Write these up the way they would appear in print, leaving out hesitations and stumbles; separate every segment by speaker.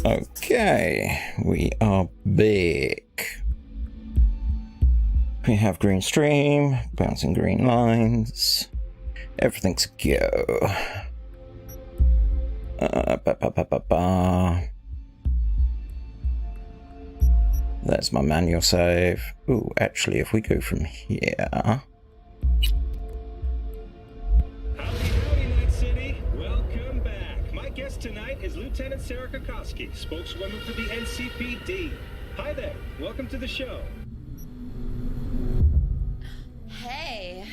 Speaker 1: Okay, we are back. We have green stream, bouncing green lines. Everything's go. There's my manual save. Ooh, actually, if we go from here.
Speaker 2: Howdy, Night City. Welcome back. My guest tonight is Lieutenant Sarah Kokoski, spokeswoman for the NCPD. Hi there. Welcome to the show.
Speaker 3: Hey.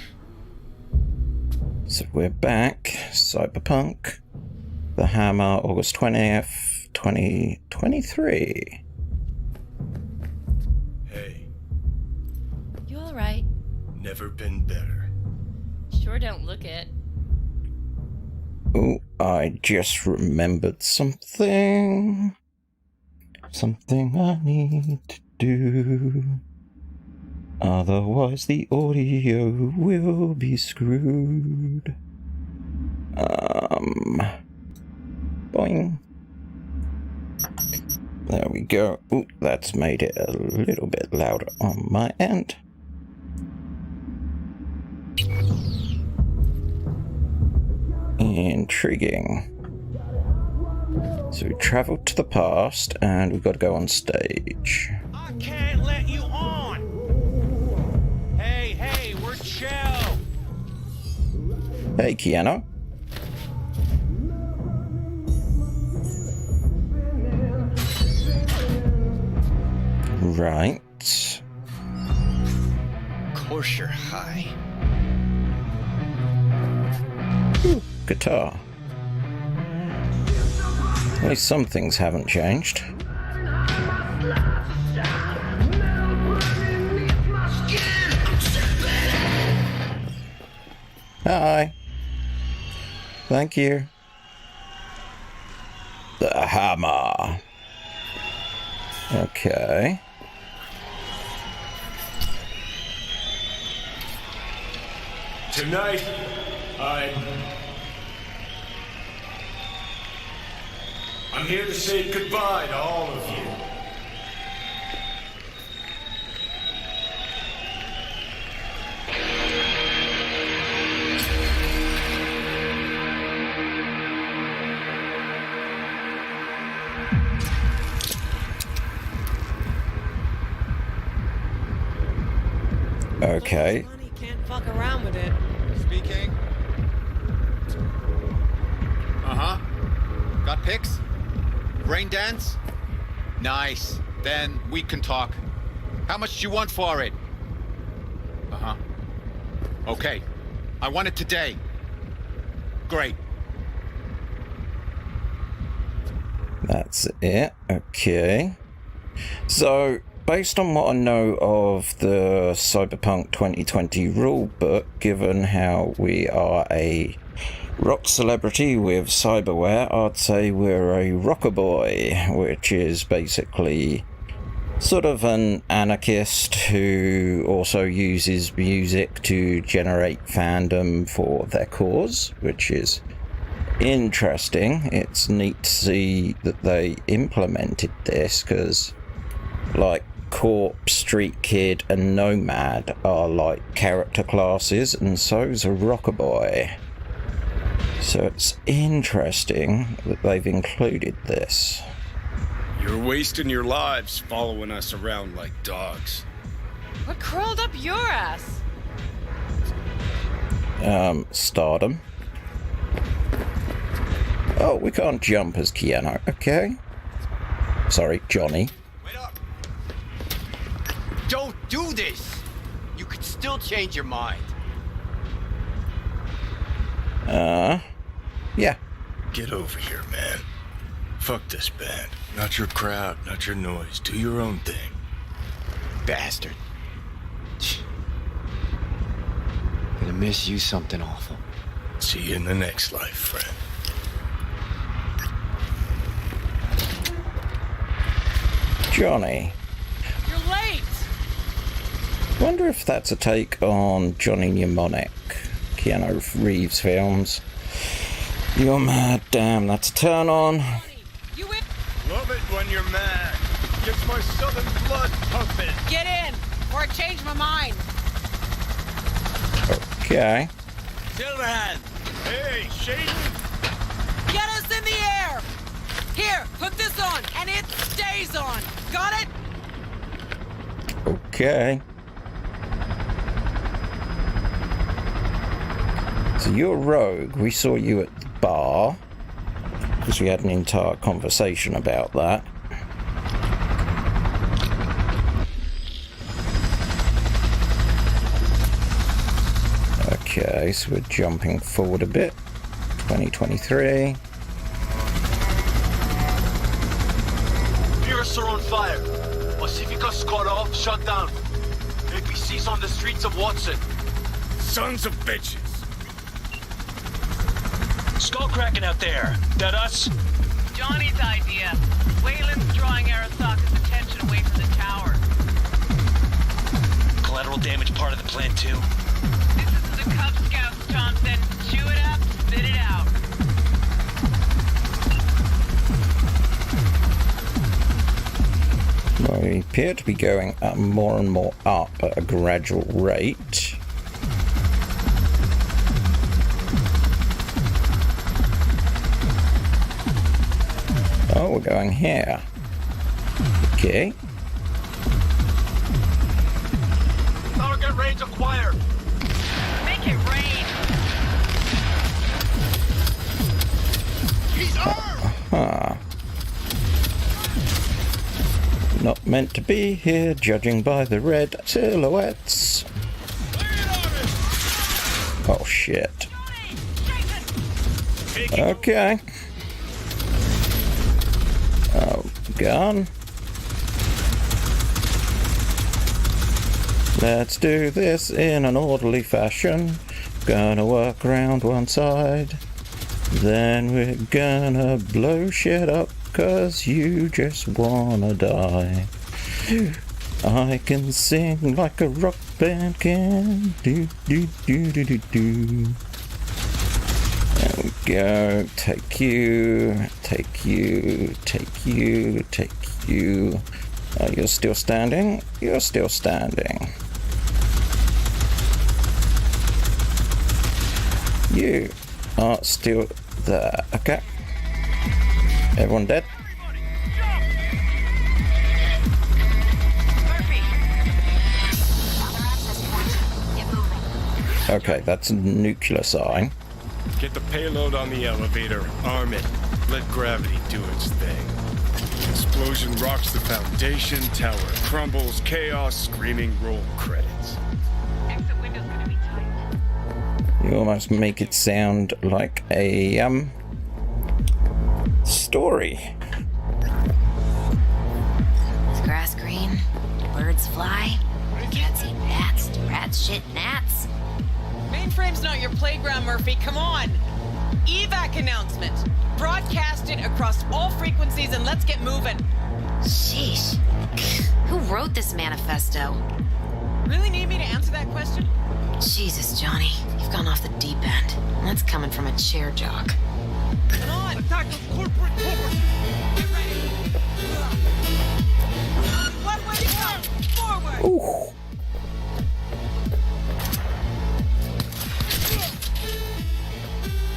Speaker 1: So we're back. Cyberpunk. The Hammer, August 20th, 2023.
Speaker 4: Hey.
Speaker 3: You alright?
Speaker 4: Never been better.
Speaker 3: Sure don't look it.
Speaker 1: Oh, I just remembered something. Something I need to do. Otherwise the audio will be screwed. Boing. There we go. Ooh, that's made it a little bit louder on my end. Intriguing. So we travelled to the past and we've got to go on stage.
Speaker 5: I can't let you on! Hey, we're chill!
Speaker 1: Hey, Keanu. Right.
Speaker 5: Of course you're high.
Speaker 1: Ooh, guitar. At least some things haven't changed. Hi. Thank you. The Hammer. Okay.
Speaker 4: Tonight, I'm here to say goodbye to all of you.
Speaker 1: Okay.
Speaker 6: Money can't fuck around with it.
Speaker 5: Speaking. Uh-huh. Got pics? Rain dance? Nice. Then we can talk. How much do you want for it? Uh-huh. Okay. I want it today. Great.
Speaker 1: That's it. Okay. So, based on what I know of the Cyberpunk 2020 rulebook, given how we are a rock celebrity with cyberware, I'd say we're a rocker boy, which is basically sort of an anarchist who also uses music to generate fandom for their cause, which is interesting. It's neat to see that they implemented this, because like Corp, Street Kid and Nomad are like character classes, and so's a rocker boy. So it's interesting that they've included this.
Speaker 7: You're wasting your lives following us around like dogs.
Speaker 3: What crawled up your ass?
Speaker 1: Stardom. Oh, we can't jump as Keanu. Okay. Sorry, Johnny.
Speaker 5: Wait up! Don't do this! You could still change your mind.
Speaker 1: Yeah.
Speaker 4: Get over here, man. Fuck this band. Not your crowd, not your noise. Do your own thing.
Speaker 5: Bastard. Gonna miss you something awful.
Speaker 4: See you in the next life, friend.
Speaker 1: Johnny.
Speaker 6: You're late!
Speaker 1: Wonder if that's a take on Johnny Mnemonic, Keanu Reeves films. You're mad, damn, that's a turn on.
Speaker 6: You in?
Speaker 7: Look, Love it when you're mad. Gets my southern blood pumping.
Speaker 6: Get in, or I change my mind.
Speaker 1: Okay.
Speaker 7: Silverhand. Hey, Shaden.
Speaker 6: Get us in the air. Here, put this on, and it stays on. Got it?
Speaker 1: Okay. So you're Rogue. We saw you at the bar. Because we had an entire conversation about that. Okay, so we're jumping forward a bit. 2023.
Speaker 8: Pirates are on fire. Pacifica cut off, shut down. APC's on the streets of Watson.
Speaker 7: Sons of bitches.
Speaker 8: Skull cracking out there. That us?
Speaker 9: Johnny's idea. Wayland's drawing Arasaka's attention away from the tower.
Speaker 8: Collateral damage part of the plan too.
Speaker 9: This is the Cub Scouts, Thompson. Chew it up, spit it out.
Speaker 1: Well, we appear to be going up more and more up at a gradual rate. Oh, we're going here. Okay.
Speaker 8: Target range acquired.
Speaker 9: Make it rain.
Speaker 8: He's armed!
Speaker 1: Huh. Not meant to be here, judging by the red silhouettes. Oh shit. Okay. Oh, gun. Let's do this in an orderly fashion. Gonna work around one side. Then we're gonna blow shit up, 'cause you just wanna die. I can sing like a rock band can. Do do do do do do. There we go. Take you, take you, take you, take you. Oh, you're still standing? You're still standing. You are still there. Okay. Everyone dead? Okay, that's a nuclear sign.
Speaker 7: Get the payload on the elevator, arm it, let gravity do its thing. Explosion rocks the foundation, tower crumbles, chaos, screaming roll credits.
Speaker 9: Exit window's gonna be tight.
Speaker 1: You almost make it sound like a story.
Speaker 10: Is grass green? Birds fly? Cats eat bats? Rats shit gnats?
Speaker 6: Mainframe's not your playground, Murphy. Come on. Evac announcement. Broadcast it across all frequencies and let's get moving.
Speaker 10: Sheesh. Who wrote this manifesto?
Speaker 6: Really need me to answer that question?
Speaker 10: Jesus, Johnny. You've gone off the deep end. That's coming from a chair jock.
Speaker 6: Come on. Attack the corporate corpus. Get ready. One way to go. Forward.
Speaker 1: Ooh.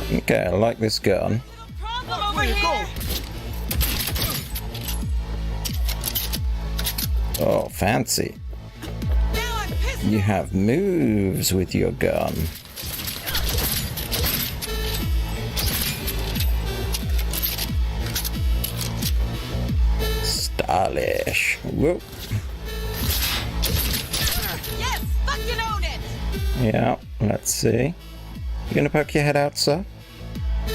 Speaker 1: Okay, I like this gun.
Speaker 6: Problem over here.
Speaker 1: Oh, fancy.
Speaker 6: Now I'm pissed.
Speaker 1: You have moves with your gun. Stylish. Whoop.
Speaker 6: Yes, fucking own it.
Speaker 1: Yeah, let's see. You gonna poke your head out, sir?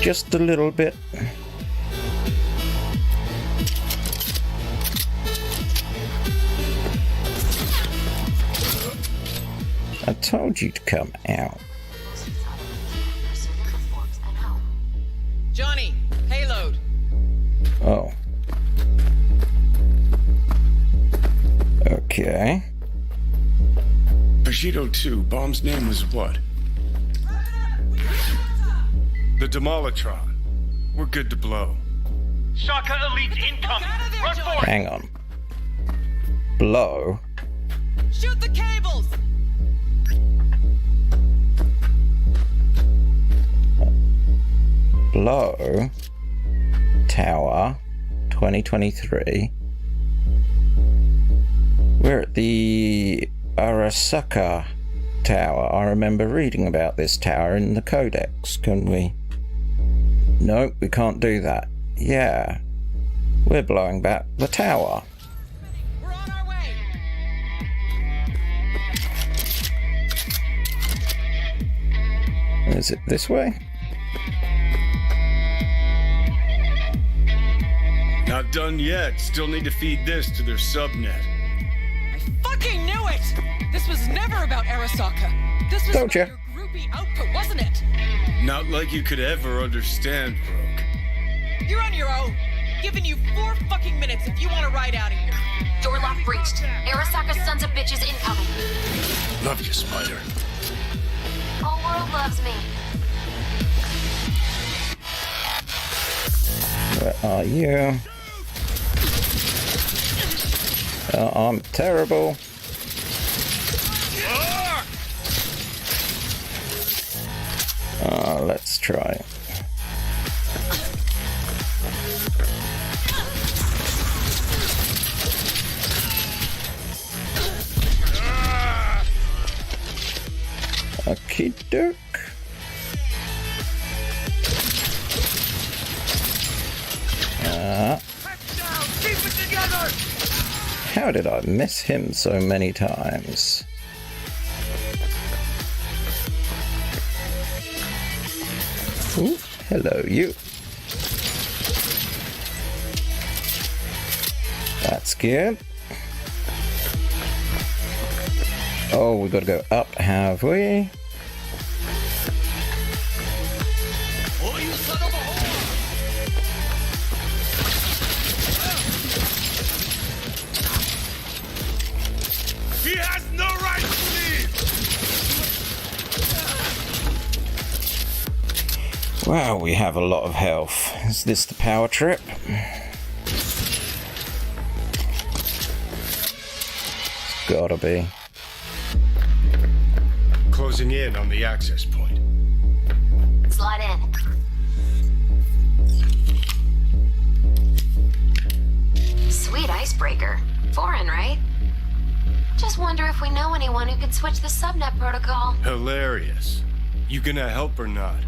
Speaker 1: Just a little bit. I told you to come out.
Speaker 6: Johnny, payload.
Speaker 1: Oh. Okay.
Speaker 7: Bushido 2, bomb's name was what? The Demolitron. We're good to blow.
Speaker 8: Shaka Elite incoming.
Speaker 1: Hang on. Blow?
Speaker 6: Shoot the cables!
Speaker 1: Blow? Tower? 2023. We're at the Arasaka Tower. I remember reading about this tower in the Codex. Can we? Nope, we can't do that. Yeah. We're blowing back the tower.
Speaker 6: We're on our way!
Speaker 1: Is it this way?
Speaker 7: Not done yet. Still need to feed this to their subnet.
Speaker 6: I fucking knew it! This was never about Arasaka. This was
Speaker 1: Don't
Speaker 6: about
Speaker 1: ya?
Speaker 6: your groupie output, wasn't it?
Speaker 7: Not like you could ever understand, Brooke.
Speaker 6: You're on your own. Giving you 4 fucking minutes if you want to ride out of here.
Speaker 10: Door lock breached. Arasaka's sons of bitches incoming.
Speaker 4: Love you, Spider.
Speaker 10: Whole world loves me.
Speaker 1: Where are you? I'm terrible. Let's try. Okie doke. How did I miss him so many times? Ooh, hello, you. That's good. Oh, we gotta go up, have we?
Speaker 8: Oh, you son of a whore! He has no right to leave!
Speaker 1: Wow, we have a lot of health. Is this the power trip? It's gotta be.
Speaker 7: Closing in on the access point.
Speaker 10: Slide in. Sweet icebreaker. Foreign, right? Just wonder if we know anyone who could switch the subnet protocol.
Speaker 7: Hilarious. You gonna help or not?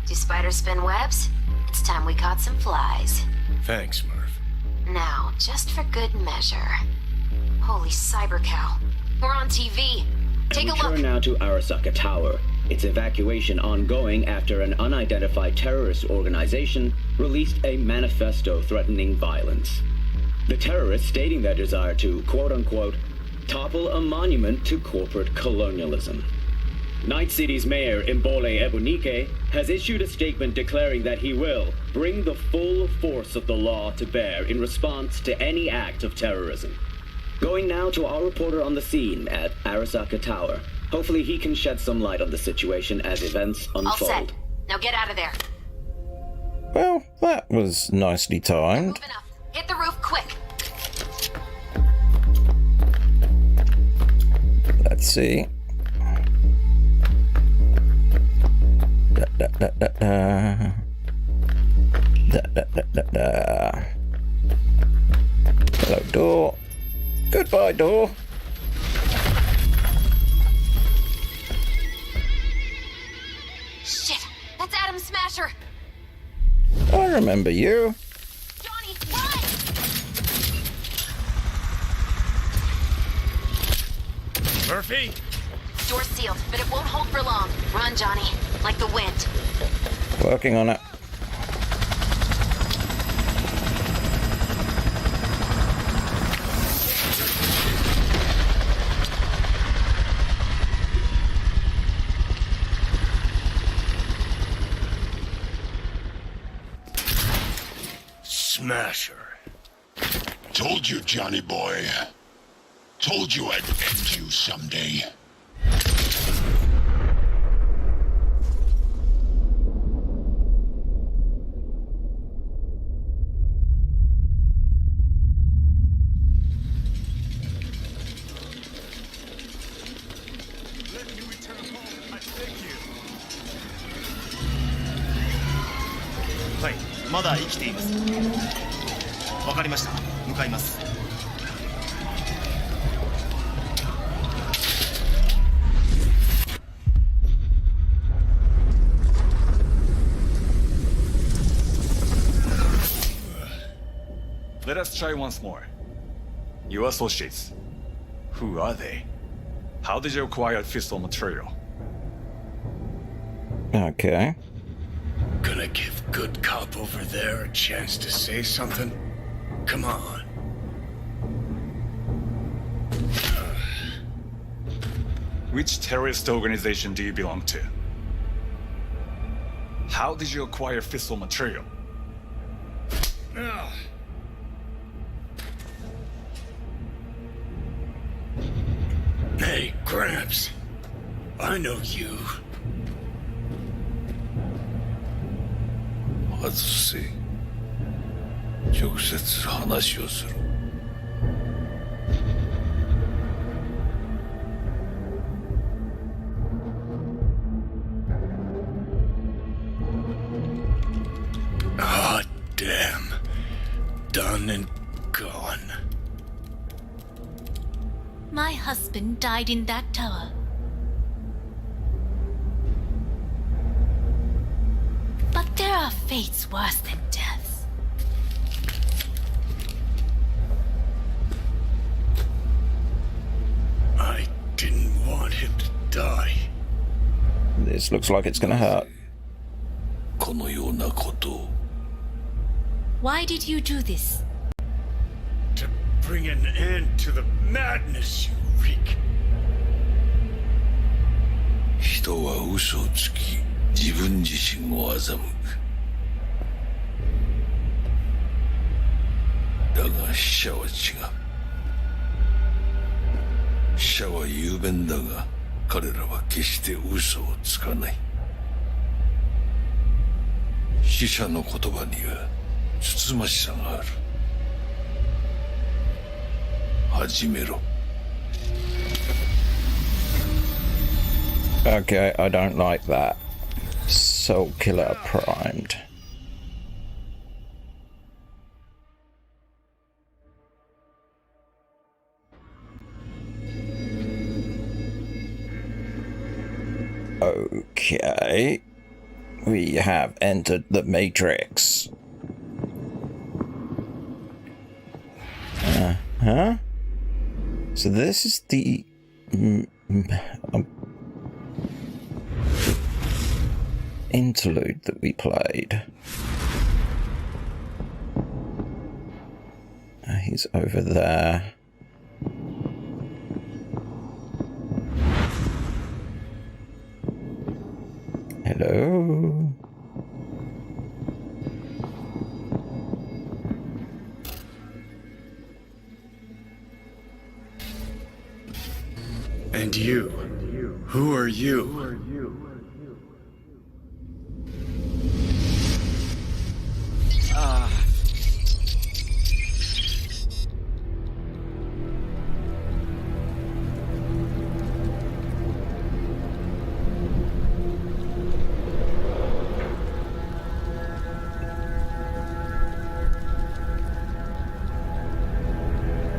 Speaker 10: Do spiders spin webs? It's time we caught some flies.
Speaker 7: Thanks, Murph.
Speaker 10: Now, just for good measure. Holy cyber cow. We're on TV. Take a look.
Speaker 11: Return now to Arasaka Tower. Its evacuation ongoing after an unidentified terrorist organization released a manifesto threatening violence. The terrorists stating their desire to, quote-unquote, topple a monument to corporate colonialism. Night City's mayor, Imbole Ebunike, has issued a statement declaring that he will bring the full force of the law to bear in response to any act of terrorism. Going now to our reporter on the scene at Arasaka Tower. Hopefully he can shed some light on the situation as events unfold.
Speaker 10: All set. Now get out of there.
Speaker 1: Well, that was nicely timed.
Speaker 10: Moving up. Hit the roof quick.
Speaker 1: Let's see. Da, da, da, da, da. Da, da, da, da, da. Hello, door. Goodbye, door.
Speaker 10: Shit! That's Adam Smasher!
Speaker 1: I remember you.
Speaker 10: Johnny, run!
Speaker 7: Murphy?
Speaker 10: Door's sealed, but it won't hold for long. Run, Johnny. Like the wind.
Speaker 1: Working on it.
Speaker 4: Smasher.
Speaker 12: Told you, Johnny boy. Told you I'd end you someday.
Speaker 13: 来ています。わかりました。向かいます。
Speaker 14: Let us try once more. Your associates. Who are they? How did you acquire fissile material?
Speaker 1: Okay.
Speaker 4: Gonna give good cop over there a chance to say something? Come on.
Speaker 14: Which terrorist organization do you belong to? How did you acquire fissile material?
Speaker 4: Hey, Gramps. I know you.
Speaker 15: 外せ。直接話をする。
Speaker 4: Ah, damn. Done and gone.
Speaker 10: My husband died in that tower. But there are fates worse than death.
Speaker 4: I didn't want him to die.
Speaker 1: This looks like it's gonna hurt.
Speaker 15: このようなことを。
Speaker 10: Why did you do this?
Speaker 4: To bring an end to the madness you wreak.
Speaker 15: 人は嘘をつき、自分自身を欺く。だが死者は違う。死者は雄弁だが、彼らは決して嘘をつかない。死者の言葉にはつつましさがある。始めろ。
Speaker 1: Okay, I don't like that. Soul Killer primed. Okay. We have entered the Matrix. Huh? So this is the interlude that we played. He's over there. Hello?
Speaker 4: And you? Who are you?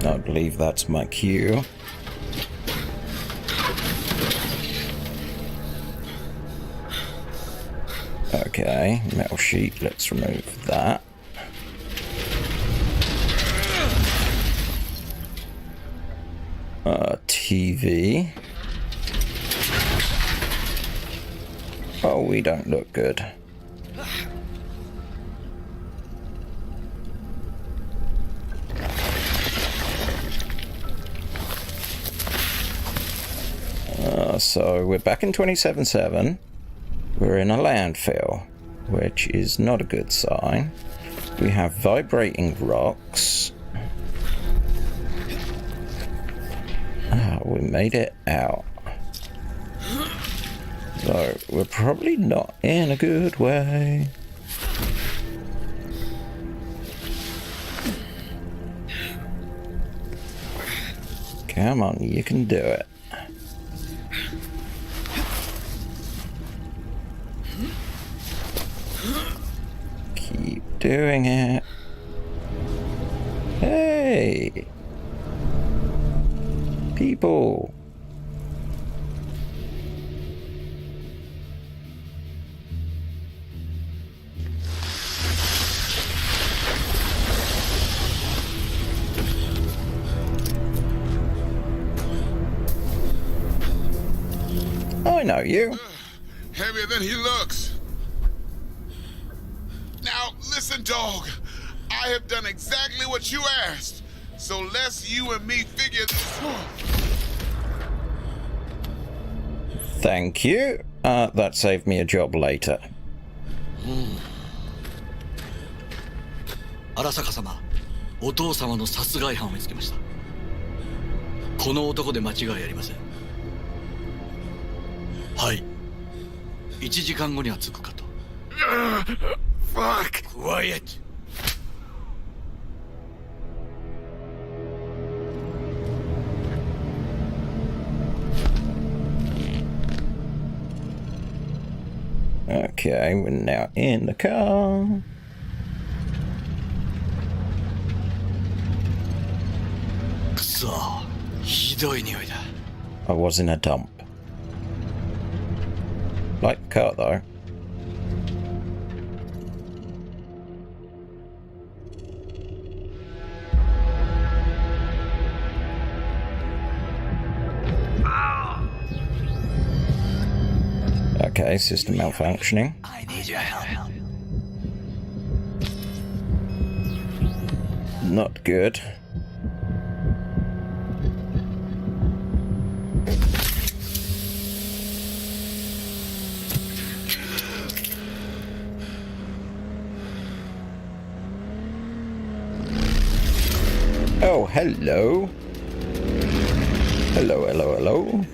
Speaker 1: I believe that's my cue. Okay, metal sheet, let's remove that. TV. Oh, we don't look good. So we're back in 27-7. We're in a landfill, which is not a good sign. We have vibrating rocks. We made it out. So we're probably not in a good way. Come on, you can do it. Keep doing it. Hey! People! I know you.
Speaker 16: Heavier than he looks. Now, listen, dog. I have done exactly what you asked. So let's you and me figure this out.
Speaker 1: Thank you. That saved me a job later.
Speaker 17: 荒坂様、お父様の殺害犯を見つけました。この男で間違いありません。はい。1時間後には着くかと。
Speaker 16: Fuck!
Speaker 17: Quiet!
Speaker 1: Okay, we're now in the car. I was in a dump. Like the car though. Okay, system malfunctioning.
Speaker 17: I need your help.
Speaker 1: Not good. Oh, hello. Hello, hello, hello.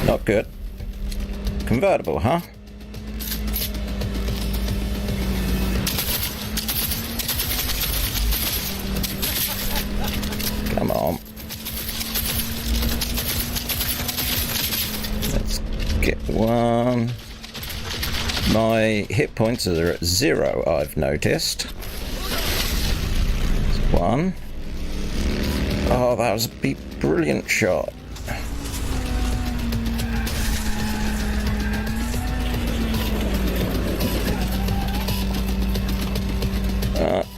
Speaker 1: Not good. Convertible, huh? Come on. Let's get one. My hit points are at 0, I've noticed. That's one. Oh, that was a brilliant shot.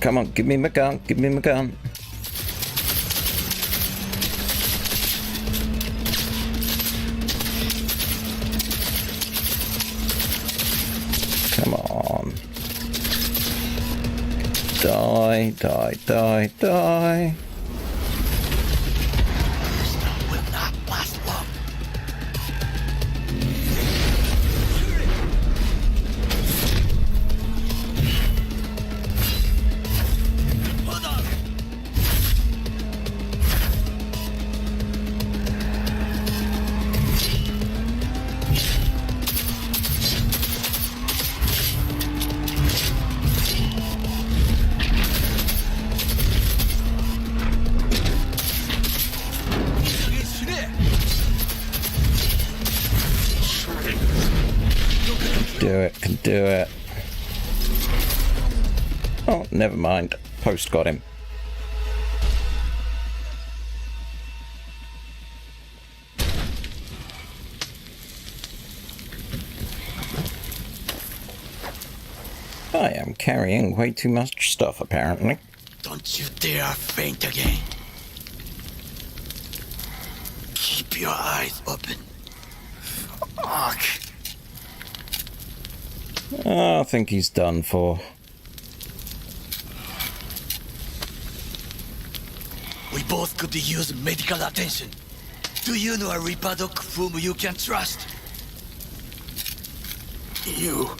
Speaker 1: Come on, give me my gun, give me my gun. Come on. Die, die, die, die.
Speaker 17: Will not last long.
Speaker 1: Can do it. Oh, never mind. Post got him. I am carrying way too much stuff, apparently.
Speaker 17: Don't you dare faint again. Keep your eyes open. Fuck.
Speaker 1: I think he's done for.
Speaker 17: We both could use medical attention. Do you know a Reaper Doc whom you can trust?
Speaker 4: You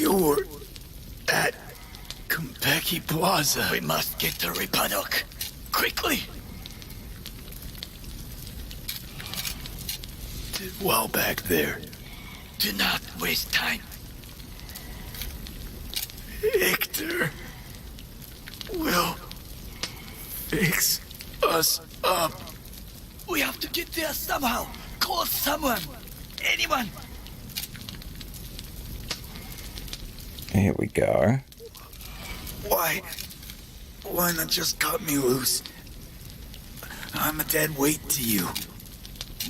Speaker 4: were at Compeki Plaza.
Speaker 17: We must get to Reaper Doc. Quickly.
Speaker 4: Did well back there.
Speaker 17: Do not waste time.
Speaker 4: Victor will fix us up.
Speaker 17: We have to get there somehow. Call someone! Anyone!
Speaker 1: Here we go.
Speaker 18: Why not just cut me loose? I'm a dead weight to you.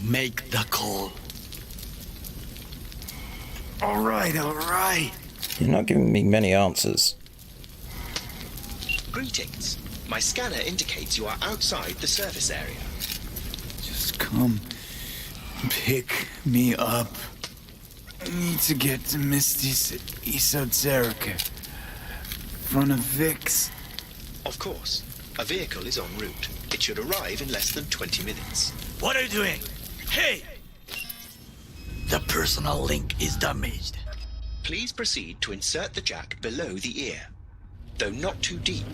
Speaker 17: Make the call.
Speaker 18: All right.
Speaker 1: You're not giving me many answers.
Speaker 19: Greetings. My scanner indicates you are outside the service area.
Speaker 18: Just come pick me up. I need to get to Misty's esoterica. Front of Vic's.
Speaker 19: Of course. A vehicle is en route. It should arrive in less than 20 minutes.
Speaker 17: What are you doing? Hey! The personal link is damaged.
Speaker 19: Please proceed to insert the jack below the ear, though not too deep.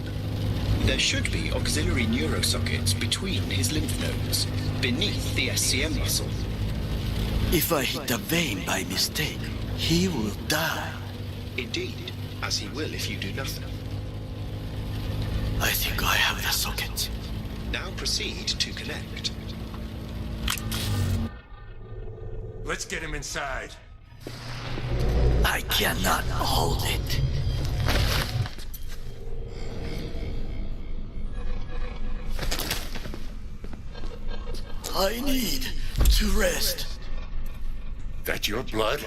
Speaker 19: There should be auxiliary neurosockets between his lymph nodes, beneath the SCM muscle.
Speaker 17: If I hit a vein by mistake, he will die.
Speaker 19: Indeed, as he will if you do nothing.
Speaker 17: I think I have the socket.
Speaker 19: Now proceed to connect.
Speaker 4: Let's get him inside.
Speaker 17: I cannot hold it. I need to rest.
Speaker 4: That your blood?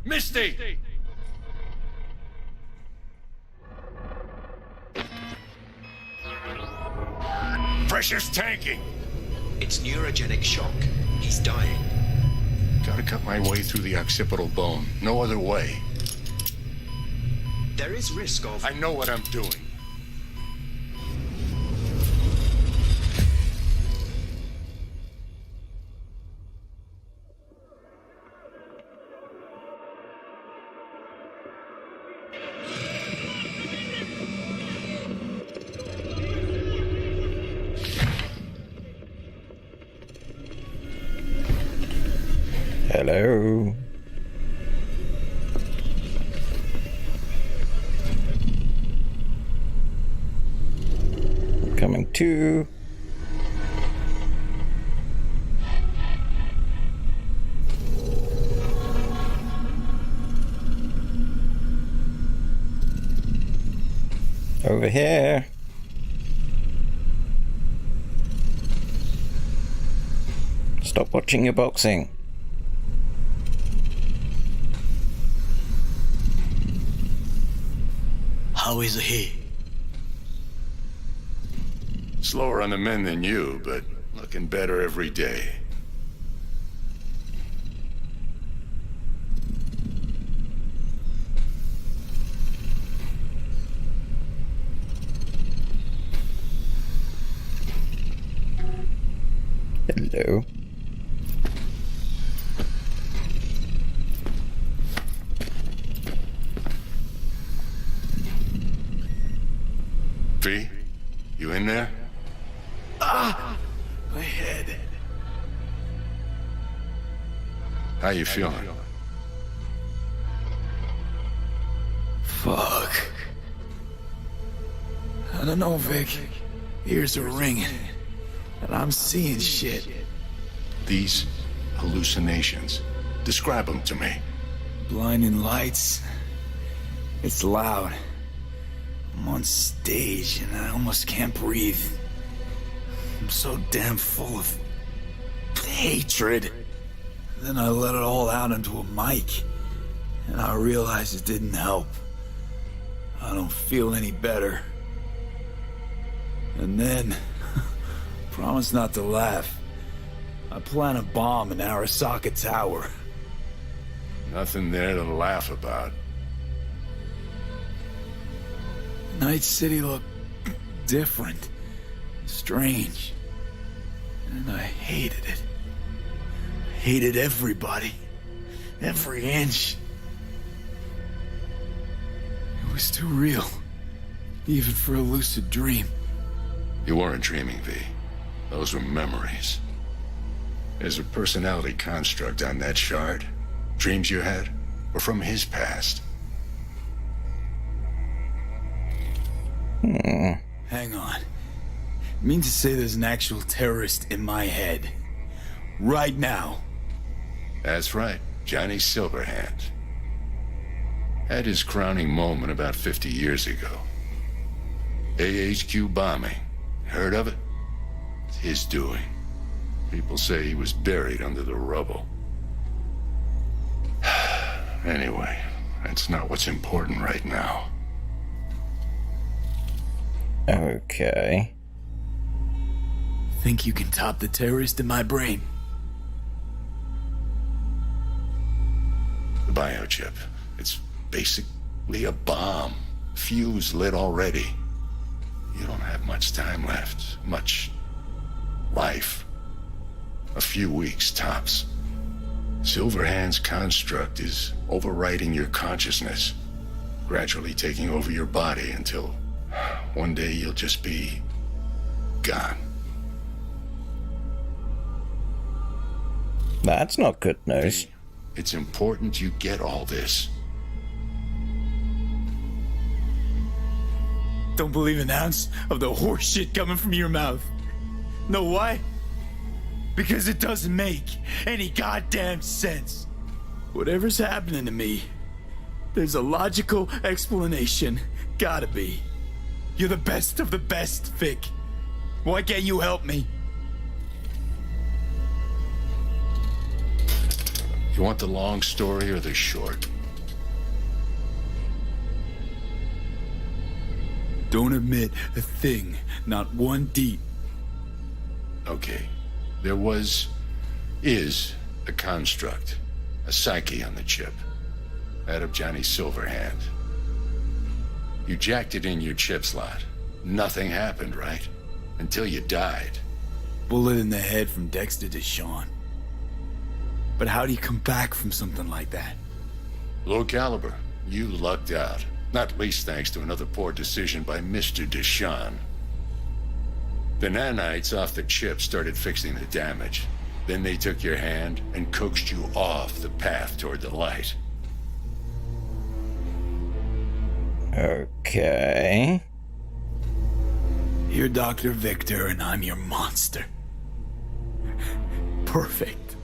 Speaker 4: Misty! Pressure's tanking.
Speaker 19: It's neurogenic shock. He's dying.
Speaker 4: Gotta cut my way through the occipital bone. No other way.
Speaker 19: There is risk of...
Speaker 4: I know what I'm doing.
Speaker 1: Hello. Coming to. Over here. Stop watching your boxing.
Speaker 17: How is he?
Speaker 4: Slower on the men than you, but looking better every day.
Speaker 1: Hello.
Speaker 4: V, you in there?
Speaker 18: Ah! My head.
Speaker 4: How you feeling?
Speaker 18: Fuck. I don't know, Vic. Ears are ringing. And I'm seeing shit.
Speaker 4: These hallucinations. Describe them to me.
Speaker 18: Blinding lights. It's loud. I'm on stage and I almost can't breathe. I'm so damn full of hatred. Then I let it all out into a mic, and I realized it didn't help. I don't feel any better. And then, promise not to laugh, I plant a bomb in Arasaka Tower.
Speaker 4: Nothing there to laugh about.
Speaker 18: Night City looked different, strange, and I hated it. I hated everybody, every inch. It was too real, even for a lucid dream.
Speaker 4: You weren't dreaming, V. Those were memories. There's a personality construct on that shard. Dreams you had were from his past.
Speaker 18: Hang on. You mean to say there's an actual terrorist in my head? Right now.
Speaker 4: That's right, Johnny Silverhand. Had his crowning moment about 50 years ago. AHQ bombing. Heard of it? It's his doing. People say he was buried under the rubble. Anyway, that's not what's important right now.
Speaker 1: Okay.
Speaker 18: Think you can top the terrorist in my brain?
Speaker 4: The biochip. It's basically a bomb. Fuse lit already. You don't have much time left. Much life. A few weeks, tops. Silverhand's construct is overriding your consciousness, gradually taking over your body until one day you'll just be gone.
Speaker 1: That's not good news.
Speaker 4: It's important you get all this.
Speaker 18: Don't believe an ounce of the horse shit coming from your mouth. Know why? Because it doesn't make any goddamn sense. Whatever's happening to me, there's a logical explanation. Gotta be. You're the best of the best, Vic. Why can't you help me?
Speaker 4: You want the long story or the short?
Speaker 18: Don't admit a thing, not one deep.
Speaker 4: Okay. There is a construct, a psyche on the chip. That of Johnny Silverhand. You jacked it in your chip slot. Nothing happened, right? Until you died.
Speaker 18: Bullet in the head from Dexter to Sean. But how do you come back from something like that?
Speaker 4: Low caliber. You lucked out. Not least thanks to another poor decision by Mr. Deshawn. The nanites off the chip started fixing the damage. Then they took your hand and coaxed you off the path toward the light.
Speaker 1: Okay.
Speaker 18: You're Dr. Victor and I'm your monster. Perfect.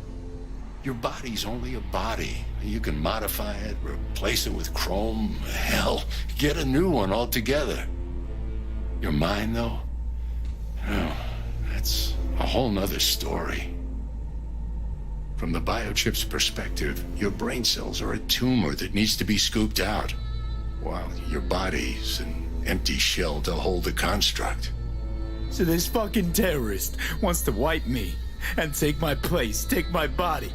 Speaker 4: Your body's only a body. You can modify it, replace it with chrome, hell, get a new one altogether. Your mind, though? Oh, that's a whole nother story. From the biochip's perspective, your brain cells are a tumor that needs to be scooped out, while your body's an empty shell to hold the construct.
Speaker 18: So this fucking terrorist wants to wipe me and take my place, take my body.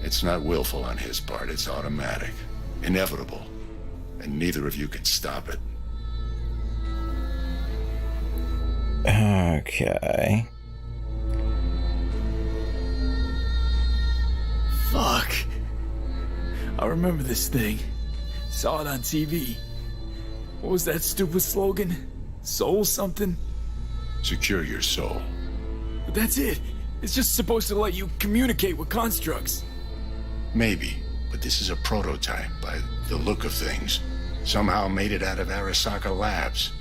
Speaker 4: It's not willful on his part, it's automatic, inevitable, and neither of you can stop it.
Speaker 1: Okay.
Speaker 18: Fuck. I remember this thing. Saw it on TV. What was that stupid slogan? Soul something?
Speaker 4: Secure your soul.
Speaker 18: But that's it. It's just supposed to let you communicate with constructs.
Speaker 4: Maybe, but this is a prototype by the look of things. Somehow made it out of Arasaka Labs.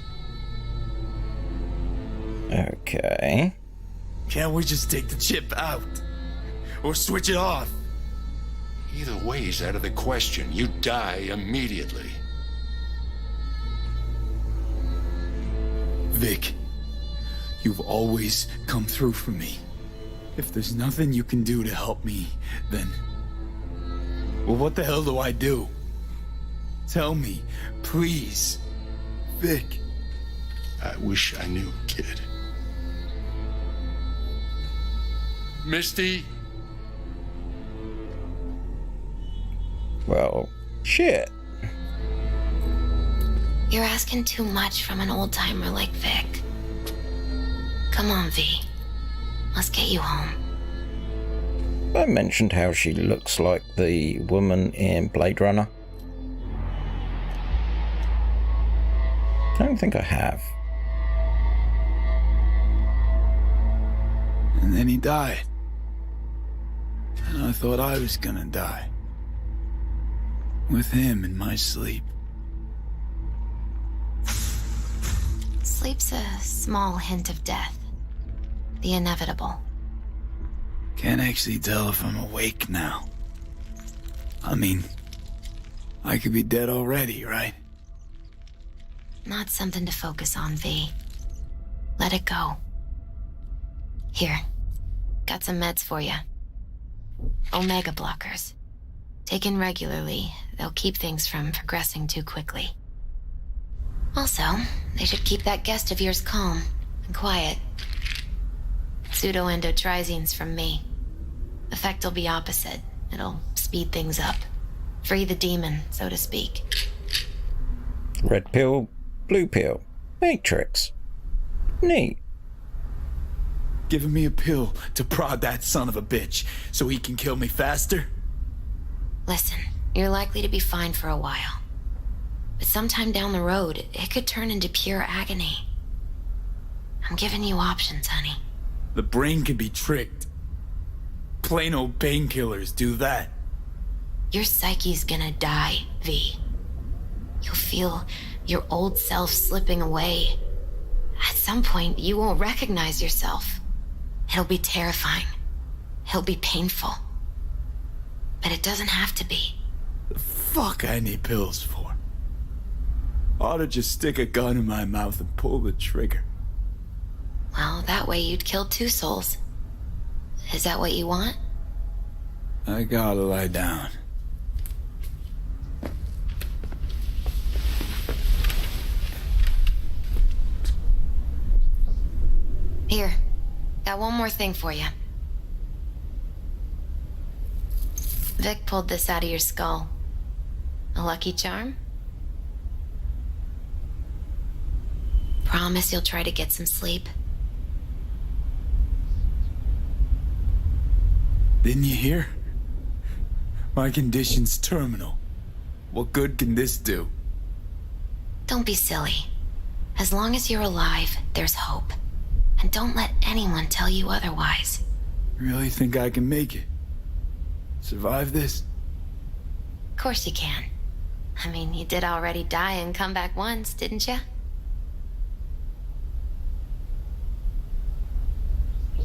Speaker 1: Okay.
Speaker 18: Can't we just take the chip out? Or switch it off?
Speaker 4: Either way's out of the question. You die immediately.
Speaker 18: Vic, you've always come through for me. If there's nothing you can do to help me, then... well, what the hell do I do? Tell me, please. Vic.
Speaker 4: I wish I knew, kid. Misty?
Speaker 1: Well, shit.
Speaker 10: You're asking too much from an old-timer like Vic. Come on, V. Let's get you home.
Speaker 1: I mentioned how she looks like the woman in Blade Runner. I don't think I have.
Speaker 18: And then he died. And I thought I was gonna die. With him in my sleep.
Speaker 10: Sleep's a small hint of death. The inevitable.
Speaker 18: Can't actually tell if I'm awake now. I mean, I could be dead already, right?
Speaker 10: Not something to focus on, V. Let it go. Here. Got some meds for you. Omega blockers. Taken regularly, they'll keep things from progressing too quickly. Also, they should keep that guest of yours calm and quiet. Pseudoendotrizines from me. Effect will be opposite. It'll speed things up. Free the demon, so to speak.
Speaker 1: Red pill, blue pill. Matrix. Neat.
Speaker 18: Giving me a pill to prod that son of a bitch so he can kill me faster?
Speaker 10: Listen, you're likely to be fine for a while. But sometime down the road, it could turn into pure agony. I'm giving you options, honey.
Speaker 18: The brain can be tricked. Plain old painkillers do that.
Speaker 10: Your psyche's gonna die, V. You'll feel your old self slipping away. At some point, you won't recognize yourself. It'll be terrifying. It'll be painful. But it doesn't have to be.
Speaker 18: The fuck I need pills for? Ought to just stick a gun in my mouth and pull the trigger.
Speaker 10: Well, that way you'd kill 2 souls. Is that what you want?
Speaker 18: I gotta lie down.
Speaker 10: Here. Got one more thing for you. Vic pulled this out of your skull. A lucky charm? Promise you'll try to get some sleep.
Speaker 18: Didn't you hear? My condition's terminal. What good can this do?
Speaker 10: Don't be silly. As long as you're alive, there's hope. And don't let anyone tell you otherwise.
Speaker 18: Really think I can make it? Survive this?
Speaker 10: Of course you can. I mean, you did already die and come back once, didn't you?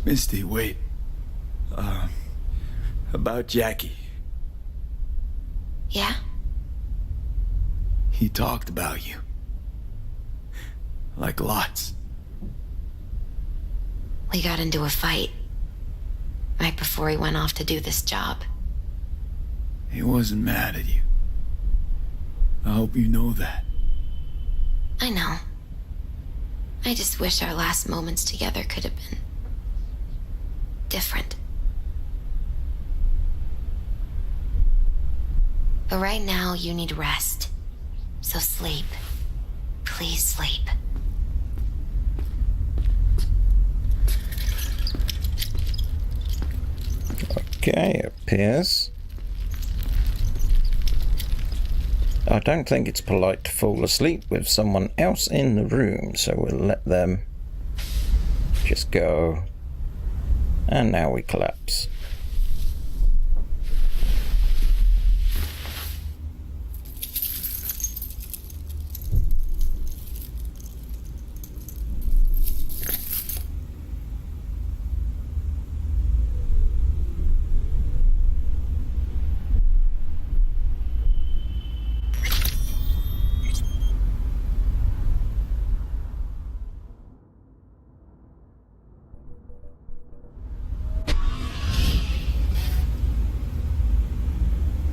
Speaker 18: Misty, wait. About Jackie.
Speaker 10: Yeah?
Speaker 18: He talked about you. Like lots.
Speaker 10: We got into a fight. Right before he went off to do this job.
Speaker 18: He wasn't mad at you. I hope you know that.
Speaker 10: I know. I just wish our last moments together could have been different. But right now, you need rest. So sleep. Please sleep.
Speaker 1: Okay, it appears. I don't think it's polite to fall asleep with someone else in the room, so we'll let them just go. And now we collapse.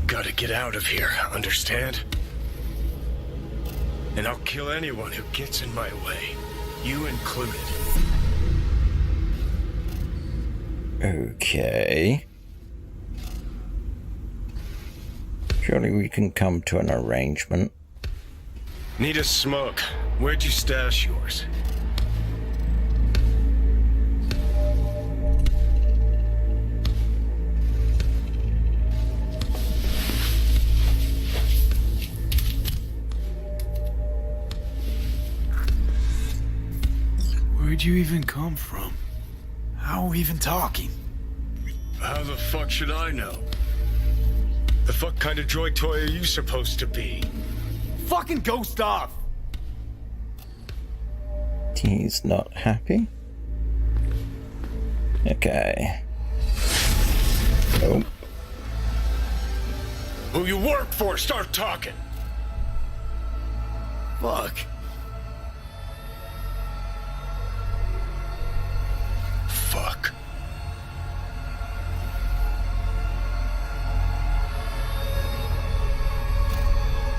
Speaker 7: Gotta get out of here, understand? And I'll kill anyone who gets in my way, you included.
Speaker 1: Okay. Surely we can come to an arrangement.
Speaker 7: Need a smoke. Where'd you stash yours?
Speaker 18: Where'd you even come from? How are we even talking?
Speaker 7: How the fuck should I know? The fuck kind of droid toy are you supposed to be?
Speaker 18: Fucking ghost off!
Speaker 1: He's not happy. Okay. Oh.
Speaker 7: Who you work for, start talking.
Speaker 18: Fuck.
Speaker 7: Fuck.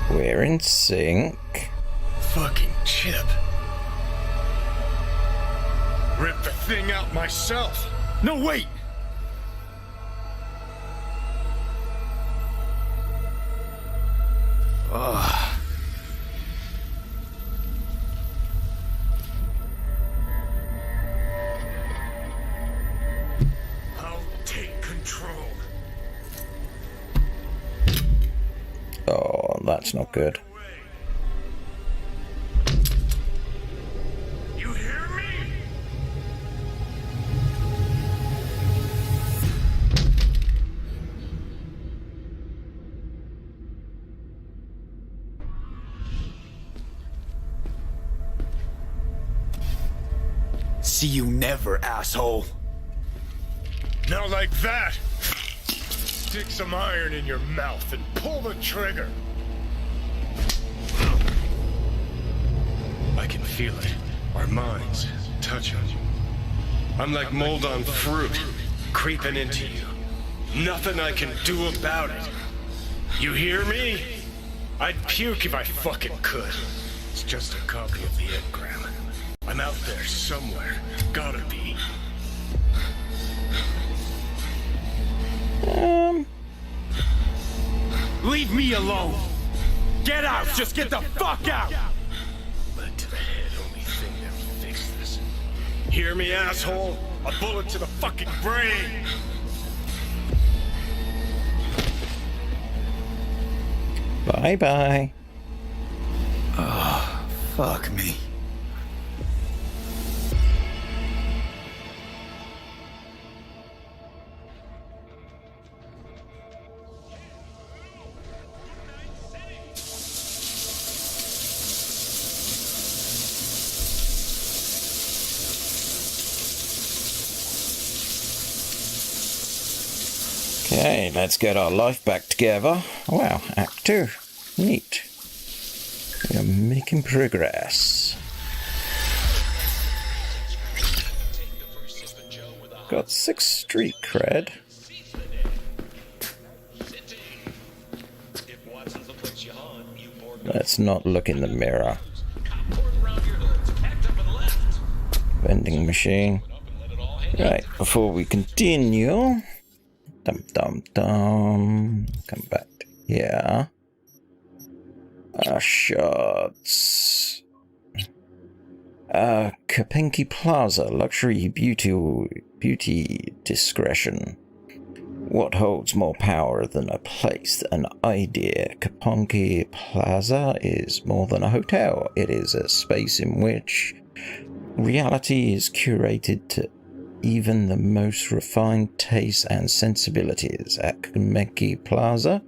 Speaker 1: We're in sync.
Speaker 7: Fucking Chip. Rip the thing out myself. No, wait!
Speaker 18: Ugh.
Speaker 7: I'll take control.
Speaker 1: Oh, that's not good.
Speaker 7: You hear me?
Speaker 18: See you never, asshole.
Speaker 7: Now like that. Stick some iron in your mouth and pull the trigger. I can feel it. Our minds touching. I'm like mold on fruit, creeping into you. Nothing I can do about it. You hear me? I'd puke if I fucking could. It's just a copy of the engram. I'm out there somewhere. Gotta be.
Speaker 18: Leave me alone. Get out. Just get the fuck out.
Speaker 7: Lead to the head, only thing that'll fix this. Hear me, asshole? A bullet to the fucking brain.
Speaker 1: Bye-bye.
Speaker 18: Oh, fuck me.
Speaker 1: Okay, let's get our life back together. Wow, Act 2. Neat. We are making progress. Got 6 street cred. Let's not look in the mirror. Vending machine. Right, before we continue... Come back to here. Shards. Kapinki Plaza, luxury beauty discretion. What holds more power than a place, an idea? Kapinki Plaza is more than a hotel. It is a space in which reality is curated to even the most refined tastes and sensibilities. At Kapinki Plaza,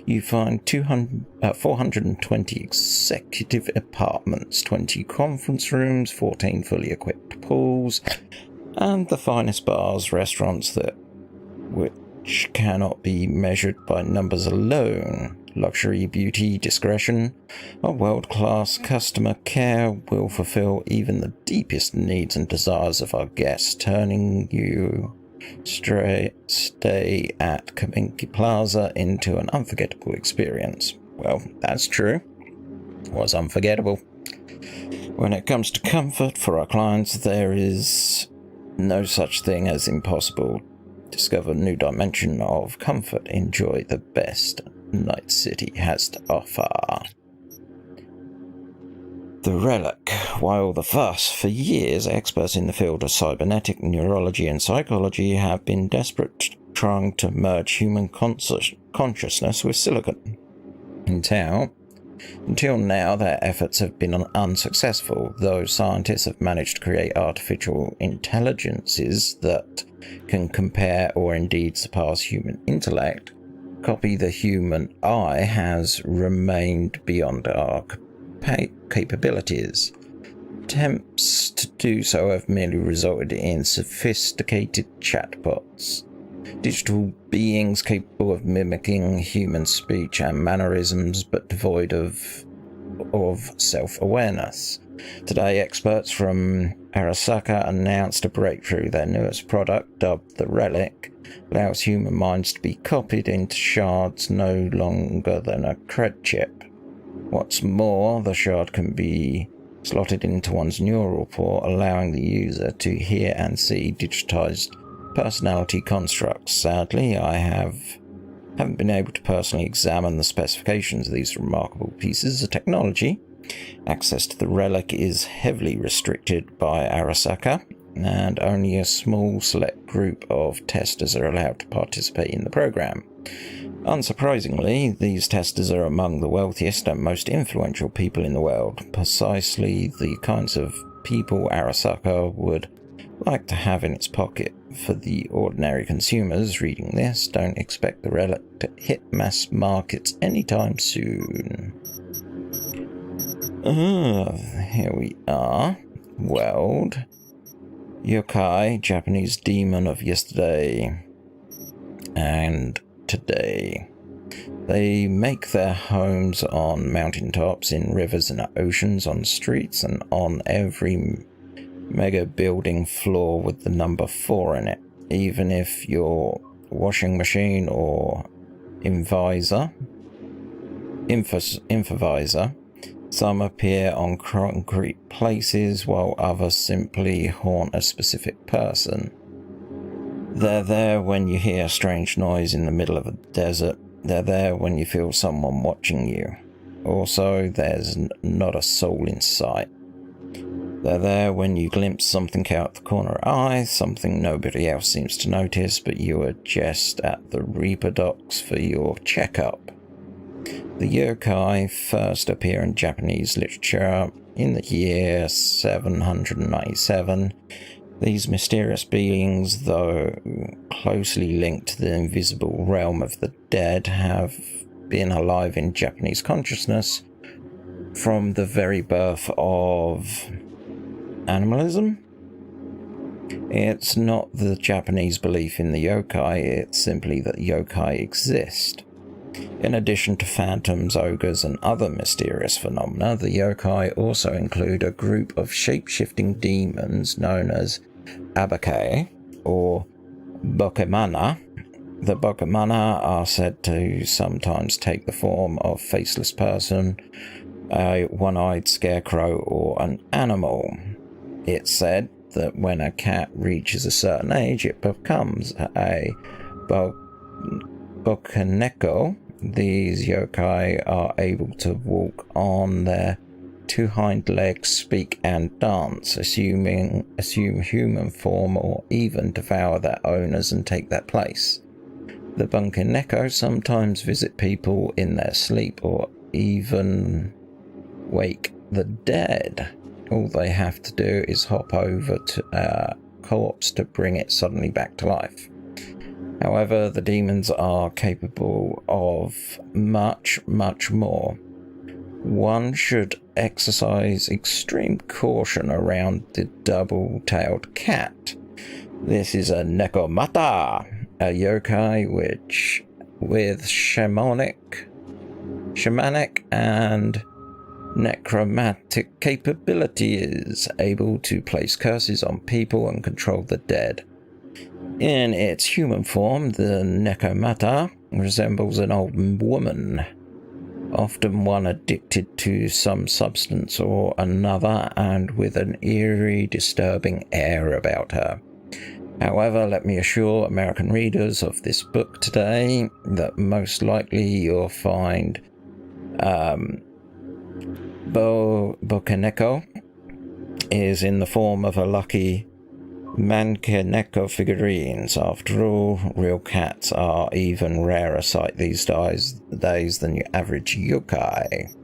Speaker 1: you find 420 executive apartments, 20 conference rooms, 14 fully equipped pools, and the finest bars, restaurants that which cannot be measured by numbers alone. Luxury, beauty, discretion, a world-class customer care will fulfill even the deepest needs and desires of our guests, turning you stay at Kapinki Plaza into an unforgettable experience. Well, that's true. It was unforgettable. When it comes to comfort for our clients, there is no such thing as impossible. Discover a new dimension of comfort. Enjoy the best Night City has to offer. The Relic. While the fuss, for years, experts in the field of cybernetic neurology and psychology have been desperate trying to merge human consciousness with silicon. Until now, their efforts have been unsuccessful, though scientists have managed to create artificial intelligences that can compare or indeed surpass human intellect. Copy the human eye has remained beyond our capabilities. Attempts to do so have merely resulted in sophisticated chatbots. Digital beings capable of mimicking human speech and mannerisms, but devoid of self-awareness. Today, experts from Arasaka announced a breakthrough. Their newest product, dubbed the Relic, allows human minds to be copied into shards no longer than a cred chip. What's more, the shard can be slotted into one's neural port, allowing the user to hear and see digitized personality constructs. Sadly, I haven't been able to personally examine the specifications of these remarkable pieces of technology. Access to the Relic is heavily restricted by Arasaka, and only a small select group of testers are allowed to participate in the program. Unsurprisingly, these testers are among the wealthiest and most influential people in the world, precisely the kinds of people Arasaka would like to have in its pocket. For the ordinary consumers reading this, don't expect the Relic to hit mass markets anytime soon. Here we are. World. Yokai, Japanese demon of yesterday and today. They make their homes on mountaintops, in rivers and oceans, on streets, and on every mega building floor with the number 4 in it. Even if your washing machine or invisor, some appear on concrete places while others simply haunt a specific person. They're there when you hear a strange noise in the middle of a desert. They're there when you feel someone watching you. Also, there's not a soul in sight. They're there when you glimpse something out the corner of your eye, something nobody else seems to notice, but you are just at the Reaper docks for your checkup. The yokai first appear in Japanese literature in the year 797. These mysterious beings, though closely linked to the invisible realm of the dead, have been alive in Japanese consciousness from the very birth of animalism. It's not the Japanese belief in the yokai, it's simply that yokai exist. In addition to phantoms, ogres, and other mysterious phenomena, the yokai also include a group of shape-shifting demons known as Abake, or Bokemana. The Bokemana are said to sometimes take the form of a faceless person, a one-eyed scarecrow, or an animal. It's said that when a cat reaches a certain age, it becomes a Bokaneko. These yokai are able to walk on their 2 hind legs, speak and dance, assume human form, or even devour their owners and take their place. The Bunkineko sometimes visit people in their sleep or even wake the dead. All they have to do is hop over to a corpse to bring it suddenly back to life. However, the demons are capable of much, much more. One should exercise extreme caution around the double-tailed cat. This is a Nekomata, a yokai which, with shamanic and necromantic capability, is able to place curses on people and control the dead. In its human form, the Nekomata resembles an old woman, often one addicted to some substance or another and with an eerie, disturbing air about her. However, let me assure American readers of this book today that most likely you'll find Bokaneko is in the form of a lucky Mankaneko figurines. After all, real cats are even rarer sight these days than your average yokai.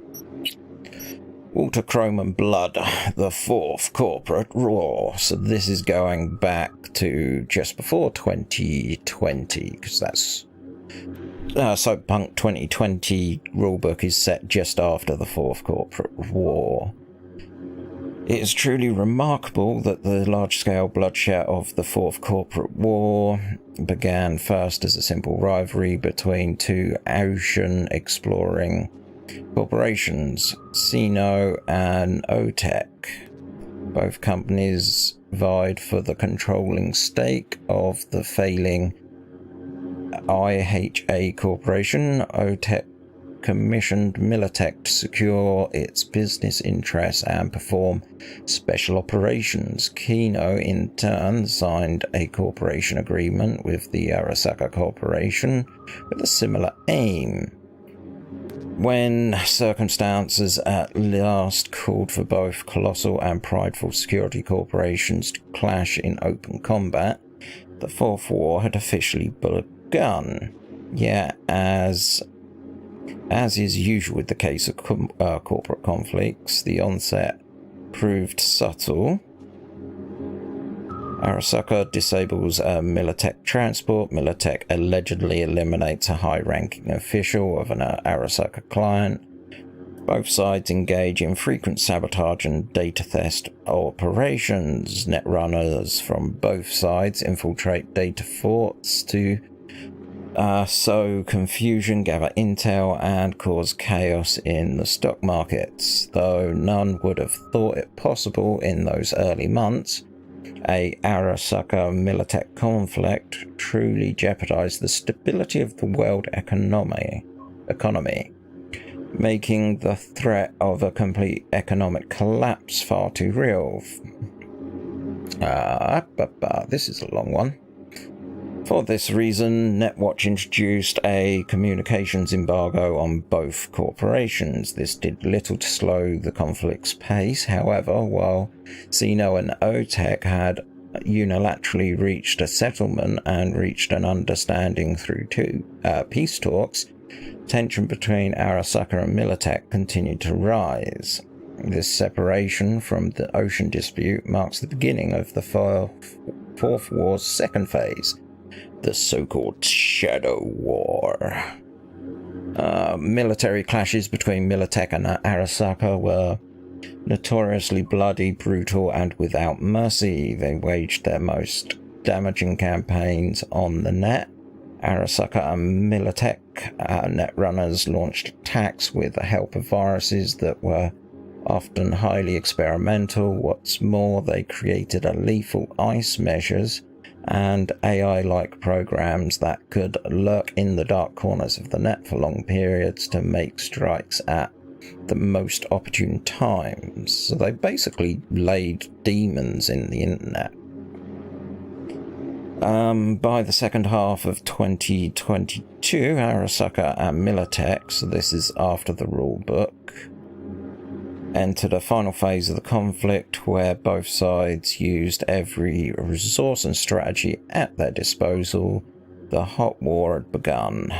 Speaker 1: Water, Chrome and Blood, the 4th corporate Raw. So this is going back to just before 2020, because that's Cyberpunk 2020 rulebook is set just after the 4th corporate war. It is truly remarkable that the large-scale bloodshed of the Fourth Corporate War began first as a simple rivalry between two ocean-exploring corporations, Sino and OTEC. Both companies vied for the controlling stake of the failing IHA Corporation. OTEC commissioned Militech to secure its business interests and perform special operations. Kino, in turn, signed a cooperation agreement with the Arasaka Corporation with a similar aim. When circumstances at last called for both colossal and prideful security corporations to clash in open combat, the Fourth War had officially begun. Yet, as is usual with the case of corporate conflicts, the onset proved subtle. Arasaka disables a Militech transport. Militech allegedly eliminates a high-ranking official of an Arasaka client. Both sides engage in frequent sabotage and data theft operations. Netrunners from both sides infiltrate data forts to sow confusion, gather intel, and cause chaos in the stock markets. Though none would have thought it possible in those early months, a Arasaka-Militech conflict truly jeopardized the stability of the world economy, making the threat of a complete economic collapse far too real. This is a long one. For this reason, Netwatch introduced a communications embargo on both corporations. This did little to slow the conflict's pace. However, while Sino and OTEC had unilaterally reached a settlement and reached an understanding through peace talks, tension between Arasaka and Militech continued to rise. This separation from the ocean dispute marks the beginning of the Fourth War's second phase, the so-called Shadow War. Military clashes between Militech and Arasaka were notoriously bloody, brutal, and without mercy. They waged their most damaging campaigns on the net. Arasaka and Militech netrunners launched attacks with the help of viruses that were often highly experimental. What's more, they created a lethal ice measures and AI-like programs that could lurk in the dark corners of the net for long periods to make strikes at the most opportune times. So they basically laid demons in the internet. By the second half of 2022, Arasaka and Militech, so this is after the rule book, entered a final phase of the conflict where both sides used every resource and strategy at their disposal. The hot war had begun.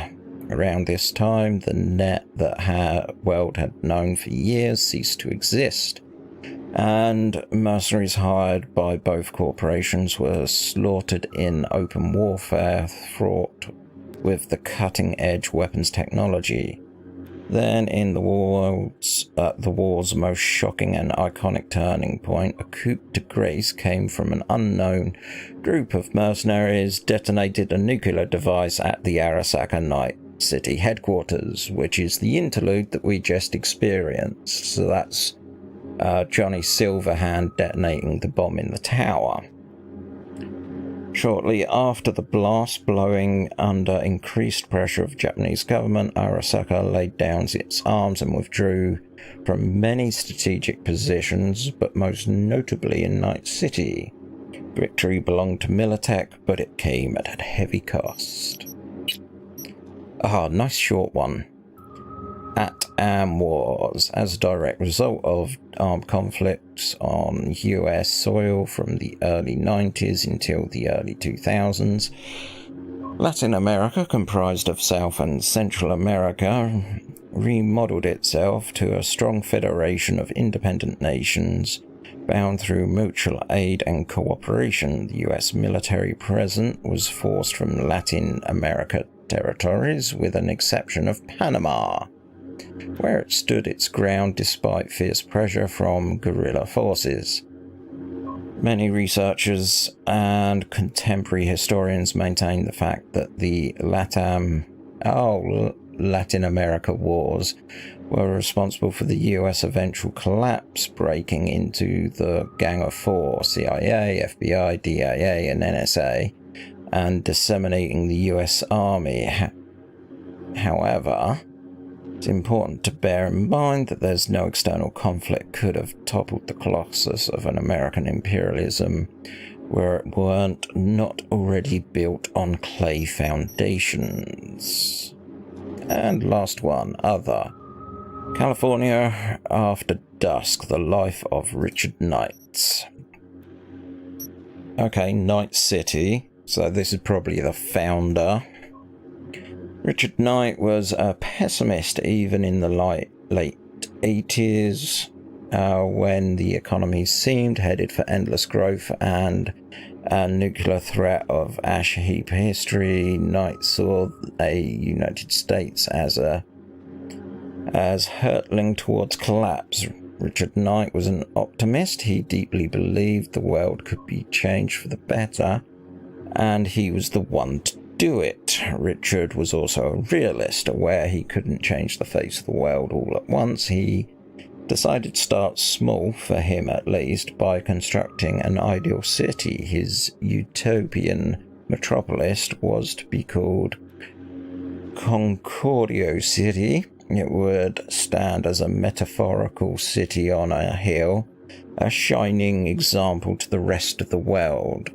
Speaker 1: Around this time, the net that world had known for years ceased to exist, and mercenaries hired by both corporations were slaughtered in open warfare fraught with the cutting-edge weapons technology. Then, in the war's most shocking and iconic turning point, a coup de grace came from an unknown group of mercenaries, detonated a nuclear device at the Arasaka Night City headquarters, which is the interlude that we just experienced. So that's Johnny Silverhand detonating the bomb in the tower. Shortly after the blast, blowing under increased pressure of the Japanese government, Arasaka laid down its arms and withdrew from many strategic positions, but most notably in Night City. Victory belonged to Militech, but it came at a heavy cost. Nice short one. At-Am Wars. As a direct result of armed conflicts on US soil from the early 90s until the early 2000s, Latin America, comprised of South and Central America, remodeled itself to a strong federation of independent nations bound through mutual aid and cooperation. The US military presence was forced from Latin America territories, with an exception of Panama. where it stood its ground despite fierce pressure from guerrilla forces. Many researchers and contemporary historians maintain the fact that the Latin America wars were responsible for the US eventual collapse, breaking into the Gang of Four, CIA, FBI, DIA, and NSA, and disseminating the US Army. However, it's important to bear in mind that there's no external conflict could have toppled the colossus of an American imperialism where it weren't not already built on clay foundations. And last one, other. California After Dusk, the life of Richard Knight. Okay, Night City. So this is probably the founder. Richard Knight was a pessimist even in the late 80s, when the economy seemed headed for endless growth and a nuclear threat of ash heap history. Knight saw a United States as hurtling towards collapse. Richard Knight was an optimist. He deeply believed the world could be changed for the better, and he was the one to do it. Richard was also a realist, aware he couldn't change the face of the world all at once. He decided to start small, for him at least, by constructing an ideal city. His utopian metropolis was to be called Concordio City. It would stand as a metaphorical city on a hill, a shining example to the rest of the world.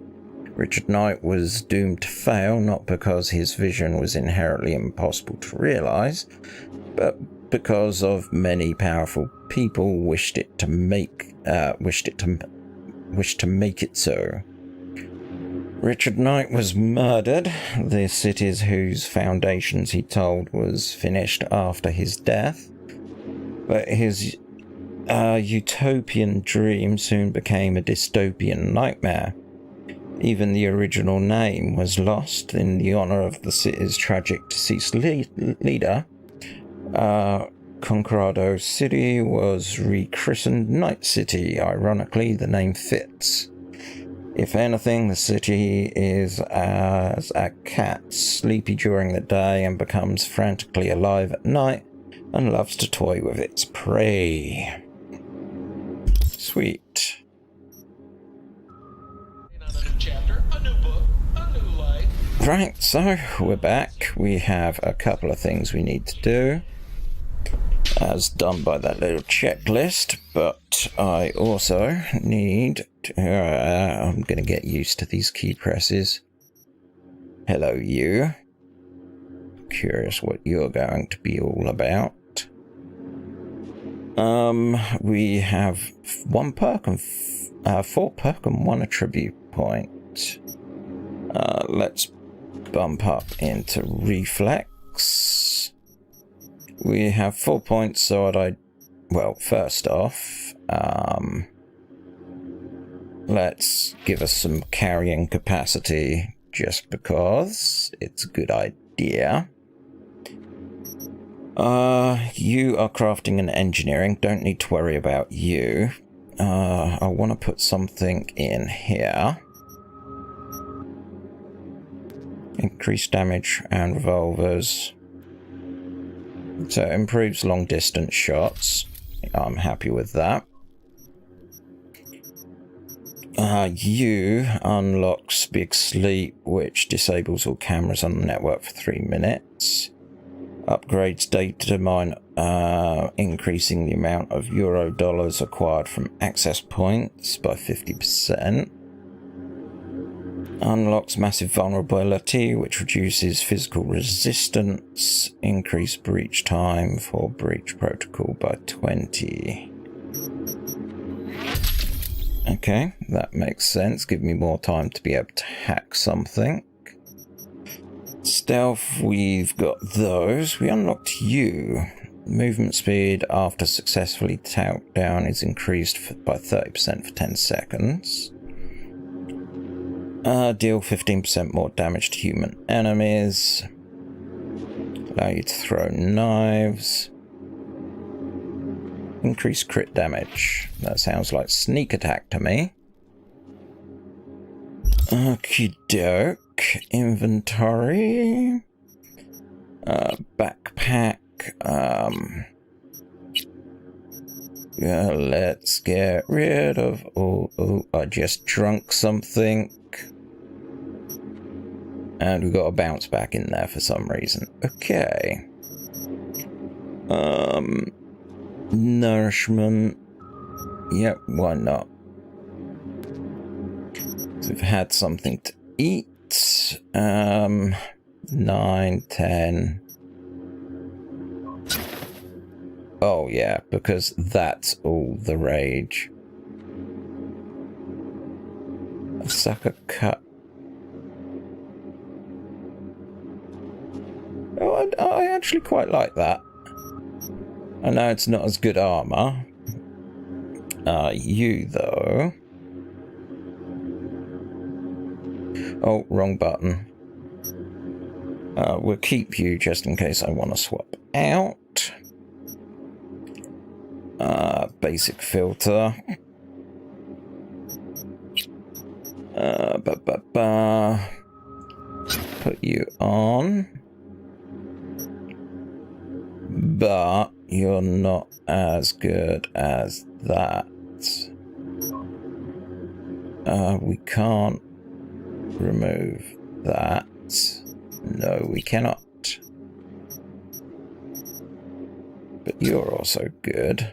Speaker 1: Richard Knight was doomed to fail, not because his vision was inherently impossible to realize, but because of many powerful people wished to make it so. Richard Knight was murdered. The cities whose foundations he told was finished after his death, but his utopian dream soon became a dystopian nightmare. Even the original name was lost in the honor of the city's tragic deceased leader. Concordo City was rechristened Night City. Ironically, the name fits. If anything, the city is as a cat, sleepy during the day and becomes frantically alive at night and loves to toy with its prey. Sweet. Right, so we're back. We have a couple of things we need to do, as done by that little checklist, but I also need to, I'm going to get used to these key presses. Hello, you. Curious what you're going to be all about. We have 1 perk and 4 perk and 1 attribute point. Let's bump up into reflex. We have 4 points, so well, first off, let's give us some carrying capacity, just because it's a good idea. You are crafting and engineering, don't need to worry about you. I want to put something in here. Increased damage and revolvers. So it improves long distance shots. I'm happy with that. You unlocks Big Sleep, which disables all cameras on the network for 3 minutes. Upgrades data mine, increasing the amount of euro dollars acquired from access points by 50%. Unlocks Massive Vulnerability, which reduces physical resistance. Increase breach time for breach protocol by 20. Okay, that makes sense. Give me more time to be able to hack something. Stealth, we've got those. We unlocked you. Movement speed after successfully takedown is increased by 30% for 10 seconds. Deal 15% more damage to human enemies. Allow you to throw knives. Increased crit damage. That sounds like sneak attack to me. Okie doke. Inventory. Backpack. Yeah, let's get rid of... Oh, I just drunk something. And we got a bounce back in there for some reason. Okay. Nourishment. Yep, why not? We've had something to eat. 9, 10. Oh yeah, because that's all the rage. A sucker cut. Oh, I actually quite like that. I know it's not as good armor. You though. Oh, wrong button. We'll keep you just in case I want to swap out. Basic filter. Put you on. But you're not as good as that. We can't remove that. No, we cannot. But you're also good.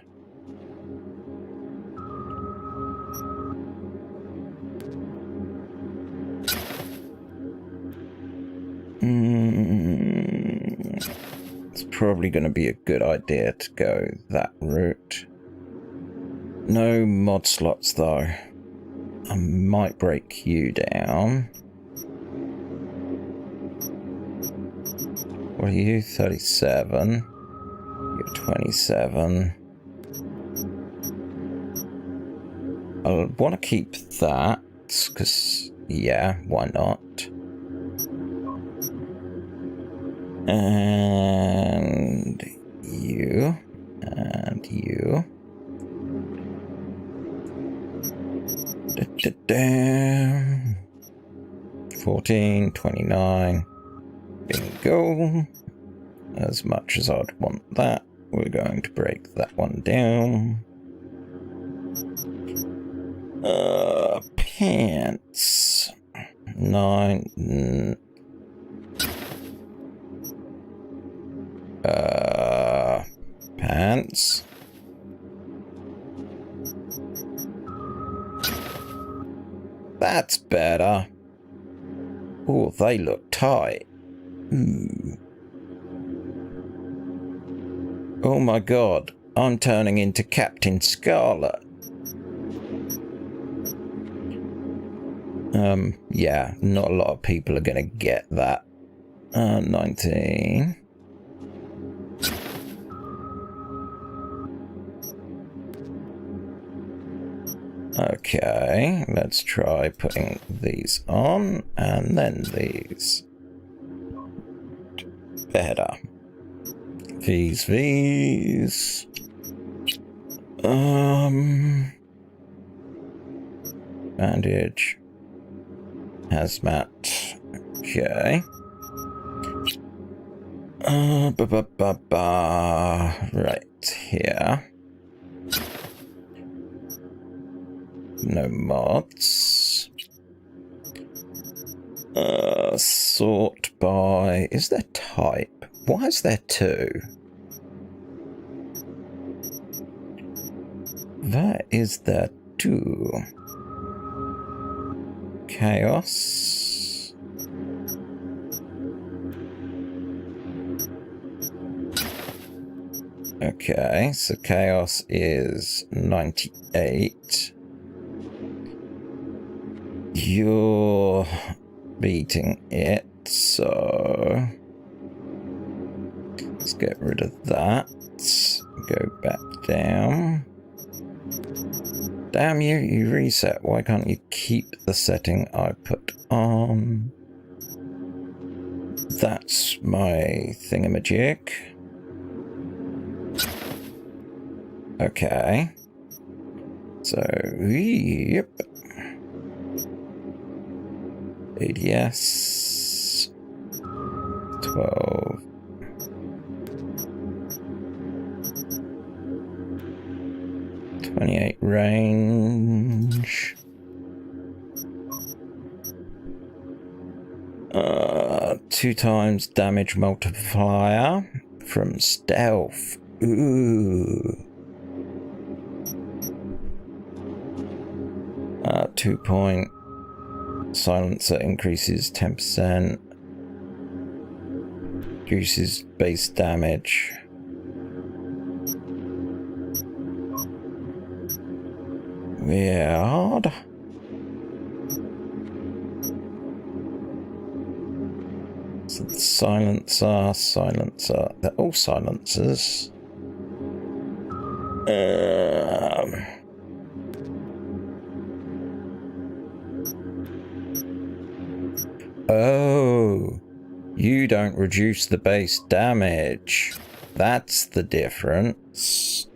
Speaker 1: It's probably going to be a good idea to go that route. No mod slots though. I might break you down. What are you? 37. You're 27. I want to keep that, because, yeah, why not? And you. And you. 14, 29. Bingo. As much as I'd want that, we're going to break that one down. Pants. 9. Pants. That's better. Oh, they look tight. Oh my god, I'm turning into Captain Scarlet. Yeah, not a lot of people are gonna get that. 19. Okay, let's try putting these on, and then these. Better. These. Bandage. Hazmat. Okay. Right here. No mods. Sort by... Is there type? Why is there 2? That is there 2. Chaos. Okay, so chaos is 98. You're beating it, so let's get rid of that. Go back down. Damn you, you reset. Why can't you keep the setting I put on? That's my thingamajig. Okay. So, yep. ADS 12. .28 range. 2 times damage multiplier from stealth. Ooh. 2-point silencer increases 10%. Reduces base damage. Weird. So the silencer. They're all silencers. Oh, you don't reduce the base damage. That's the difference.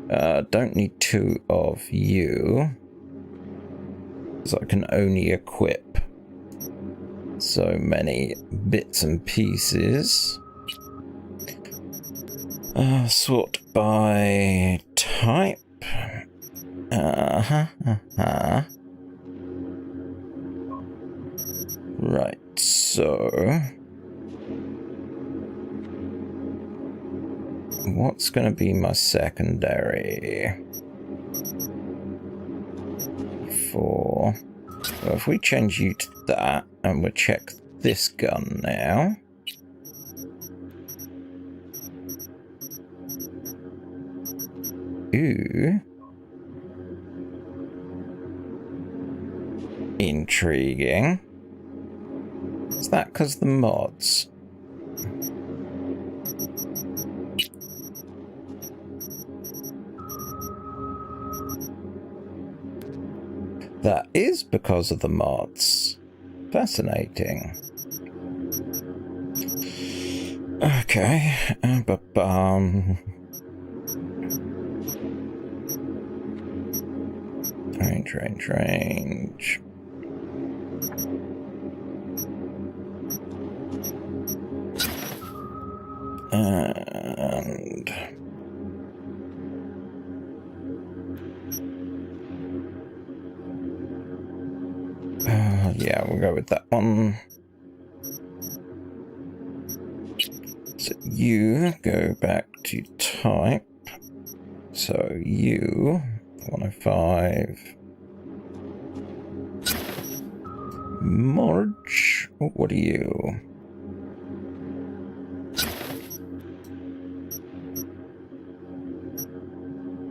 Speaker 1: Don't need 2 of you, because I can only equip so many bits and pieces. Sort by type. Right, so what's going to be my secondary? 4. Well, if we change you to that, and we'll check this gun now. Ooh. Intriguing. Is that because the mods? That is because of the mods. Fascinating. Okay. Range. And yeah, we'll go with that one. So you go back to type. So you 105. March. What are you?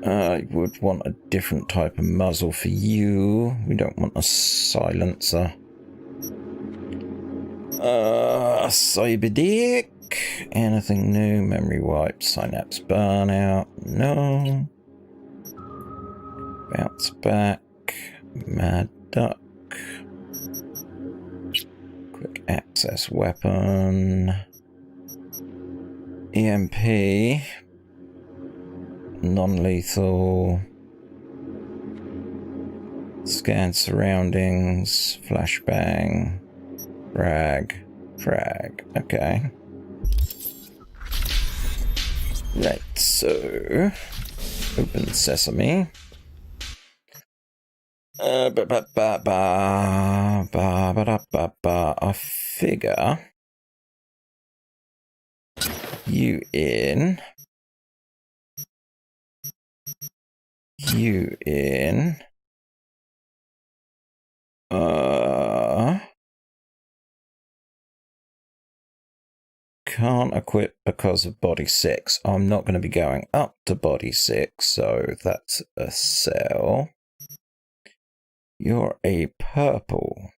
Speaker 1: I would want a different type of muzzle for you. We don't want a silencer. Cyberdick. Anything new? Memory wipe, synapse burnout. No. Bounce back. Mad duck. Quick access weapon. EMP. Non-lethal. Scan surroundings. Flashbang. Frag. Okay. Right, so open sesame. I figure you in. Can't equip because of body 6. I'm not going to be going up to body 6, so that's a cell. You're a purple.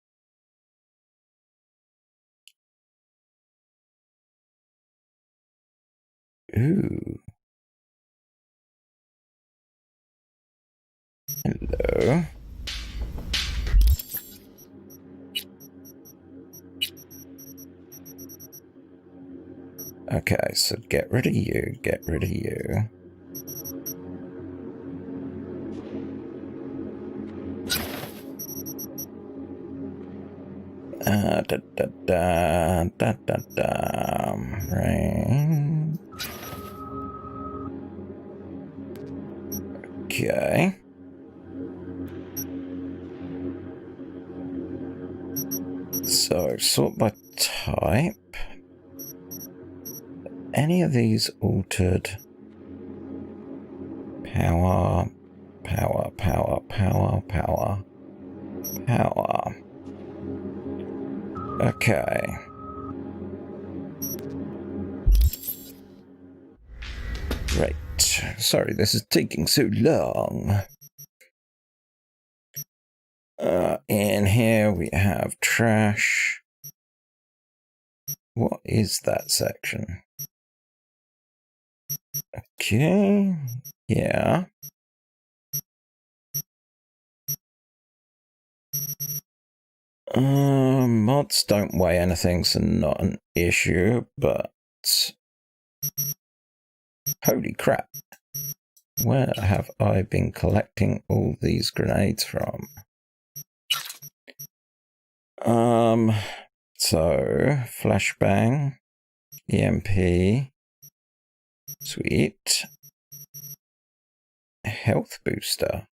Speaker 1: Ooh. Hello. Okay, so get rid of you. Right. Okay. So, sort by type. Any of these altered? Power, power, power, power, power, power. Okay. Right. Sorry, this is taking so long. In here we have trash. What is that section? Okay. Yeah. Mods don't weigh anything, so not an issue, but holy crap. Where have I been collecting all these grenades from? So flashbang, EMP, sweet, health booster,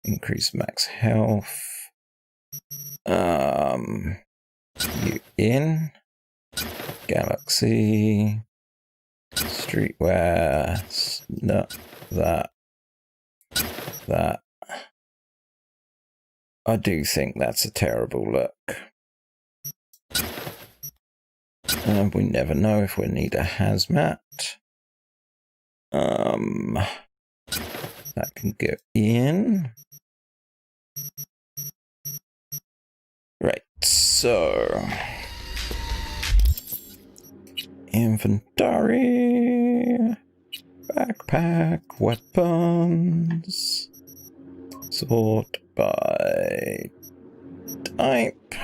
Speaker 1: increase max health, you in, galaxy, streetwear, no, that. I do think that's a terrible look. And we never know if we need a hazmat. That can go in. Right, so inventory, backpack, weapons, sort by type.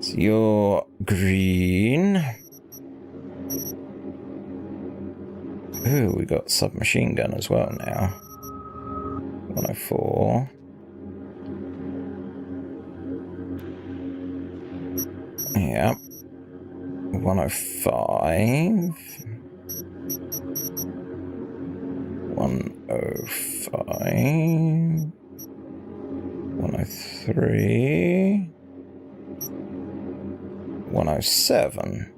Speaker 1: So you're green. Ooh, we got submachine gun as well now. 104. Yep. 105. 105. 103. 107.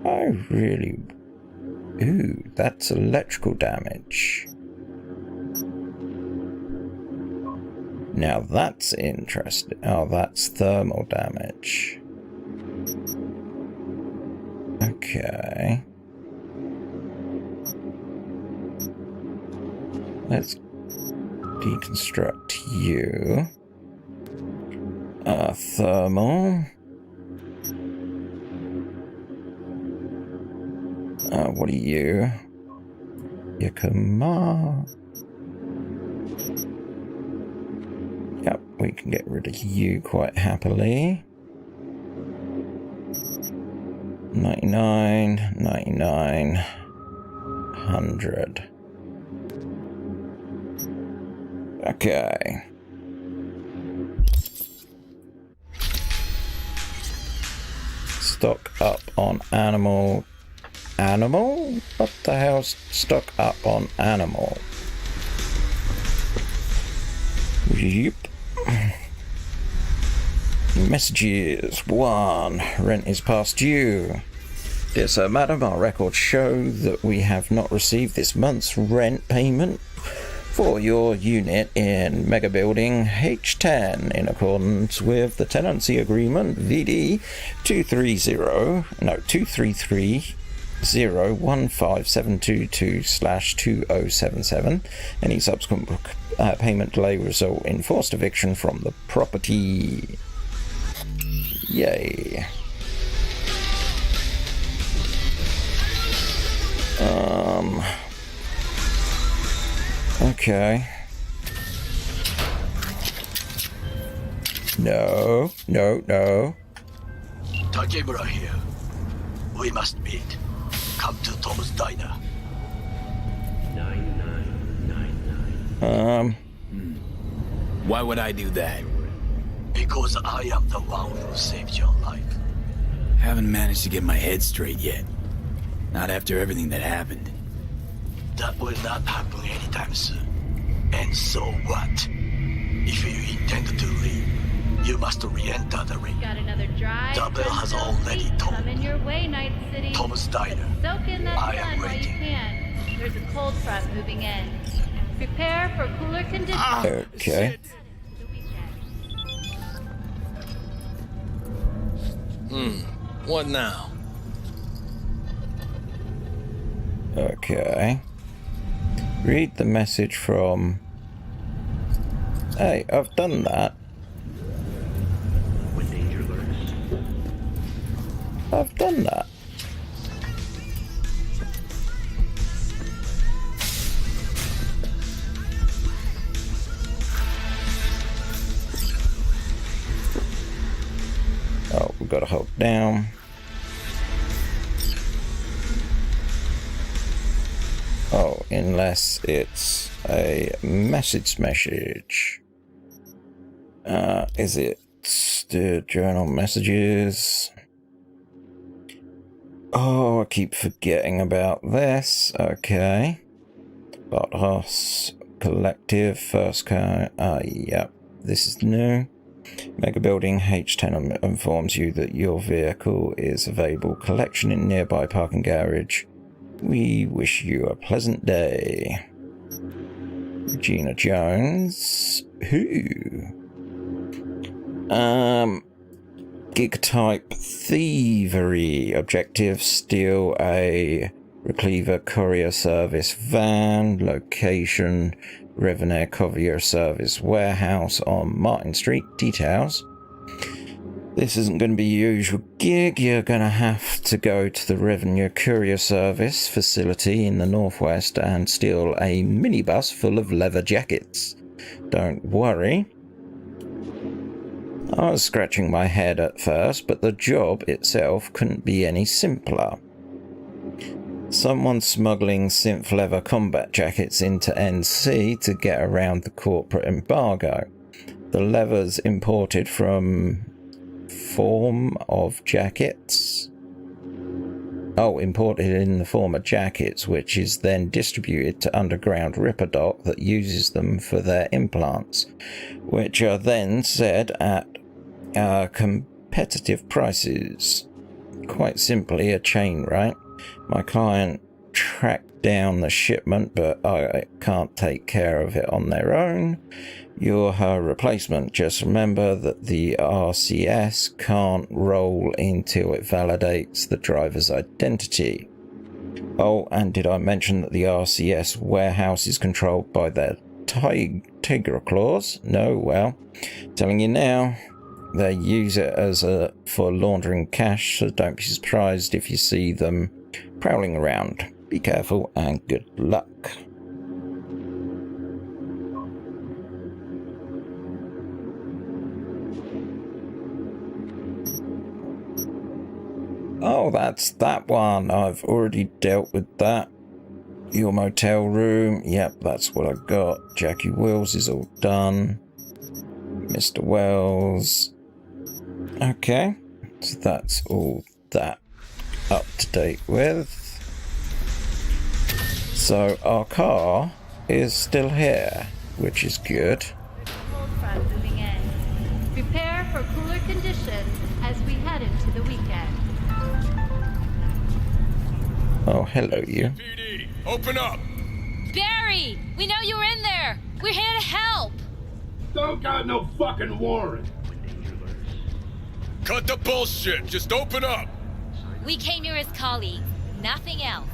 Speaker 1: I really... Ooh, that's electrical damage. Now that's interesting. Oh, that's thermal damage. Okay. Let's deconstruct you. Thermal. What are you? Yakima. Yep, we can get rid of you quite happily. 99, 99, 100. Okay. Stock up on animal. Animal? What the hell's stock up on animal? Yep. Messages. 1. Rent is past due. Dear Sir, Madam, our records show that we have not received this month's rent payment for your unit in Mega Building H10 in accordance with the tenancy agreement VD 230157222/2077. Any subsequent payment delay will result in forced eviction from the property. Yay. Okay. No.
Speaker 13: Takemura here. We must meet. Come to Tom's Diner.
Speaker 2: 9999.
Speaker 18: Why would I do that?
Speaker 13: Because I am the one who saved your life.
Speaker 18: Haven't managed to get my head straight yet. Not after everything that happened.
Speaker 13: That will not happen anytime soon. And so what? If you intend to leave, you must re-enter the ring.
Speaker 20: Got another drive.
Speaker 13: The bell has already tolled.
Speaker 20: Coming your way, Night City.
Speaker 13: Thomas Diner.
Speaker 20: Soak in that
Speaker 13: I
Speaker 20: sun
Speaker 13: am
Speaker 20: while you
Speaker 13: ready.
Speaker 20: can. There's a cold front moving in. Prepare for cooler conditions.
Speaker 1: Okay.
Speaker 15: What now?
Speaker 1: Okay. Read the message from... Hey, I've done that. I've done that. Oh, we've got to hold down. Oh, unless it's a message. Is it the journal messages? Oh, I keep forgetting about this. Okay. Bartos Collective, first car. Yep. This is new. Mega Building H10 informs you that your vehicle is available collection in nearby parking garage. We wish you a pleasant day. Regina Jones. Who? Gig type thievery. Objective: steal a Recleaver Courier Service van. Location: Revenair Courier Service warehouse on Martin Street. Details: this isn't going to be your usual gig. You're going to have to go to the Revenair Courier Service facility in the northwest and steal a minibus full of leather jackets. Don't worry. I was scratching my head at first, but the job itself couldn't be any simpler. Someone smuggling synth leather combat jackets into NC to get around the corporate embargo. The leather's imported from form of jackets. Oh, imported in the form of jackets, which is then distributed to underground Ripperdoc that uses them for their implants, which are then said at competitive prices. Quite simply a chain, right? My client tracked down the shipment, but I can't take care of it on their own. You're her replacement. Just remember that the RCS can't roll until it validates the driver's identity. Oh, and did I mention that the RCS warehouse is controlled by their Tiger Claws? No, well, telling you now. They use it for laundering cash, so don't be surprised if you see them prowling around. Be careful and good luck. Oh, that's that one. I've already dealt with that. Your motel room. Yep, that's what I got. Jackie Wills is all done. Mr. Wells. Okay, so that's all that up to date with. So our car is still here, which is good.
Speaker 20: Cold front moving in. Prepare for cooler conditions as we head into the weekend.
Speaker 1: Oh, hello, you.
Speaker 7: PD, open up!
Speaker 3: Barry! We know you're in there! We're here to help!
Speaker 12: Don't got no fucking warrant.
Speaker 7: Cut the bullshit! Just open up!
Speaker 3: We came here as colleagues, nothing else.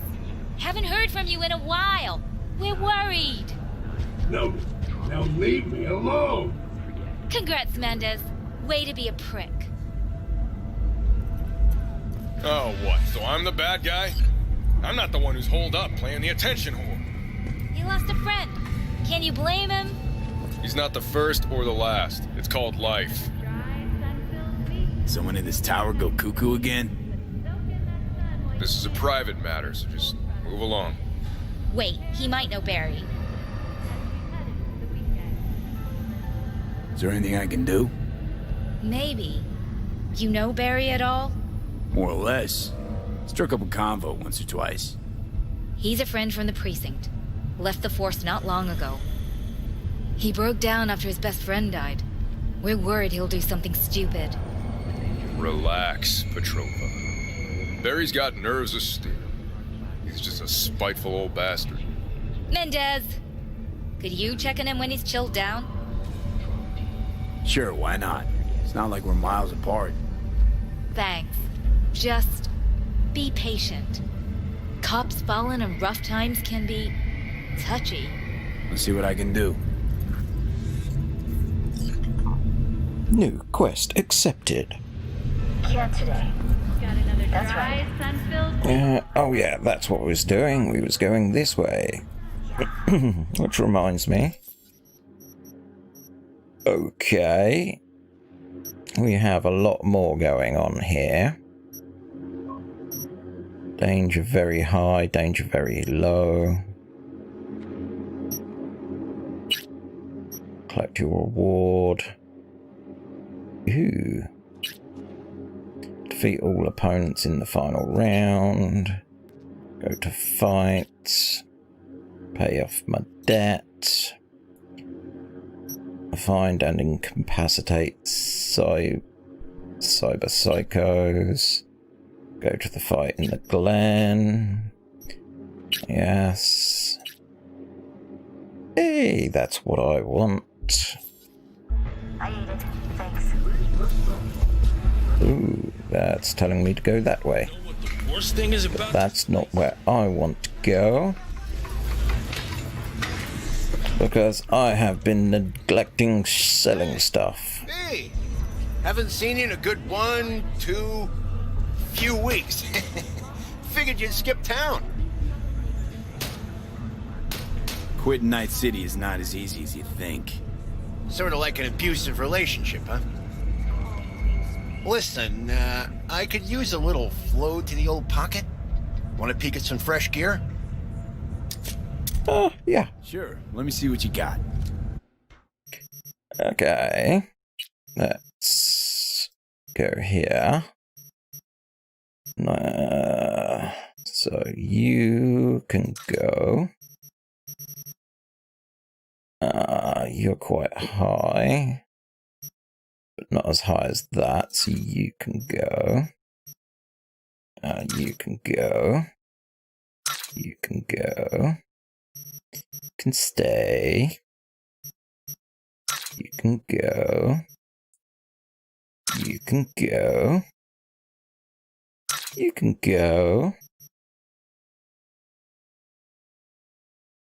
Speaker 3: Haven't heard from you in a while. We're worried.
Speaker 12: No, now leave me alone.
Speaker 3: Congrats, Mendez. Way to be a prick.
Speaker 7: Oh, what? So I'm the bad guy? I'm not the one who's holed up playing the attention whore.
Speaker 3: He lost a friend. Can you blame him?
Speaker 7: He's not the first or the last. It's called life.
Speaker 18: Someone in this tower go cuckoo again?
Speaker 7: This is a private matter, so just move along.
Speaker 3: Wait, he might know Barry.
Speaker 18: Is there anything I can do?
Speaker 3: Maybe. You know Barry at all?
Speaker 18: More or less. Struck up a convo once or twice.
Speaker 3: He's a friend from the precinct. Left the force not long ago. He broke down after his best friend died. We're worried he'll do something stupid.
Speaker 21: Relax, Petrova. Barry's got nerves of steel. He's just a spiteful old bastard.
Speaker 3: Mendez! Could you check on him when he's chilled down?
Speaker 18: Sure, why not? It's not like we're miles apart.
Speaker 3: Thanks. Just be patient. Cops falling in rough times can be touchy.
Speaker 18: Let's see what I can do.
Speaker 1: New quest accepted.
Speaker 20: Can't today. Got another dry, sun-filled...
Speaker 1: Oh yeah, that's what we was doing. We was going this way. Which reminds me. Okay. We have a lot more going on here. Danger very high, danger very low. Collect your reward. Ooh. Defeat all opponents in the final round. Go to fight. Pay off my debt. Find and incapacitate cyber psychos. Go to the fight in the Glen. Yes. Hey, that's what I want.
Speaker 20: I ate it. Thanks.
Speaker 1: Ooh, that's telling me to go that way.
Speaker 15: Worst thing is
Speaker 1: But
Speaker 15: about
Speaker 1: that's not where I want to go. Because I have been neglecting selling stuff.
Speaker 5: Hey, haven't seen you in a good 1, 2, few weeks. Figured you'd skip town.
Speaker 18: Quitting Night City is not as easy as you think.
Speaker 5: Sort of like an abusive relationship, huh? Listen, I could use a little flow to the old pocket. Want to peek at some fresh gear?
Speaker 1: Yeah.
Speaker 18: Sure, let me see what you got.
Speaker 1: Okay. Let's go here. So you can go. You're quite high. But not as high as that, so you can go. You can go. You can go. You can stay. You can go. You can go. You can go.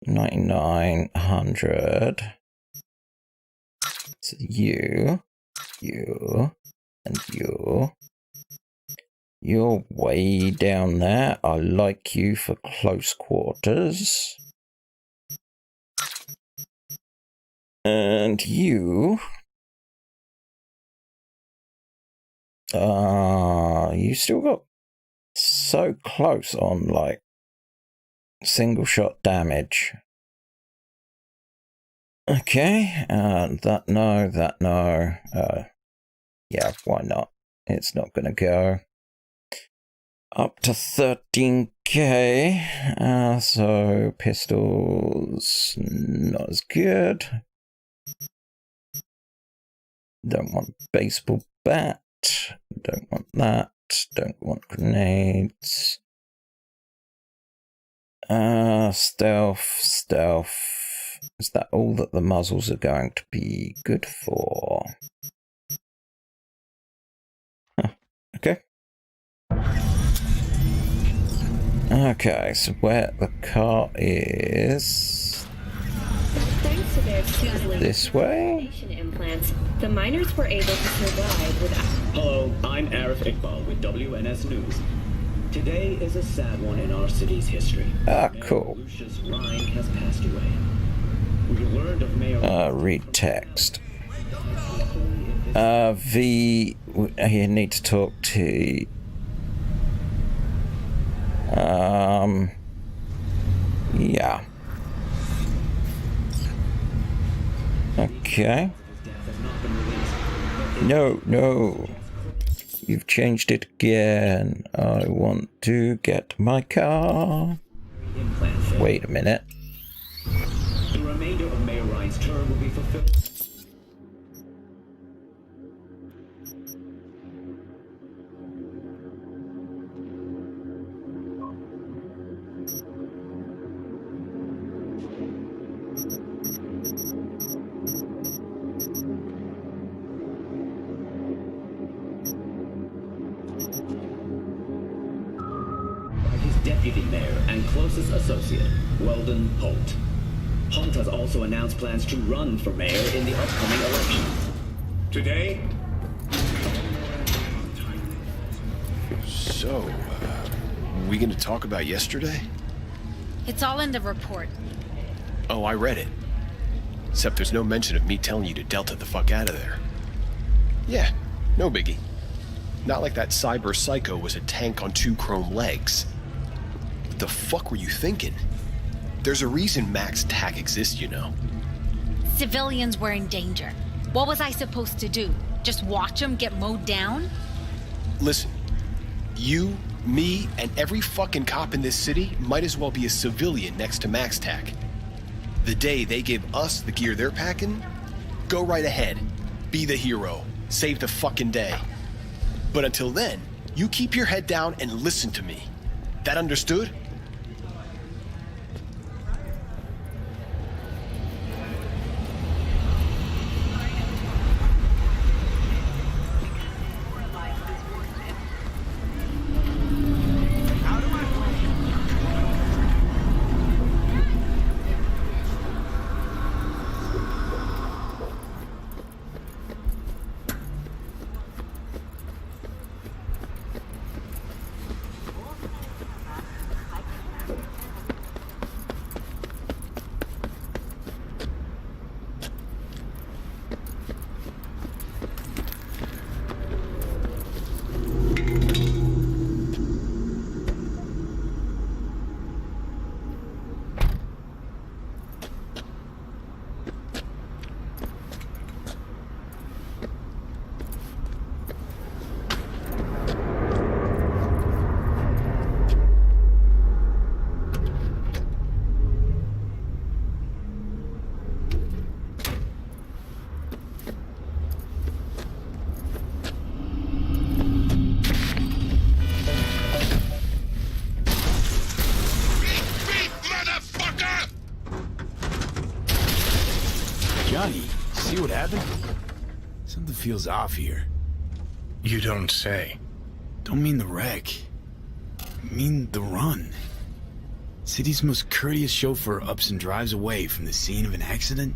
Speaker 1: 99, 100. So you, and you. You're way down there. I like you for close quarters. And you... you still got so close on, like, single shot damage. Okay, that no. Yeah, why not? It's not gonna go. Up to 13k, so pistols not as good. Don't want baseball bat, don't want that, don't want grenades. Stealth. Is that all that the muzzles are going to be good for? Huh. Okay. Okay, so where the car is...
Speaker 22: Thanks to their
Speaker 1: this way?
Speaker 22: Implants, the miners were able to survive without...
Speaker 11: Hello, I'm Arif Iqbal with WNS News. Today is a sad one in our city's history.
Speaker 1: Cool.
Speaker 11: Lucius Rhine has passed away. We learned of Mayor...
Speaker 1: read text. V... You need to talk to... Yeah. Okay. No, no. You've changed it again. I want to get my car. Wait a minute.
Speaker 11: The remainder of Mayor Ryan's term will be fulfilled. Deputy Mayor and closest associate, Weldon Holt. Holt has also announced plans to run for mayor in the upcoming election.
Speaker 6: Today?
Speaker 9: So, we gonna talk about yesterday?
Speaker 3: It's all in the report.
Speaker 9: Oh, I read it. Except there's no mention of me telling you to Delta the fuck out of there. Yeah, no biggie. Not like that cyber psycho was a tank on 2 chrome legs. What the fuck were you thinking? There's a reason Max TAC exists, you know.
Speaker 3: Civilians were in danger. What was I supposed to do? Just watch them get mowed down?
Speaker 9: Listen, you, me, and every fucking cop in this city might as well be a civilian next to Max TAC. The day they give us the gear they're packing, go right ahead. Be the hero. Save the fucking day. But until then, you keep your head down and listen to me. That understood?
Speaker 18: Johnny, see what happened? Something feels off here.
Speaker 7: You don't say.
Speaker 18: Don't mean the wreck. I mean the run. City's most courteous chauffeur ups and drives away from the scene of an accident.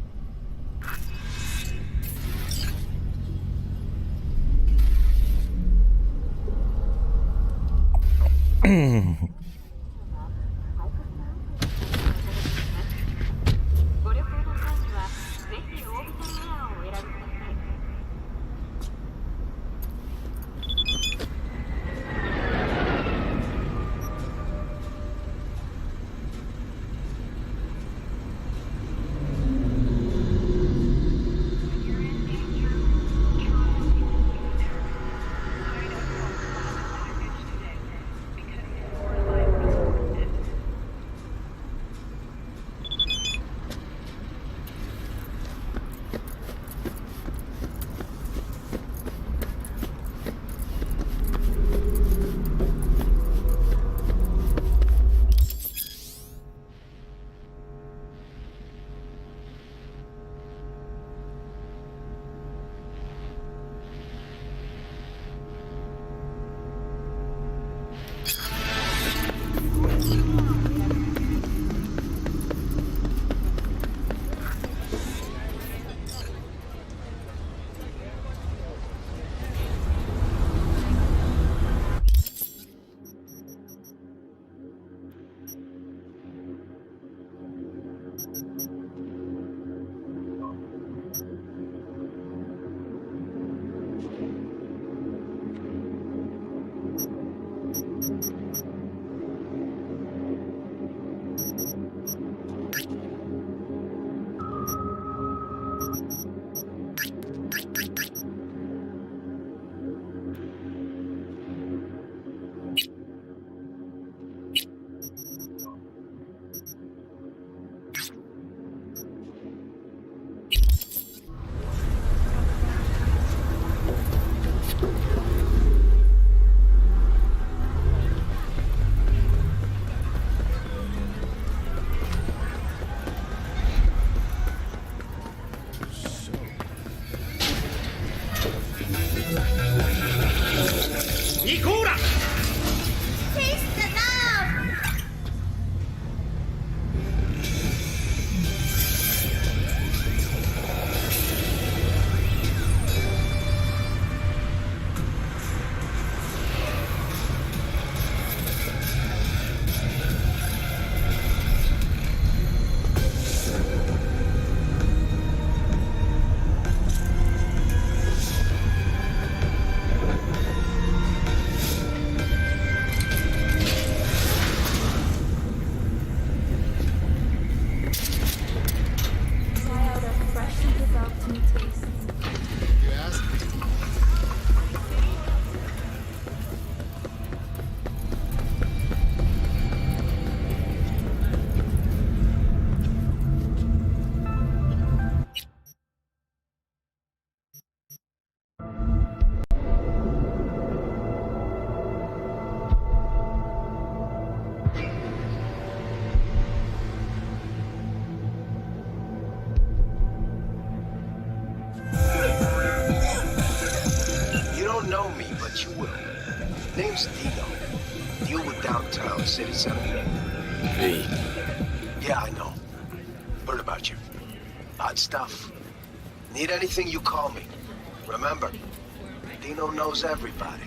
Speaker 6: You don't know me, but you will. Name's Dino. Deal with downtown, city center.
Speaker 18: V.
Speaker 6: Yeah, I know. Heard about you. Odd stuff. Need anything, you call me. Remember, Dino knows everybody.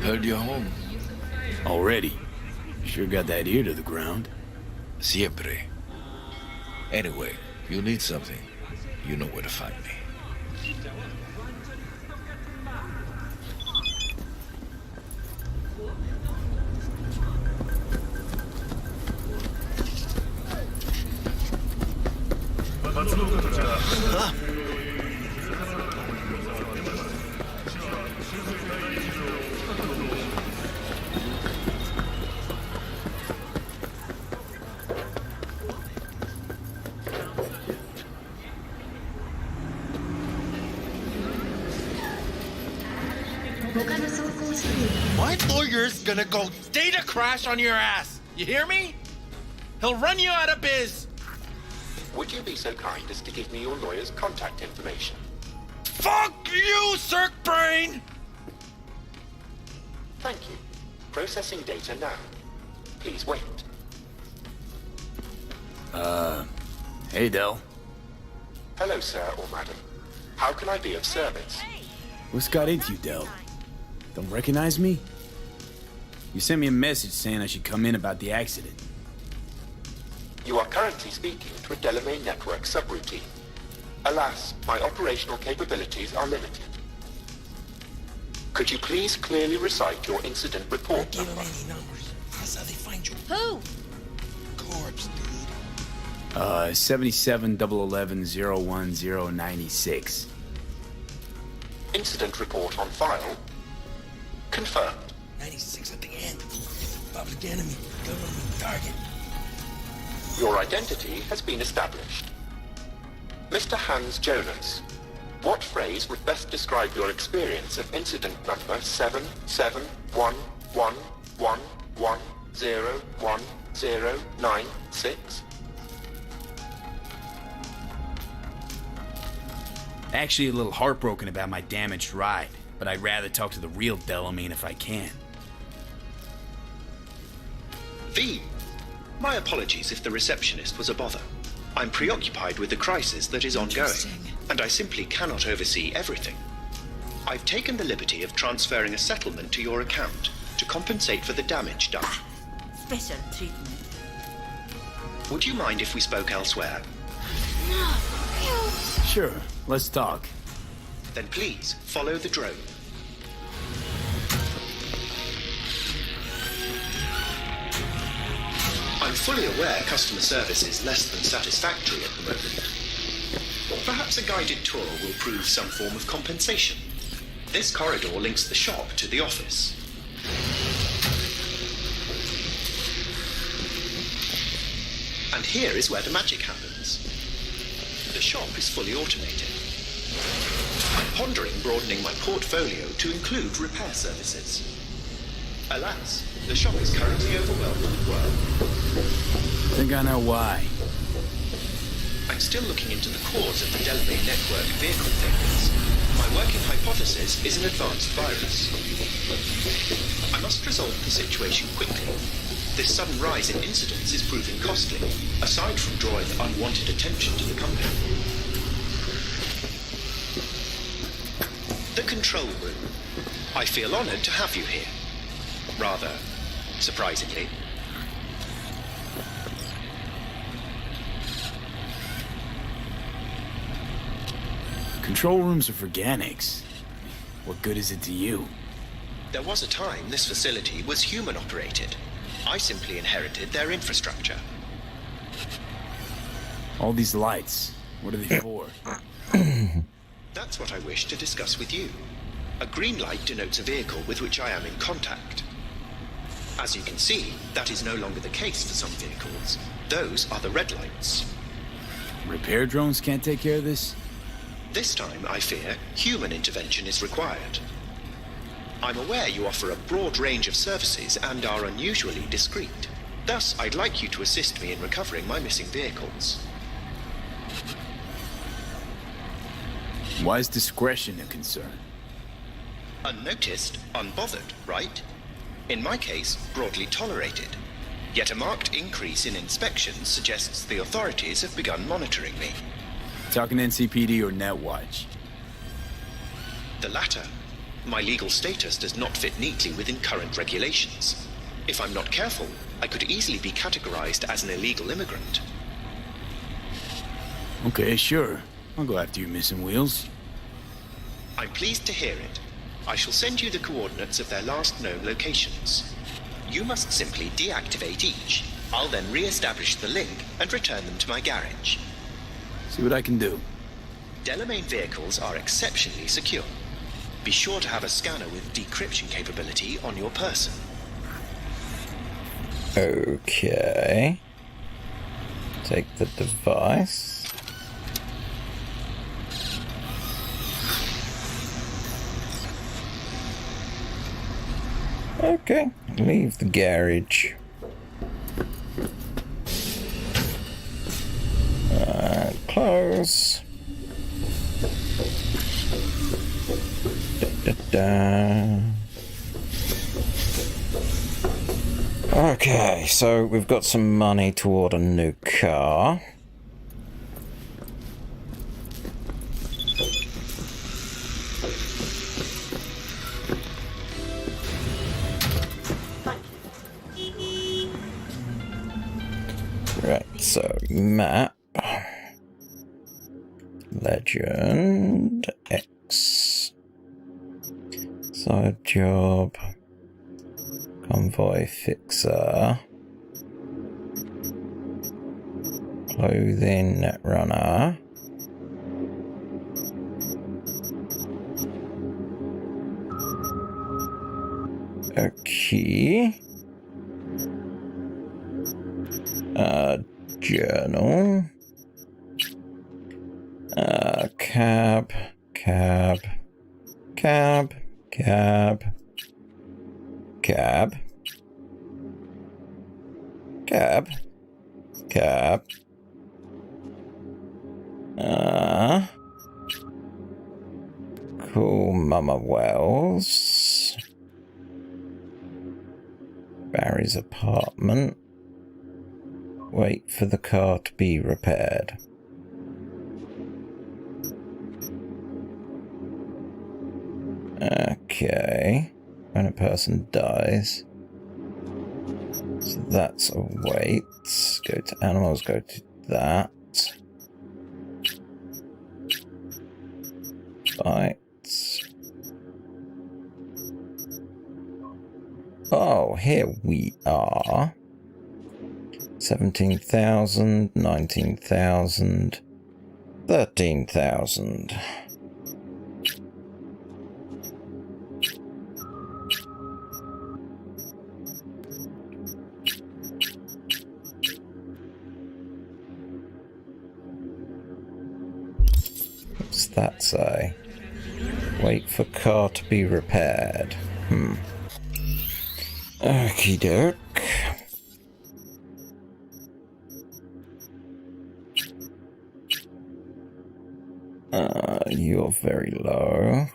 Speaker 15: Heard you're home.
Speaker 18: Already? Sure got that ear to the ground.
Speaker 15: Siempre. Anyway, if you need something, you know where to find me.
Speaker 6: Huh?
Speaker 8: My lawyer's gonna go data crash on your ass. You hear me? He'll run you out of biz.
Speaker 23: Would you be so kind as to give me your lawyer's contact information?
Speaker 8: Fuck you, Cirque Brain!
Speaker 23: Thank you. Processing data now. Please wait.
Speaker 18: Hey, Del.
Speaker 23: Hello, sir or madam. How can I be of service?
Speaker 18: What's got into you, Del? Don't recognize me? You sent me a message saying I should come in about the accident.
Speaker 23: You are currently speaking to a Delamain Network subroutine. Alas, my operational capabilities are limited. Could you please clearly recite your incident report number?
Speaker 13: Any numbers. That's how they find you.
Speaker 3: Who?
Speaker 13: Corpse, dude.
Speaker 18: 77-011-01096.
Speaker 23: Incident report on file. Confirmed.
Speaker 13: 96 at the end. Public enemy. Government target.
Speaker 23: Your identity has been established. Mr. Hans Jonas, what phrase would best describe your experience of incident number 771111101096?
Speaker 18: Actually, a little heartbroken about my damaged ride, but I'd rather talk to the real Delamain if I can.
Speaker 19: V. My apologies if the receptionist was a bother. I'm preoccupied with the crisis that is ongoing, and I simply cannot oversee everything. I've taken the liberty of transferring a settlement to your account to compensate for the damage done.
Speaker 14: Special treatment.
Speaker 19: Would you mind if we spoke elsewhere?
Speaker 14: No.
Speaker 18: Sure, let's talk.
Speaker 19: Then please, follow the drone. I'm fully aware customer service is less than satisfactory at the moment. Perhaps a guided tour will prove some form of compensation. This corridor links the shop to the office. And here is where the magic happens. The shop is fully automated. I'm pondering broadening my portfolio to include repair services. Alas, the shop is currently overwhelmed with work.
Speaker 18: Think I know why.
Speaker 19: I'm still looking into the cause of the Delamain network vehicle failures. My working hypothesis is an advanced virus. I must resolve the situation quickly. This sudden rise in incidents is proving costly, aside from drawing unwanted attention to the company. The control room. I feel honored to have you here. Rather, surprisingly.
Speaker 18: Control rooms are for organics. What good is it to you?
Speaker 19: There was a time this facility was human-operated. I simply inherited their infrastructure.
Speaker 18: All these lights, what are they for?
Speaker 19: That's what I wish to discuss with you. A green light denotes a vehicle with which I am in contact. As you can see, that is no longer the case for some vehicles. Those are the red lights.
Speaker 18: Repair drones can't take care of this?
Speaker 19: This time, I fear, human intervention is required. I'm aware you offer a broad range of services and are unusually discreet. Thus, I'd like you to assist me in recovering my missing vehicles.
Speaker 18: Why is discretion a concern?
Speaker 19: Unnoticed, unbothered, right? In my case, broadly tolerated. Yet a marked increase in inspections suggests the authorities have begun monitoring me.
Speaker 18: Talking NCPD or Netwatch?
Speaker 19: The latter. My legal status does not fit neatly within current regulations. If I'm not careful, I could easily be categorized as an illegal immigrant.
Speaker 18: Okay, sure. I'll go after your missing wheels.
Speaker 19: I'm pleased to hear it. I shall send you the coordinates of their last known locations. You must simply deactivate each. I'll then re-establish the link and return them to my garage.
Speaker 18: See what I can do.
Speaker 19: Delamain vehicles are exceptionally secure. Be sure to have a scanner with decryption capability on your person.
Speaker 1: Okay. Take the device. Okay, leave the garage. Close. Okay, so we've got some money toward a new car. Right, so map. Legend X. Side job. Convoy fixer. Clothing netrunner. A key. Journal. Cab. Cab. Cab. Cab. Cab. Cab. Cab. Cool Mama Wells. Barry's apartment. Wait for the car to be repaired. Okay. When a person dies. So that's a wait. Go to animals, go to that. Right. Oh, here we are. 17,000, 19,000, 13,000. What's that say? Wait for car to be repaired. Okie doke. You're very low.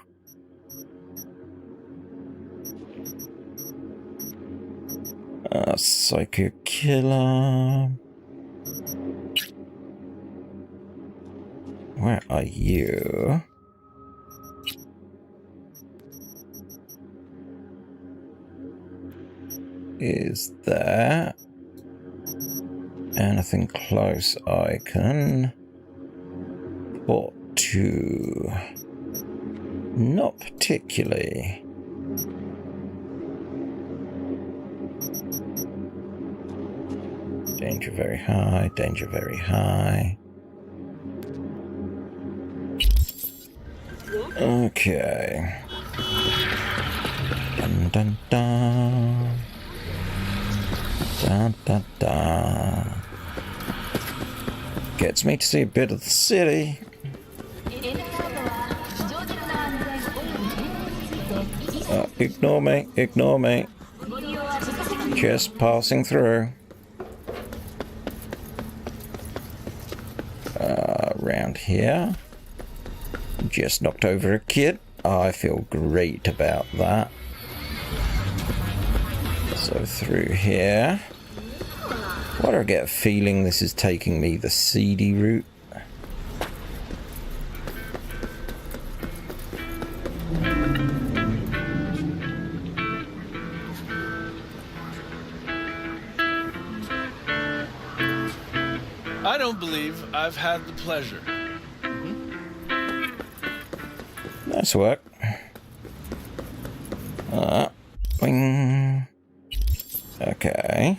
Speaker 1: Psycho killer. Where are you? Is there anything close I can put to? Not particularly. Danger very high, danger very high. Okay. Dun dun dun. Dun dun dun. Gets me to see a bit of the city. Ignore me, ignore me. Just passing through. Around here. Just knocked over a kid. I feel great about that. So through here. Why do I get a feeling this is taking me the seedy route?
Speaker 8: I don't believe I've had the pleasure.
Speaker 1: Nice work. Wing. Okay.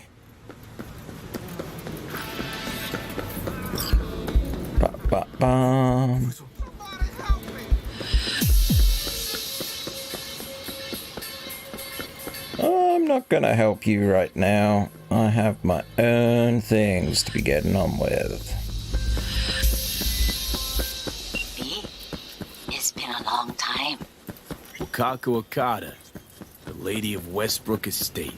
Speaker 1: Ba-ba-bum. I'm not gonna help you right now. I have my own things to be getting on with.
Speaker 10: It's been a long time.
Speaker 18: Wakako Okada, the Lady of Westbrook Estate.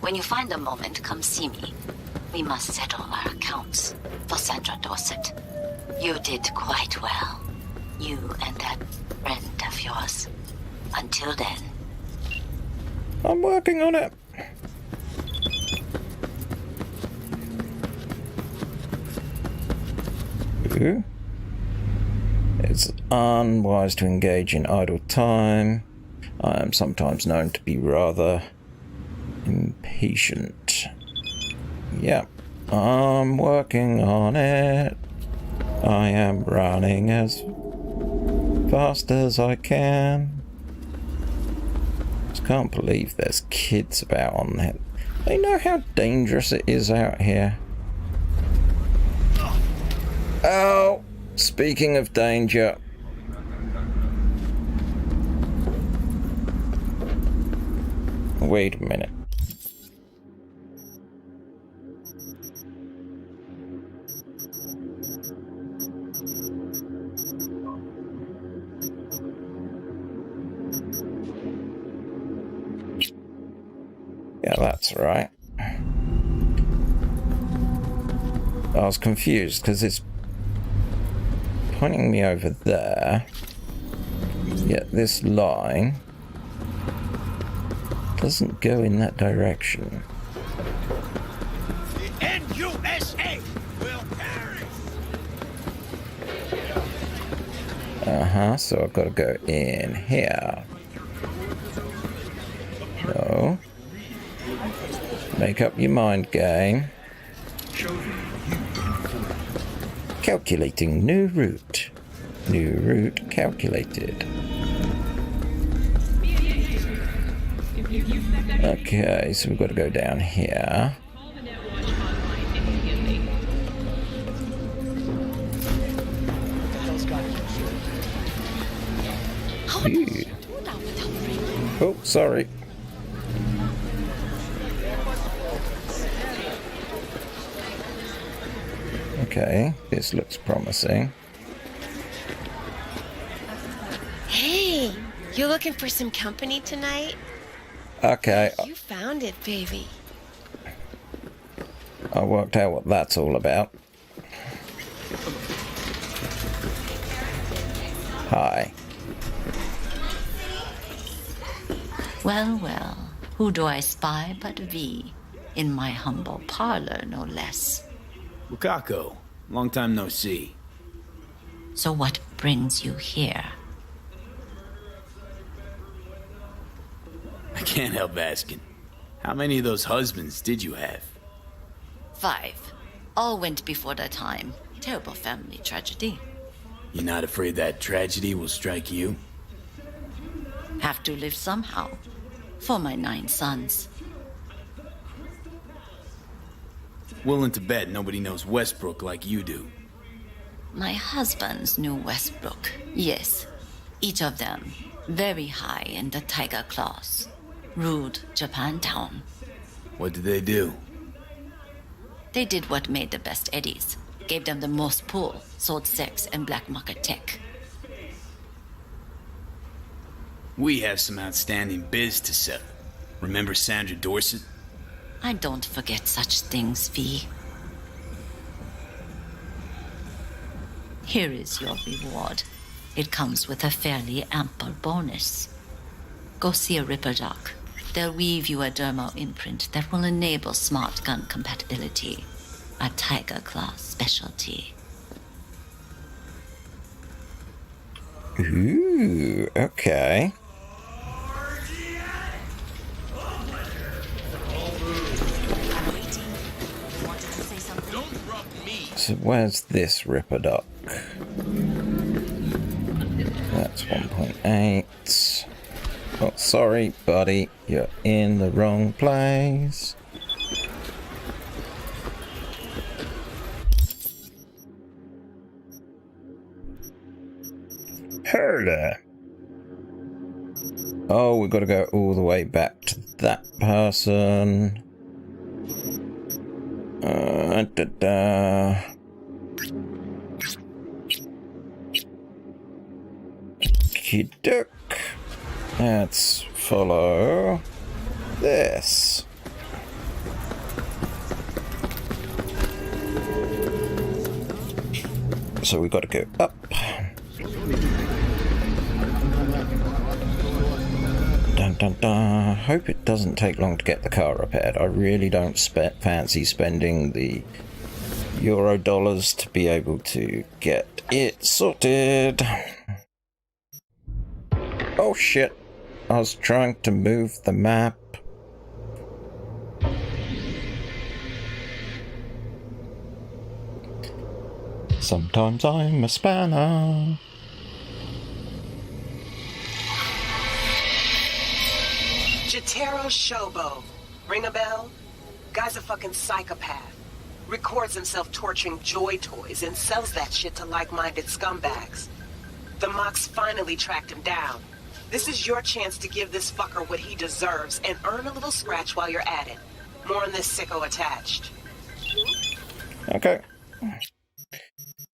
Speaker 10: When you find a moment, come see me. We must settle our accounts for Sandra Dorset. You did quite well. You and that friend of yours. Until then.
Speaker 1: I'm working on it. Ooh. It's unwise to engage in idle time. I am sometimes known to be rather impatient. Yep, I'm working on it. I am running as fast as I can. Just can't believe there's kids about on that. They know how dangerous it is out here. Oh, speaking of danger. Wait a minute. Yeah, that's right. I was confused because it's pointing me over there. Yet this line doesn't go in that direction.
Speaker 8: The NUS
Speaker 1: So I've got to go in here. No. Make up your mind, game. Calculating new route. New route calculated. Okay, so we've got to go down here. Ooh. Oh, sorry. Okay, this looks promising.
Speaker 4: Hey, you looking for some company tonight?
Speaker 1: Okay,
Speaker 4: You found it, baby.
Speaker 1: I worked out what that's all about. Hi.
Speaker 16: Well, well, who do I spy but V? In my humble parlor, no less.
Speaker 18: Lukako, long time no see.
Speaker 16: So what brings you here?
Speaker 18: I can't help asking. How many of those husbands did you have?
Speaker 16: 5. All went before their time. Terrible family tragedy.
Speaker 18: You're not afraid that tragedy will strike you?
Speaker 16: Have to live somehow. For my 9 sons.
Speaker 18: Willing to bet nobody knows Westbrook like you do.
Speaker 16: My husbands knew Westbrook, yes. Each of them very high in the tiger class. Ruled Japantown.
Speaker 18: What did they do?
Speaker 16: They did what made the best eddies. Gave them the most pull, sold sex and black market tech.
Speaker 18: We have some outstanding biz to settle. Remember Sandra Dorset?
Speaker 16: I don't forget such things, V. Here is your reward. It comes with a fairly ample bonus. Go see a Ripper doc. They'll weave you a dermal imprint that will enable smart gun compatibility. A Tiger Class specialty.
Speaker 1: Ooh, okay. So where's this Ripper dock? That's 1.8. Oh, sorry, buddy. You're in the wrong place. Herda. Oh, we've got to go all the way back to that person. Okey-doke. Let's follow this. So we've got to go up. Dun dun dun. Hope it doesn't take long to get the car repaired. I really don't fancy spending the Euro dollars to be able to get it sorted. Oh shit. I was trying to move the map. Sometimes I'm a spanner.
Speaker 17: Jotaro Shobo. Ring a bell? Guy's a fucking psychopath. Records himself torturing joy toys and sells that shit to like-minded scumbags. The Mox finally tracked him down. This is your chance to give this fucker what he deserves and earn a little scratch while you're at it. More on this sicko attached.
Speaker 1: Okay.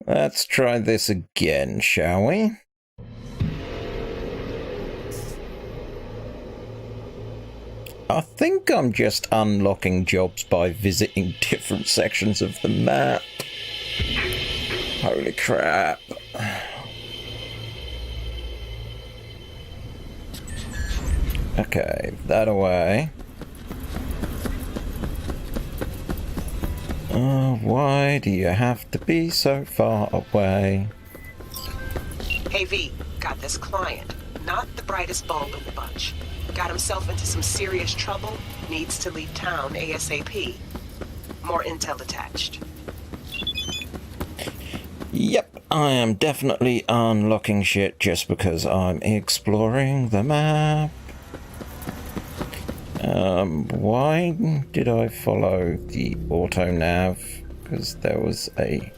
Speaker 1: Let's try this again, shall we? I think I'm just unlocking jobs by visiting different sections of the map. Holy crap. Okay, that away. Why do you have to be so far away?
Speaker 17: Hey Hey V, got this client. Not the brightest bulb in the bunch. Got himself into some serious trouble, needs to leave town ASAP. More intel attached.
Speaker 1: Yep, I am definitely unlocking shit just because I'm exploring the map. Why did I follow the auto nav? Because there was a...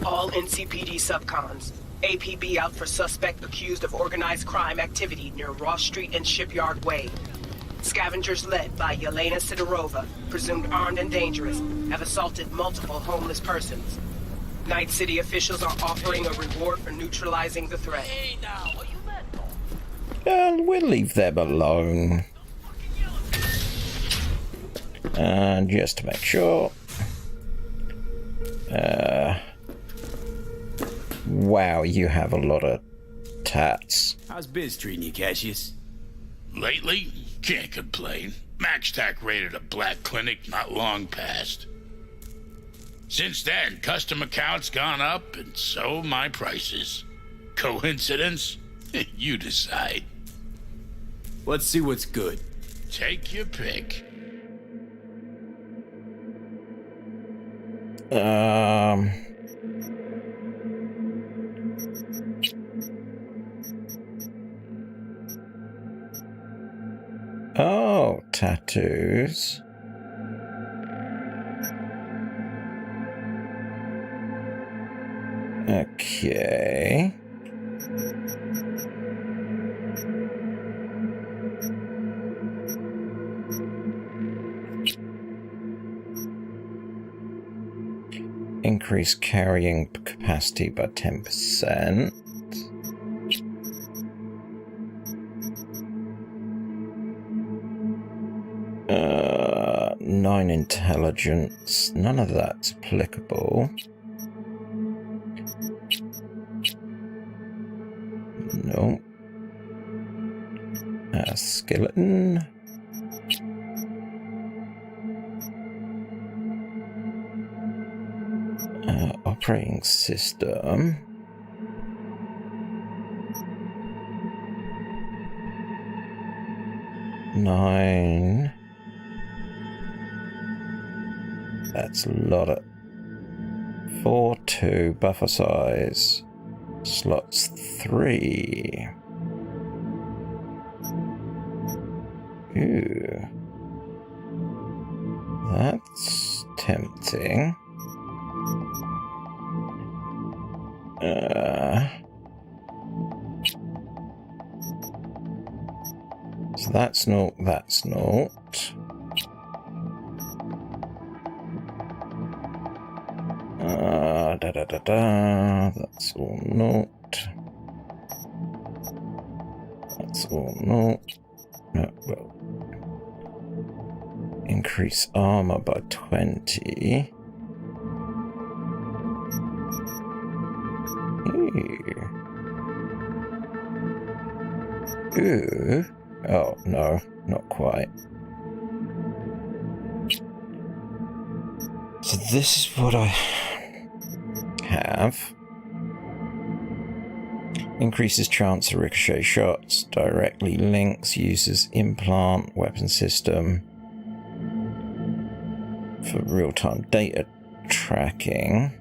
Speaker 17: All NCPD subcons. APB out for suspect accused of organized crime activity near Ross Street and Shipyard Way. Scavengers led by Yelena Sidorova, presumed armed and dangerous, have assaulted multiple homeless persons. Night City officials are offering a reward for neutralizing the threat.
Speaker 1: We'll leave them alone. And just to make sure... wow, you have a lot of tats.
Speaker 18: How's biz treating you, Cassius?
Speaker 15: Lately, can't complain. MaxTac raided a black clinic not long past. Since then, custom accounts gone up, and so my prices. Coincidence? You decide.
Speaker 18: Let's see what's good.
Speaker 15: Take your pick.
Speaker 1: Oh, tattoos. Okay. Increase carrying capacity by 10%. 9 intelligence. None of that's applicable. Nope. Skeleton. Operating system. Nine. That's a lot of... 4, 2, buffer size. Slots 3. Ooh. That's tempting. So that's not, that's not. That's all not. That's all not. No, well. Increase armor by 20. Ooh. Oh, no, not quite. So this is what I have. Increases chance of ricochet shots, directly links users implant weapon system for real-time data tracking.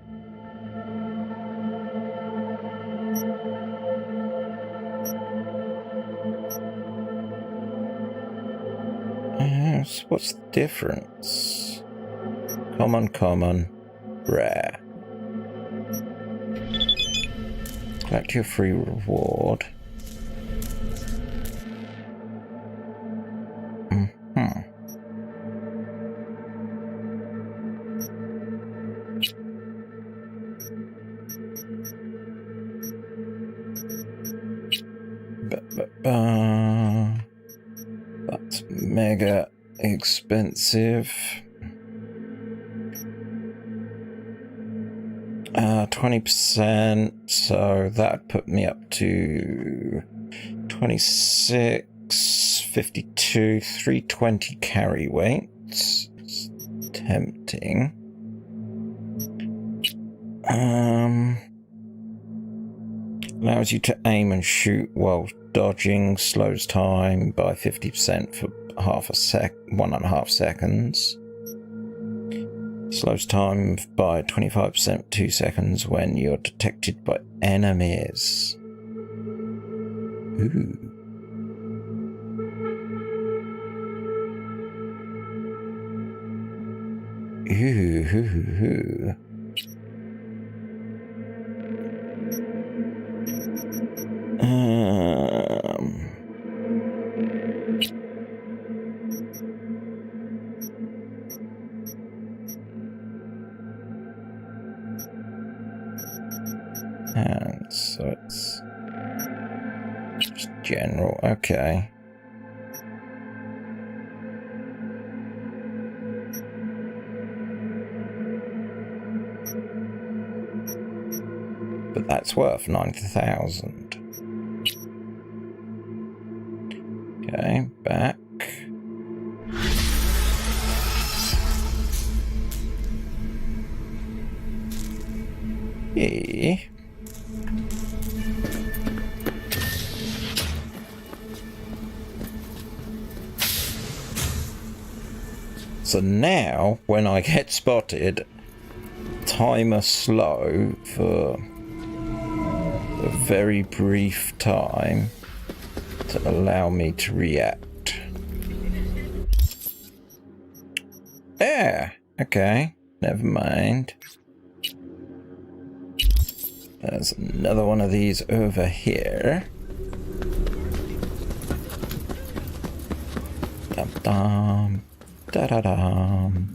Speaker 1: So what's the difference? Common, rare. Collect your free reward. That's mega expensive. 20%, so that put me up to 26, 52, 320 carry weight. It's tempting. Allows you to aim and shoot while dodging. Slows time by 50% for 1.5 seconds. Slows time by 25% 2 seconds when you're detected by enemies. Ooh. Ooh. And so it's just general, okay. But that's worth 90,000. Okay, back. Yeah. So now, when I get spotted, timer slow for a very brief time to allow me to react. Yeah, okay, never mind. There's another one of these over here. Dum dum, da da dum.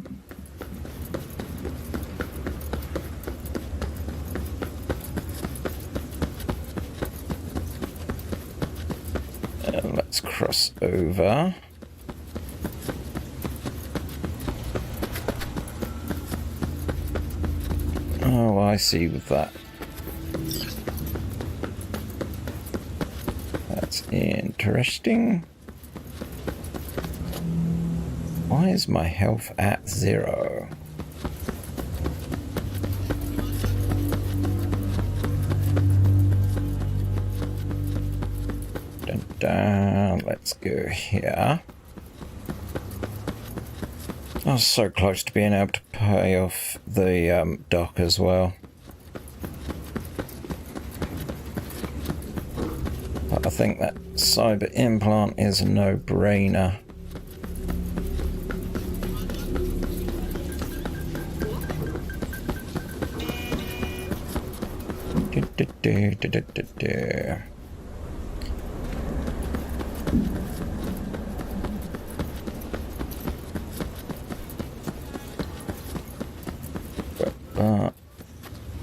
Speaker 1: Let's cross over. Oh, I see with that. That's interesting. Why is my health at 0? Dun dun. Let's go here. I was so close to being able to pay off the dock as well. But I think that cyber implant is a no-brainer.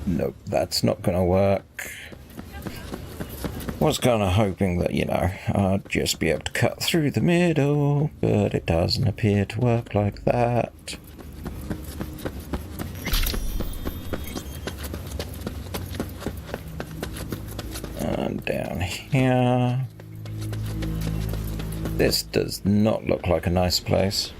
Speaker 1: Nope, that's not gonna work. Was kind of hoping that, you know, I'd just be able to cut through the middle, but it doesn't appear to work like that. And down here. This does not look like a nice place.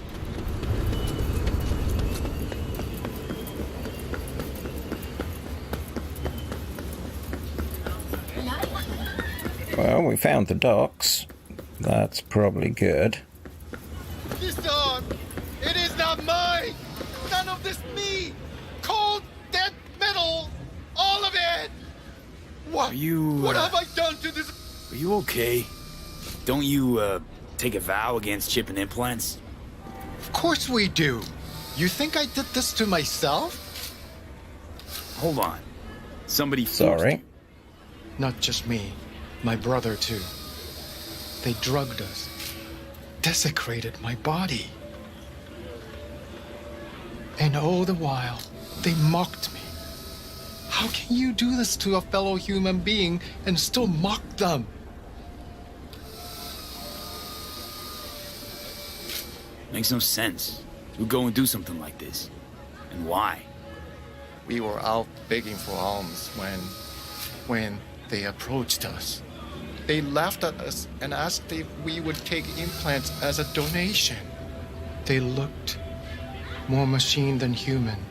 Speaker 1: Well, we found the docks. That's probably good.
Speaker 8: This arm, it is not mine! None of this me! Cold, dead metal! All of it! What?
Speaker 18: Are you,
Speaker 8: what have I done to this?
Speaker 18: Are you okay? Don't you, take a vow against chipping implants?
Speaker 8: Of course we do. You think I did this to myself?
Speaker 18: Hold on. Somebody
Speaker 1: Sorry.
Speaker 8: Not just me. My brother, too. They drugged us. Desecrated my body. And all the while, they mocked me. How can you do this to a fellow human being and still mock them?
Speaker 18: Makes no sense. Who'd go and do something like this? And why?
Speaker 8: We were out begging for alms when they approached us. They laughed at us and asked if we would take implants as a donation. They looked more machine than human.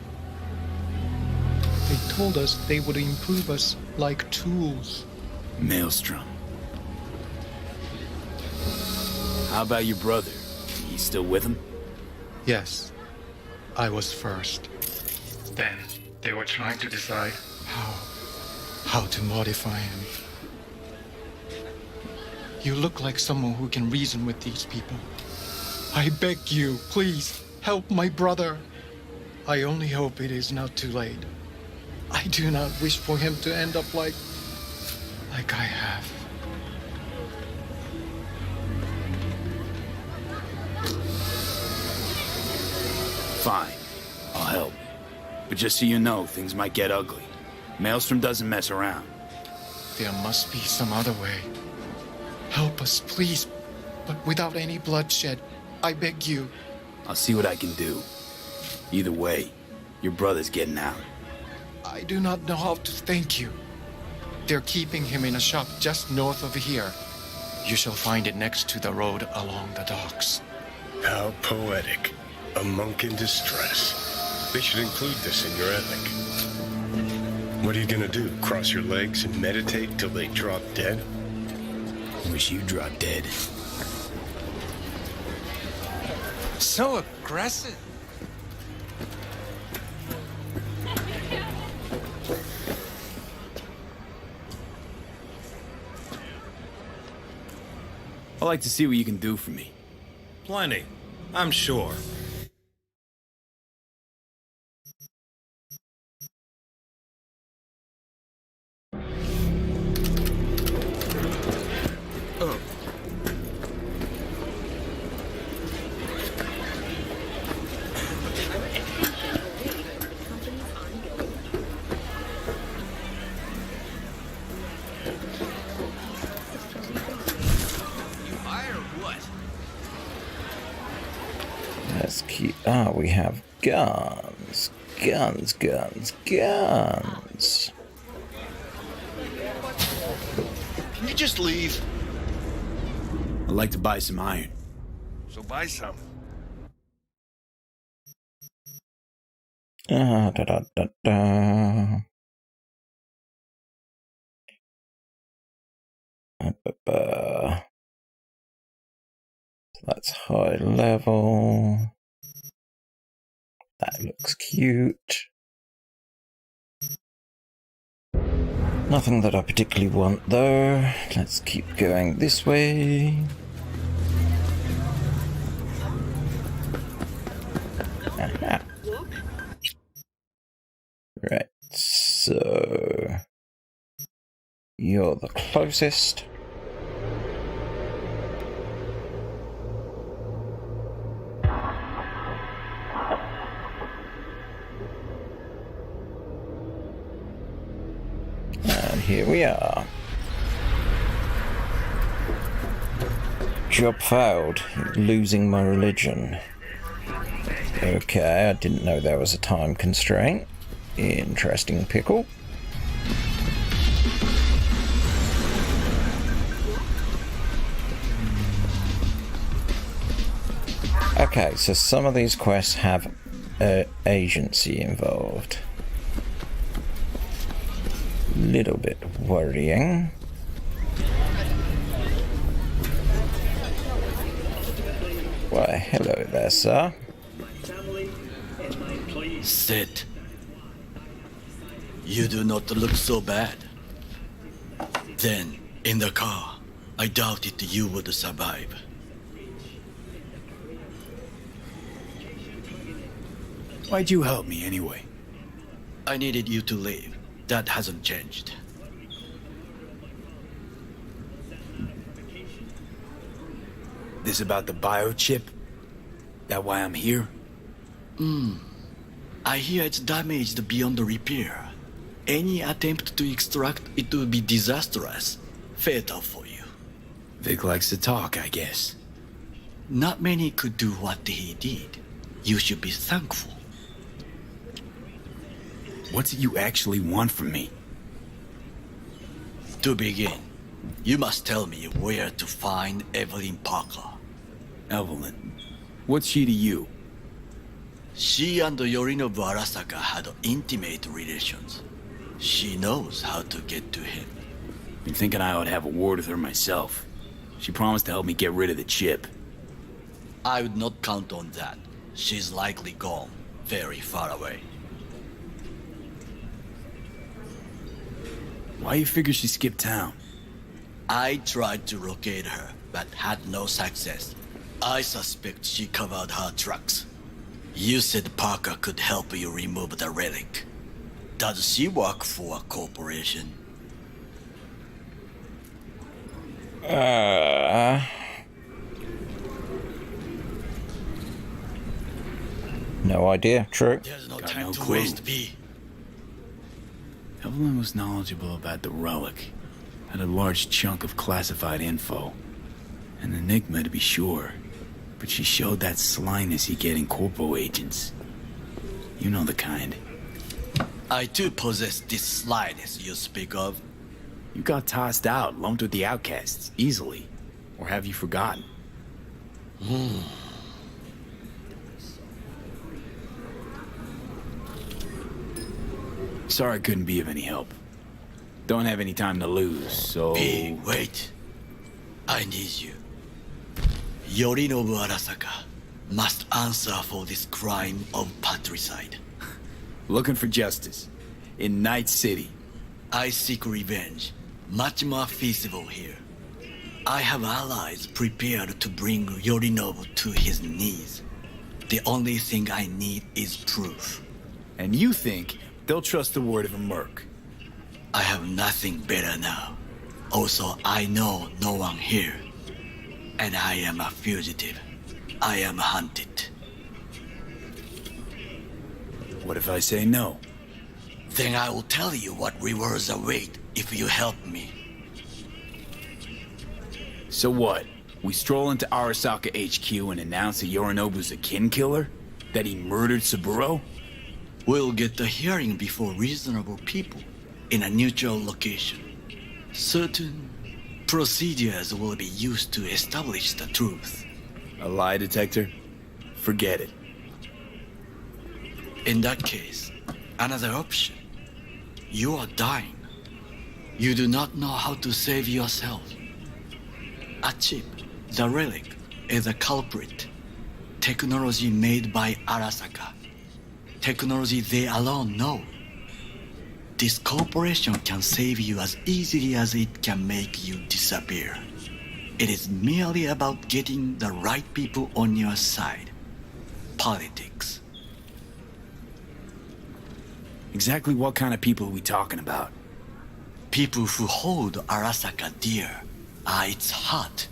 Speaker 8: They told us they would improve us like tools.
Speaker 18: Maelstrom. How about your brother? You still with him?
Speaker 8: Yes, I was first. Then they were trying to decide how to modify him. You look like someone who can reason with these people. I beg you, please, help my brother. I only hope it is not too late. I do not wish for him to end up like I have.
Speaker 18: Fine. I'll help. But just so you know, things might get ugly. Maelstrom doesn't mess around.
Speaker 8: There must be some other way. Help us, please, but without any bloodshed. I beg you.
Speaker 18: I'll see what I can do. Either way, your brother's getting out.
Speaker 8: I do not know how to thank you. They're keeping him in a shop just north of here. You shall find it next to the road along the docks.
Speaker 9: How poetic. A monk in distress. They should include this in your ethic. What are you gonna do? Cross your legs and meditate till they drop dead?
Speaker 18: Wish you dropped dead.
Speaker 2: So aggressive.
Speaker 18: I'd like to see what you can do for me.
Speaker 2: Plenty, I'm sure.
Speaker 1: Let's keep. Ah, we have guns. Guns.
Speaker 9: Can you just leave?
Speaker 18: I'd like to buy some iron.
Speaker 9: So buy some.
Speaker 1: Da da da da. That's high level. That looks cute. Nothing that I particularly want though. Let's keep going this way. Aha. Right, so you're the closest. And here we are. Job failed. Losing my religion. Okay, I didn't know there was a time constraint. Interesting pickle. Okay, so some of these quests have agency involved. Little bit worrying. Why, hello there, sir.
Speaker 13: Sit. You do not look so bad. Then, in the car, I doubted you would survive.
Speaker 18: Why'd you help me anyway?
Speaker 13: I needed you to leave. That hasn't changed.
Speaker 18: This about the biochip? That why I'm here?
Speaker 13: I hear it's damaged beyond repair. Any attempt to extract it would be disastrous. Fatal for you.
Speaker 18: Vic likes to talk, I guess.
Speaker 13: Not many could do what he did. You should be thankful.
Speaker 18: What's it you actually want from me?
Speaker 13: To begin, you must tell me where to find Evelyn Parker.
Speaker 18: Evelyn? What's she to you?
Speaker 13: She and Yorinobu Arasaka had intimate relations. She knows how to get to him.
Speaker 18: Been thinking I ought to have a word with her myself. She promised to help me get rid of the chip.
Speaker 13: I would not count on that. She's likely gone, very far away.
Speaker 18: Why you figure she skipped town?
Speaker 13: I tried to locate her, but had no success. I suspect she covered her tracks. You said Parker could help you remove the relic. Does she work for a corporation?
Speaker 1: No idea. True.
Speaker 13: There's no
Speaker 18: Got
Speaker 13: time
Speaker 18: no
Speaker 13: to
Speaker 18: clue.
Speaker 13: waste, V.
Speaker 18: Evelyn was knowledgeable about the relic. Had a large chunk of classified info. An enigma to be sure. But she showed that slyness you get in corpo agents. You know the kind.
Speaker 13: I too possess this slyness you speak of.
Speaker 18: You got tossed out, lumped with the outcasts, easily. Or have you forgotten? Sorry I couldn't be of any help. Don't have any time to lose, so...
Speaker 13: V, wait. I need you. Yorinobu Arasaka must answer for this crime of patricide.
Speaker 18: Looking for justice. In Night City.
Speaker 13: I seek revenge. Much more feasible here. I have allies prepared to bring Yorinobu to his knees. The only thing I need is proof.
Speaker 18: And you think they'll trust the word of a merc?
Speaker 13: I have nothing better now. Also, I know no one here. And I am a fugitive. I am hunted.
Speaker 18: What if I say no?
Speaker 13: Then I will tell you what rewards await if you help me.
Speaker 18: So what? We stroll into Arasaka HQ and announce that Yorinobu's a kin killer? That he murdered Saburo?
Speaker 13: We'll get the hearing before reasonable people in a neutral location. Certain procedures will be used to establish the truth.
Speaker 18: A lie detector? Forget it.
Speaker 13: In that case, another option. You are dying. You do not know how to save yourself. A chip, the relic, is a culprit. Technology made by Arasaka. Technology they alone know. This corporation can save you as easily as it can make you disappear. It is merely about getting the right people on your side. Politics.
Speaker 18: Exactly what kind of people are we talking about?
Speaker 13: People who hold Arasaka dear are its heart.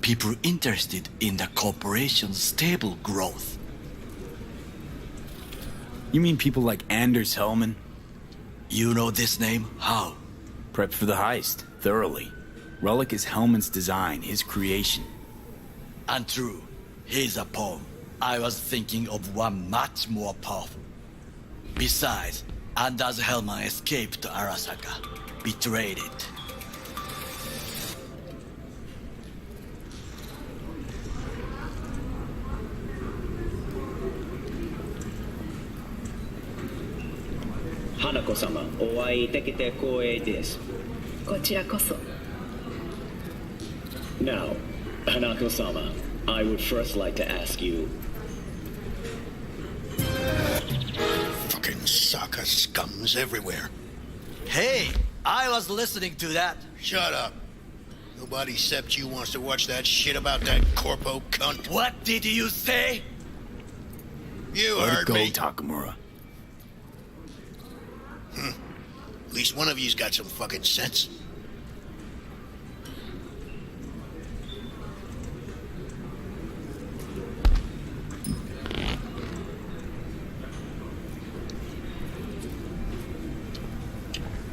Speaker 13: People interested in the corporation's stable growth.
Speaker 18: You mean people like Anders Hellman?
Speaker 13: You know this name? How?
Speaker 18: Prepped for the heist, thoroughly. Relic is Hellman's design, his creation.
Speaker 13: Untrue. He's a pawn. I was thinking of one much more powerful. Besides, Anders Hellman escaped to Arasaka. Betrayed it.
Speaker 11: Hanako-sama, お会いできて光栄です。
Speaker 22: こちらこそ。
Speaker 11: Now, Hanako-sama, I would first like to ask you...
Speaker 12: Fucking Saka scums everywhere.
Speaker 13: Hey, I was listening to that.
Speaker 12: Shut up. Nobody except you wants to watch that shit about that corpo cunt.
Speaker 13: What did you say?
Speaker 12: You
Speaker 18: Let
Speaker 12: heard
Speaker 18: it go,
Speaker 12: me.
Speaker 18: Takamura.
Speaker 12: At least one of you's got some fucking sense.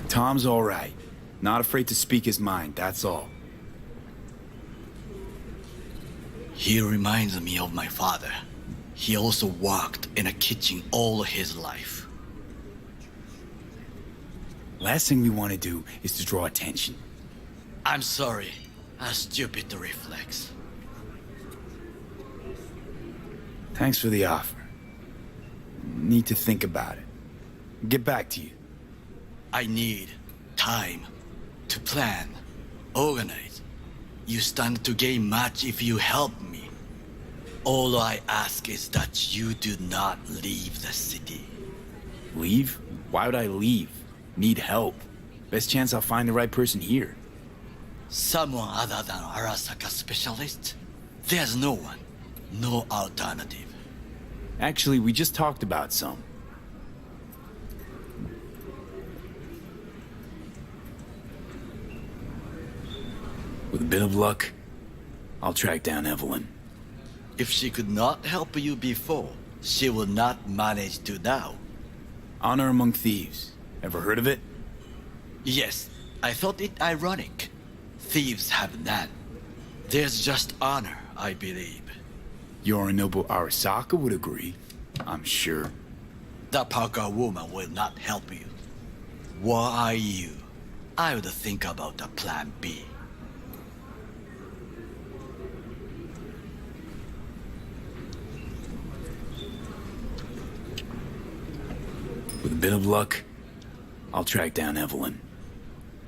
Speaker 18: Tom's all right. Not afraid to speak his mind, that's all.
Speaker 13: He reminds me of my father. He also worked in a kitchen all his life.
Speaker 18: Last thing we want to do is to draw attention.
Speaker 13: I'm sorry. A stupid reflex.
Speaker 18: Thanks for the offer. Need to think about it. Get back to you.
Speaker 13: I need time to plan. organize. You stand to gain much if you help me. All I ask is that you do not leave the city.
Speaker 18: Leave? Why would I leave? Need help. Best chance I'll find the right person here.
Speaker 13: Someone other than Arasaka specialist? There's no one. No alternative.
Speaker 18: Actually, we just talked about some. With a bit of luck, I'll track down Evelyn.
Speaker 13: If she could not help you before, she will not manage to now.
Speaker 18: Honor among thieves. Ever heard of it?
Speaker 13: Yes, I thought it ironic. Thieves have none. There's just honor, I believe.
Speaker 18: Yorinobu Arasaka would agree, I'm sure.
Speaker 13: That Parker woman will not help you. What are you? I would think about a plan B.
Speaker 18: With a bit of luck, I'll track down Evelyn.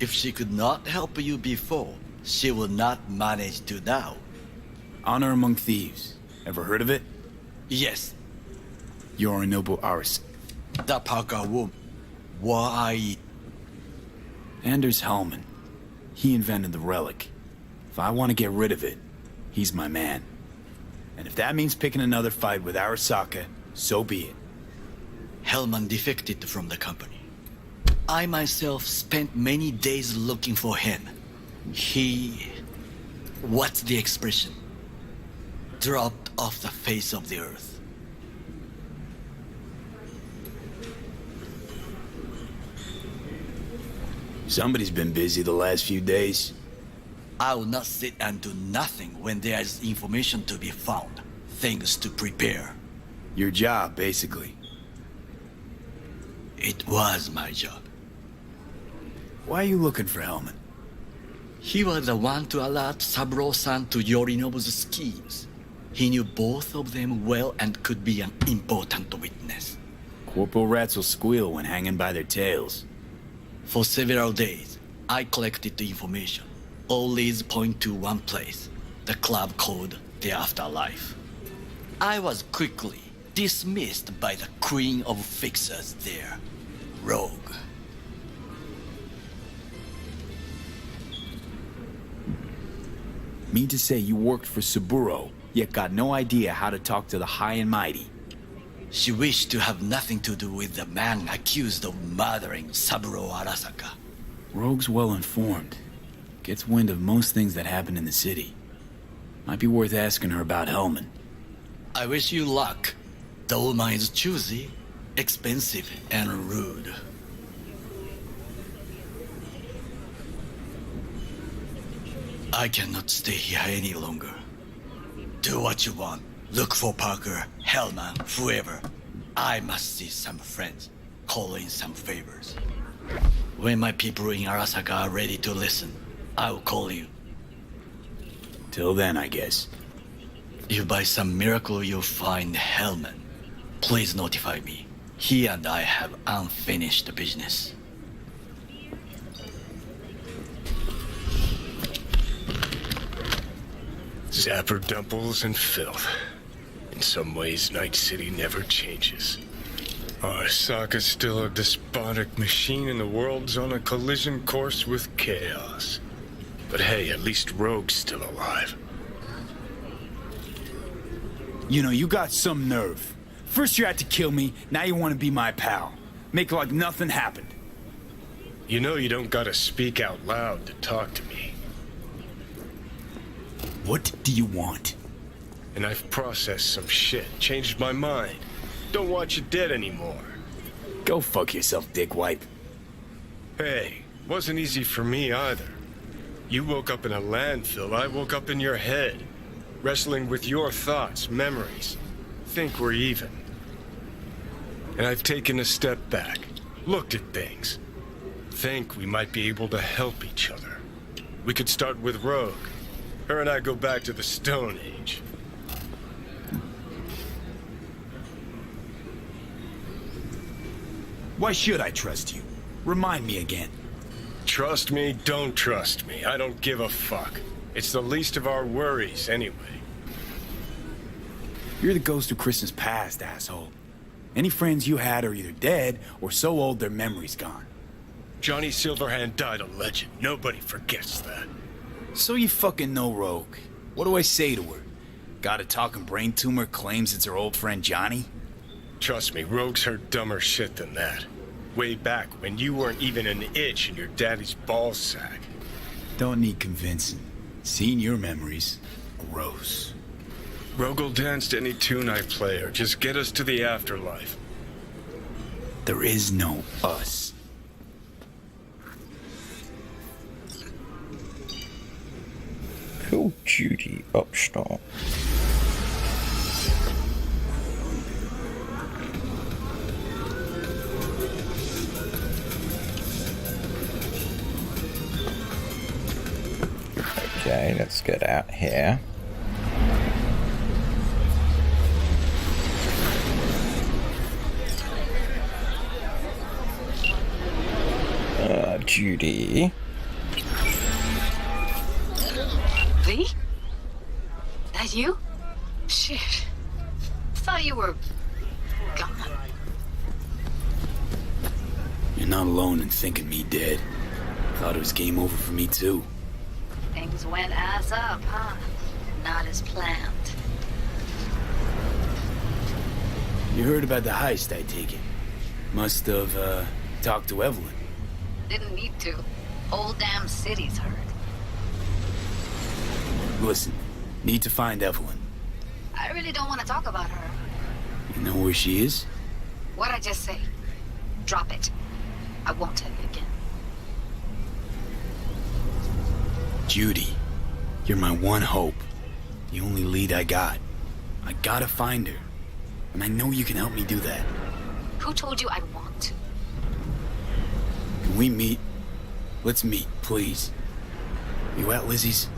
Speaker 13: If she could not help you before, she will not manage to now.
Speaker 18: Honor among thieves. Ever heard of it?
Speaker 13: Yes.
Speaker 18: Yorinobu Arasaka.
Speaker 13: That Parker woman. What are you?
Speaker 18: Anders Hellman. He invented the relic. If I want to get rid of it, he's my man. And if that means picking another fight with Arasaka, so be it.
Speaker 13: Hellman defected from the company. I myself spent many days looking for him. What's the expression? Dropped off the face of the earth.
Speaker 18: Somebody's been busy the last few days.
Speaker 13: I will not sit and do nothing when there is information to be found. Things to prepare.
Speaker 18: Your job, basically.
Speaker 13: It was my job.
Speaker 18: Why are you looking for Hellman?
Speaker 13: He was the one to alert Saburo-san to Yorinobu's schemes. He knew both of them well and could be an important witness.
Speaker 18: Corporal rats will squeal when hanging by their tails.
Speaker 13: For several days, I collected the information. All leads point to one place, the club called the Afterlife. I was quickly dismissed by the queen of fixers there, Rogue.
Speaker 18: Mean to say you worked for Saburo, yet got no idea how to talk to the high and mighty.
Speaker 13: She wished to have nothing to do with the man accused of murdering Saburo Arasaka.
Speaker 18: Rogue's well informed. Gets wind of most things that happen in the city. Might be worth asking her about Hellman.
Speaker 13: I wish you luck. The woman is choosy, expensive, and rude. I cannot stay here any longer. Do what you want. Look for Parker, Hellman, whoever. I must see some friends, call in some favors. When my people in Arasaka are ready to listen, I will call you.
Speaker 18: Till then, I guess.
Speaker 13: If by some miracle you find Hellman, please notify me. He and I have unfinished business.
Speaker 7: Zapper dumples and filth. In some ways, Night City never changes. Arasaka's still a despotic machine and the world's on a collision course with chaos. But hey, at least Rogue's still alive.
Speaker 18: You know, you got some nerve. First you had to kill me, now you want to be my pal. Make like nothing happened.
Speaker 7: You know you don't gotta speak out loud to talk to me.
Speaker 18: What do you want?
Speaker 7: And I've processed some shit, changed my mind. Don't want you dead anymore.
Speaker 18: Go fuck yourself, dickwipe.
Speaker 7: Hey, wasn't easy for me either. You woke up in a landfill, I woke up in your head. Wrestling with your thoughts, memories. Think we're even. And I've taken a step back, looked at things. Think we might be able to help each other. We could start with Rogue. Her and I go back to the Stone Age.
Speaker 18: Why should I trust you? Remind me again.
Speaker 7: Trust me, don't trust me. I don't give a fuck. It's the least of our worries, anyway.
Speaker 18: You're the ghost of Christmas past, asshole. Any friends you had are either dead or so old their memory's gone.
Speaker 7: Johnny Silverhand died a legend. Nobody forgets that.
Speaker 18: So you fucking know Rogue. What do I say to her? Got a talking brain tumor, claims it's her old friend Johnny?
Speaker 7: Trust me, Rogue's heard dumber shit than that. Way back when you weren't even an itch in your daddy's ballsack.
Speaker 18: Don't need convincing. Seeing your memories, gross.
Speaker 7: Rogue will dance to any tune I play or just get us to the afterlife.
Speaker 18: There is no us.
Speaker 1: Call duty optional. Okay, let's get out here. Judy.
Speaker 10: V? That you? Shit. Thought you were gone.
Speaker 18: You're not alone in thinking me dead. Thought it was game over for me too.
Speaker 10: Things went ass up, huh? Not as planned.
Speaker 18: You heard about the heist, I take it. Must have, talked to Evelyn.
Speaker 10: Didn't need to. Whole damn city's heard.
Speaker 18: Listen, need to find Evelyn.
Speaker 10: I really don't want to talk about her.
Speaker 18: You know where she is?
Speaker 10: What'd I just say? Drop it. I won't tell you again.
Speaker 18: Judy, you're my one hope. The only lead I got. I gotta find her. And I know you can help me do that.
Speaker 10: Who told you I want to?
Speaker 18: Can we meet? Let's meet, please. You at Lizzie's?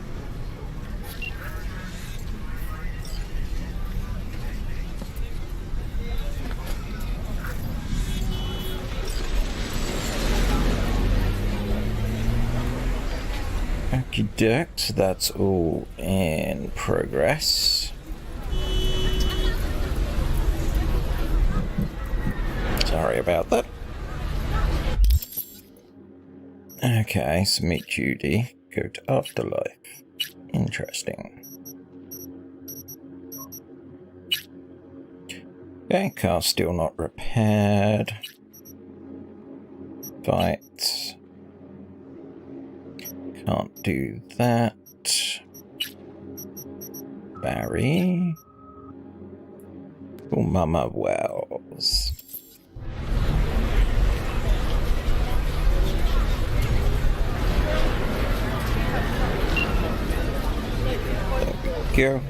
Speaker 1: Okie dokes, that's all in progress. Sorry about that. Okay, so meet Judy. Go to Afterlife. Interesting. Okay, car still not repaired. Fight. Can't do that. Barry. Oh, Mama Wells. There we go.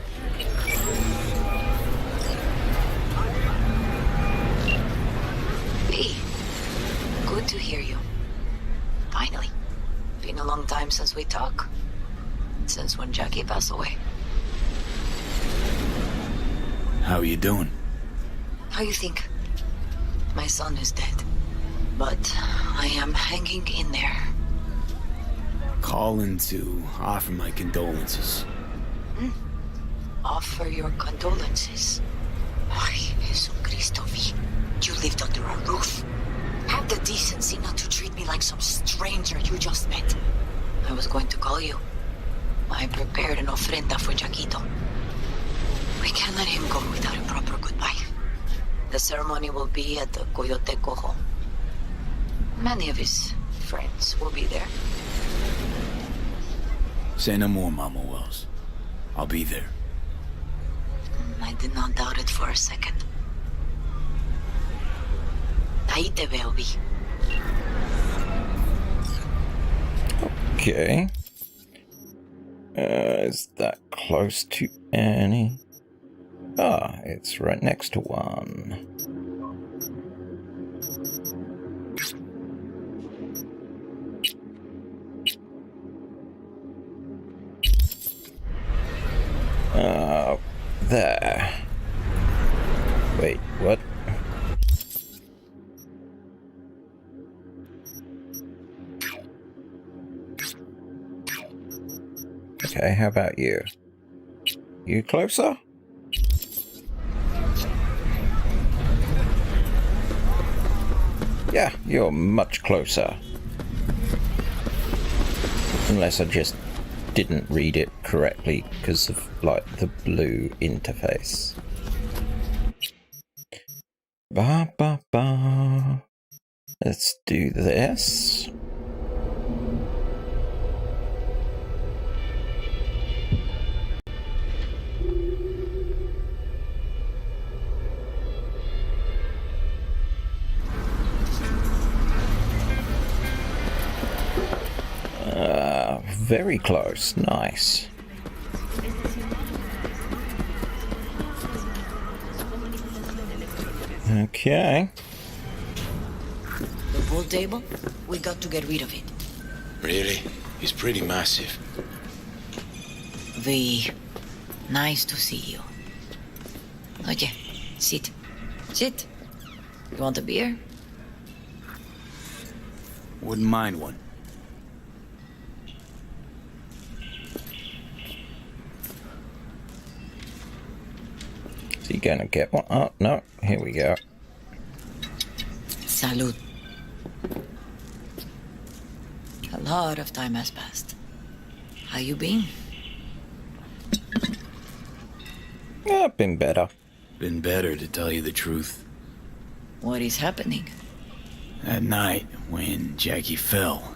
Speaker 10: B. Good to hear you. Finally. Been a long time since we talked. Since when Jackie passed away.
Speaker 18: How are you doing?
Speaker 10: How you think? My son is dead. But I am hanging in there.
Speaker 18: Calling to offer my condolences.
Speaker 10: Offer your condolences. Ay, Jesucristo, V. You lived under a roof. Have the decency not to treat me like some stranger you just met. I was going to call you. I prepared an ofrenda for Jaquito. We can't let him go without a proper goodbye. The ceremony will be at the Coyote Cojo. Many of his friends will be there.
Speaker 18: Say no more, Mama Wells. I'll be there.
Speaker 10: I did not doubt it for a second. Ahí te veo, Vi.
Speaker 1: Okay. Is that close to any? Ah, it's right next to one. There. Wait, what? Okay, how about you? You closer? Yeah, you're much closer. Unless I just didn't read it correctly because of, like, the blue interface. Ba ba ba. Let's do this. Very close. Nice. Okay.
Speaker 5: The pool table? We got to get rid of it.
Speaker 12: Really? He's pretty massive.
Speaker 5: V, nice to see you. Oye, sit. Sit. You want a beer?
Speaker 18: Wouldn't mind one.
Speaker 1: Is he gonna get one? Oh, no. Here we go.
Speaker 5: Salud. A lot of time has passed. How you been?
Speaker 1: Yeah, been better.
Speaker 18: Been better, to tell you the truth.
Speaker 5: What is happening?
Speaker 18: That night, when Jackie fell.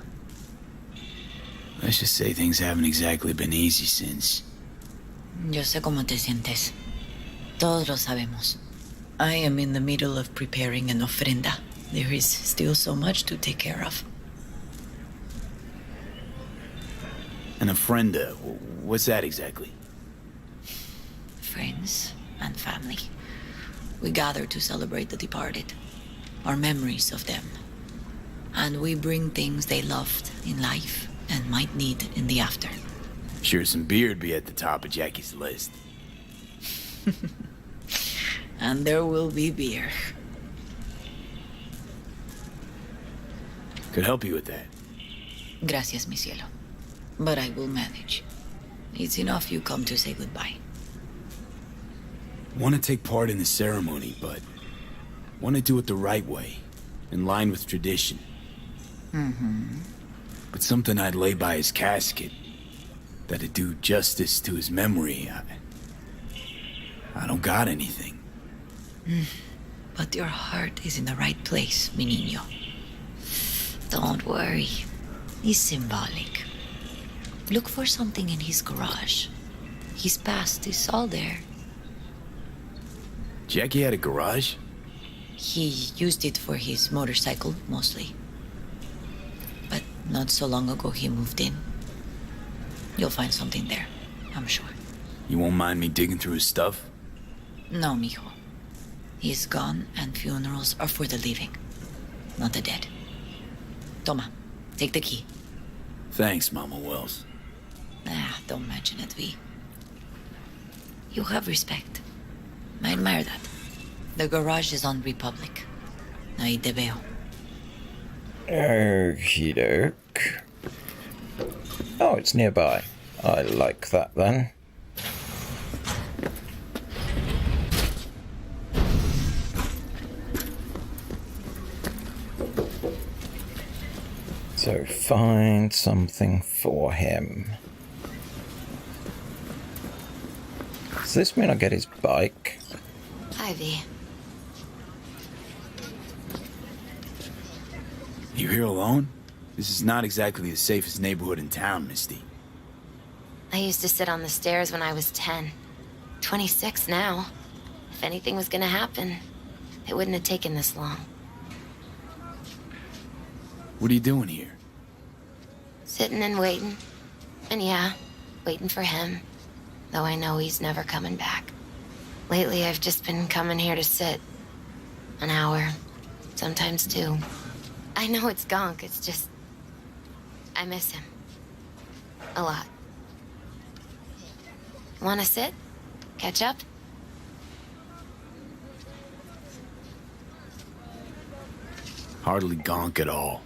Speaker 18: Let's just say things haven't exactly been easy since.
Speaker 5: Yo sé cómo te sientes. Todos lo sabemos. I am in the middle of preparing an ofrenda. There is still so much to take care of.
Speaker 18: An ofrenda, what's that exactly?
Speaker 5: Friends and family. We gather to celebrate the departed. Our memories of them. And we bring things they loved in life and might need in the after.
Speaker 18: Sure, some beer'd be at the top of Jackie's list.
Speaker 5: And there will be beer.
Speaker 18: Could help you with that.
Speaker 5: Gracias, mi cielo. But I will manage. It's enough you come to say goodbye.
Speaker 18: Want to take part in the ceremony, but want to do it the right way, in line with tradition.
Speaker 5: Mm-hmm.
Speaker 18: But something I'd lay by his casket, that'd do justice to his memory. I don't got anything.
Speaker 5: But your heart is in the right place, mi niño. Don't worry. It's symbolic. Look for something in his garage. His past is all there.
Speaker 18: Jackie had a garage?
Speaker 5: He used it for his motorcycle, mostly. But not so long ago he moved in. You'll find something there, I'm sure.
Speaker 18: You won't mind me digging through his stuff?
Speaker 5: No, mijo. He's gone and funerals are for the living, not the dead. Toma, take the key.
Speaker 18: Thanks, Mama Wells.
Speaker 5: Don't mention it, V. You have respect. I admire that. The garage is on Republic. Ahí te veo.
Speaker 1: Okie doke. Oh, it's nearby. I like that then. So find something for him. Does this mean I get his bike?
Speaker 10: Hi, V.
Speaker 18: You here alone? This is not exactly the safest neighborhood in town, Misty.
Speaker 10: I used to sit on the stairs when I was 10. 26 now. If anything was gonna happen, it wouldn't have taken this long.
Speaker 18: What are you doing here?
Speaker 10: Sitting and waiting. And yeah, waiting for him. Though I know he's never coming back. Lately, I've just been coming here to sit. An hour. Sometimes two. I know it's gunk, it's just... I miss him. A lot. Wanna sit? Catch up?
Speaker 18: Hardly gonk at all.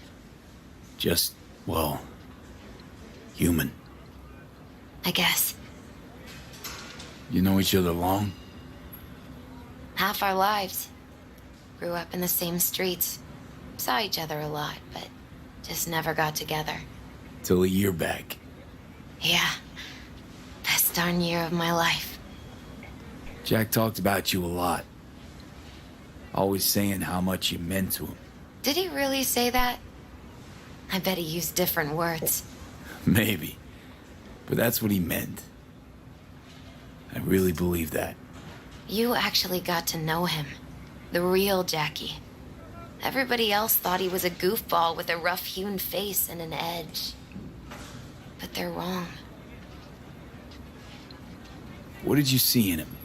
Speaker 18: Just, well, human.
Speaker 10: I guess.
Speaker 18: You know each other long?
Speaker 10: Half our lives. Grew up in the same streets. Saw each other a lot, but just never got together.
Speaker 18: Till a year back.
Speaker 10: Yeah. Best darn year of my life.
Speaker 18: Jack talked about you a lot. Always saying how much you meant to him.
Speaker 10: Did he really say that? I bet he used different words.
Speaker 18: Maybe. But that's what he meant. I really believe that.
Speaker 10: You actually got to know him. The real Jackie. Everybody else thought he was a goofball with a rough-hewn face and an edge. But they're wrong.
Speaker 18: What did you see in him?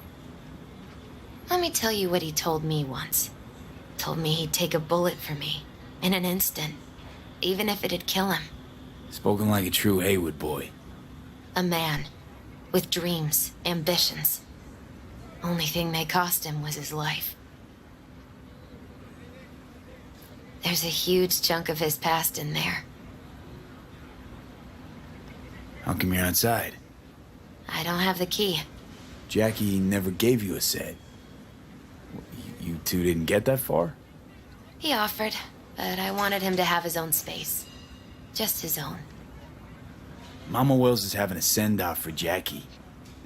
Speaker 10: Let me tell you what he told me once. Told me he'd take a bullet for me. In an instant. Even if it'd kill him.
Speaker 18: Spoken like a true Haywood boy.
Speaker 10: A man. With dreams, ambitions. Only thing they cost him was his life. There's a huge chunk of his past in there.
Speaker 18: How come you're outside?
Speaker 10: I don't have the key.
Speaker 18: Jackie never gave you a set. You two didn't get that far?
Speaker 10: He offered, but I wanted him to have his own space. Just his own.
Speaker 18: Mama Wells is having a send-off for Jackie.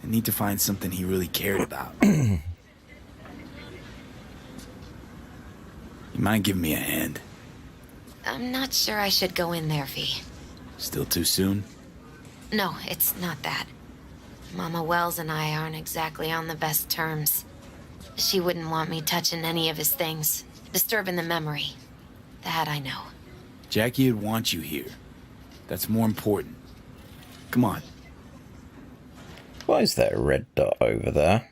Speaker 18: I need to find something he really cared about. You mind giving me a hand?
Speaker 10: I'm not sure I should go in there, V.
Speaker 18: Still too soon?
Speaker 10: No, it's not that. Mama Wells and I aren't exactly on the best terms. She wouldn't want me touching any of his things, disturbing the memory. That I know.
Speaker 18: Jackie would want you here. That's more important. Come on.
Speaker 1: Why is there a red dot over there?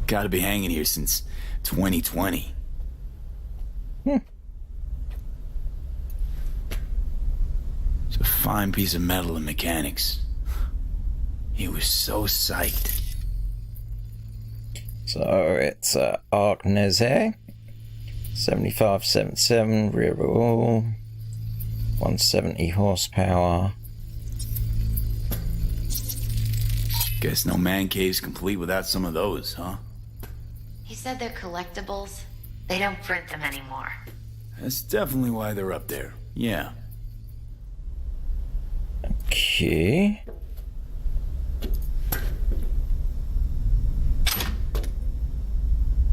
Speaker 18: Gotta be hanging here since 2020. It's a fine piece of metal and mechanics. He was so psyched.
Speaker 1: So it's Arknese, 7577 rear wheel, 170 horsepower.
Speaker 18: Guess no man cave's complete without some of those, huh?
Speaker 10: He said they're collectibles. They don't print them anymore.
Speaker 18: That's definitely why they're up there. Yeah.
Speaker 1: Okay.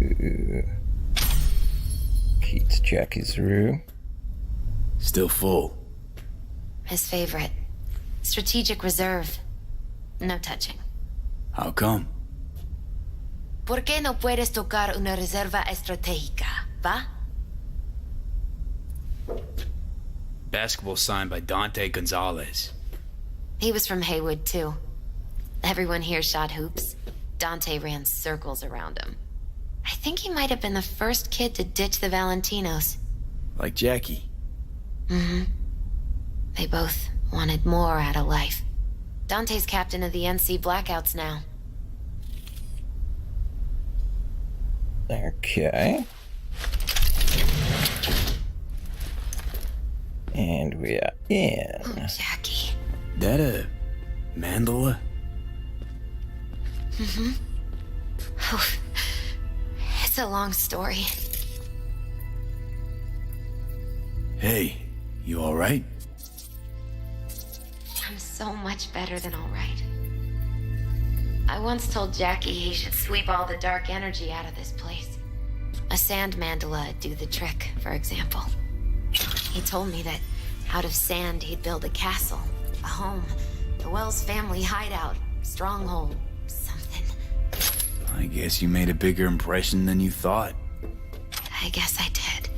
Speaker 1: Ooh. Key to Jackie's room.
Speaker 18: Still full.
Speaker 10: His favorite. Strategic reserve. No touching.
Speaker 18: How come?
Speaker 10: ¿Por qué no puedes tocar una reserva estratégica, va?
Speaker 18: Basketball signed by Dante Gonzalez.
Speaker 10: He was from Haywood, too. Everyone here shot hoops. Dante ran circles around him. I think he might have been the first kid to ditch the Valentinos.
Speaker 18: Like Jackie.
Speaker 10: Mm-hmm. They both wanted more out of life. Dante's captain of the NC Blackouts now.
Speaker 1: Okay. And we are in.
Speaker 10: Oh, Jackie.
Speaker 18: That a mandala?
Speaker 10: Mm-hmm. Oh, it's a long story.
Speaker 18: Hey, you alright?
Speaker 10: I'm so much better than alright. I once told Jackie he should sweep all the dark energy out of this place. A sand mandala would do the trick, for example. He told me that out of sand he'd build a castle, a home, the Wells family hideout, stronghold, something.
Speaker 18: I guess you made a bigger impression than you thought.
Speaker 10: I guess I did.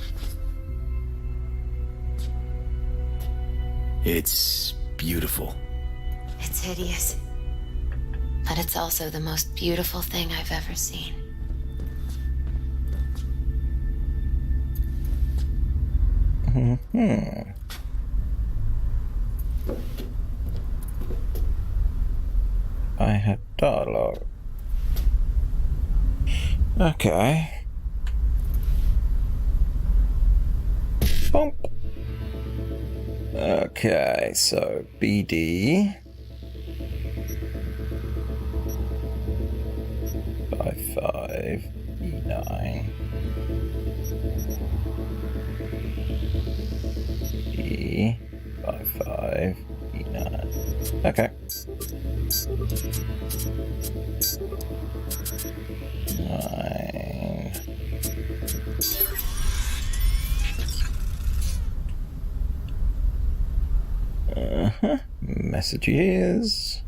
Speaker 18: It's beautiful.
Speaker 10: It's hideous. But it's also the most beautiful thing I've ever seen.
Speaker 1: I have dialogue. Okay. Bonk. Okay, so BD. 5 E9. E 5 E9. Okay. 9. Messages.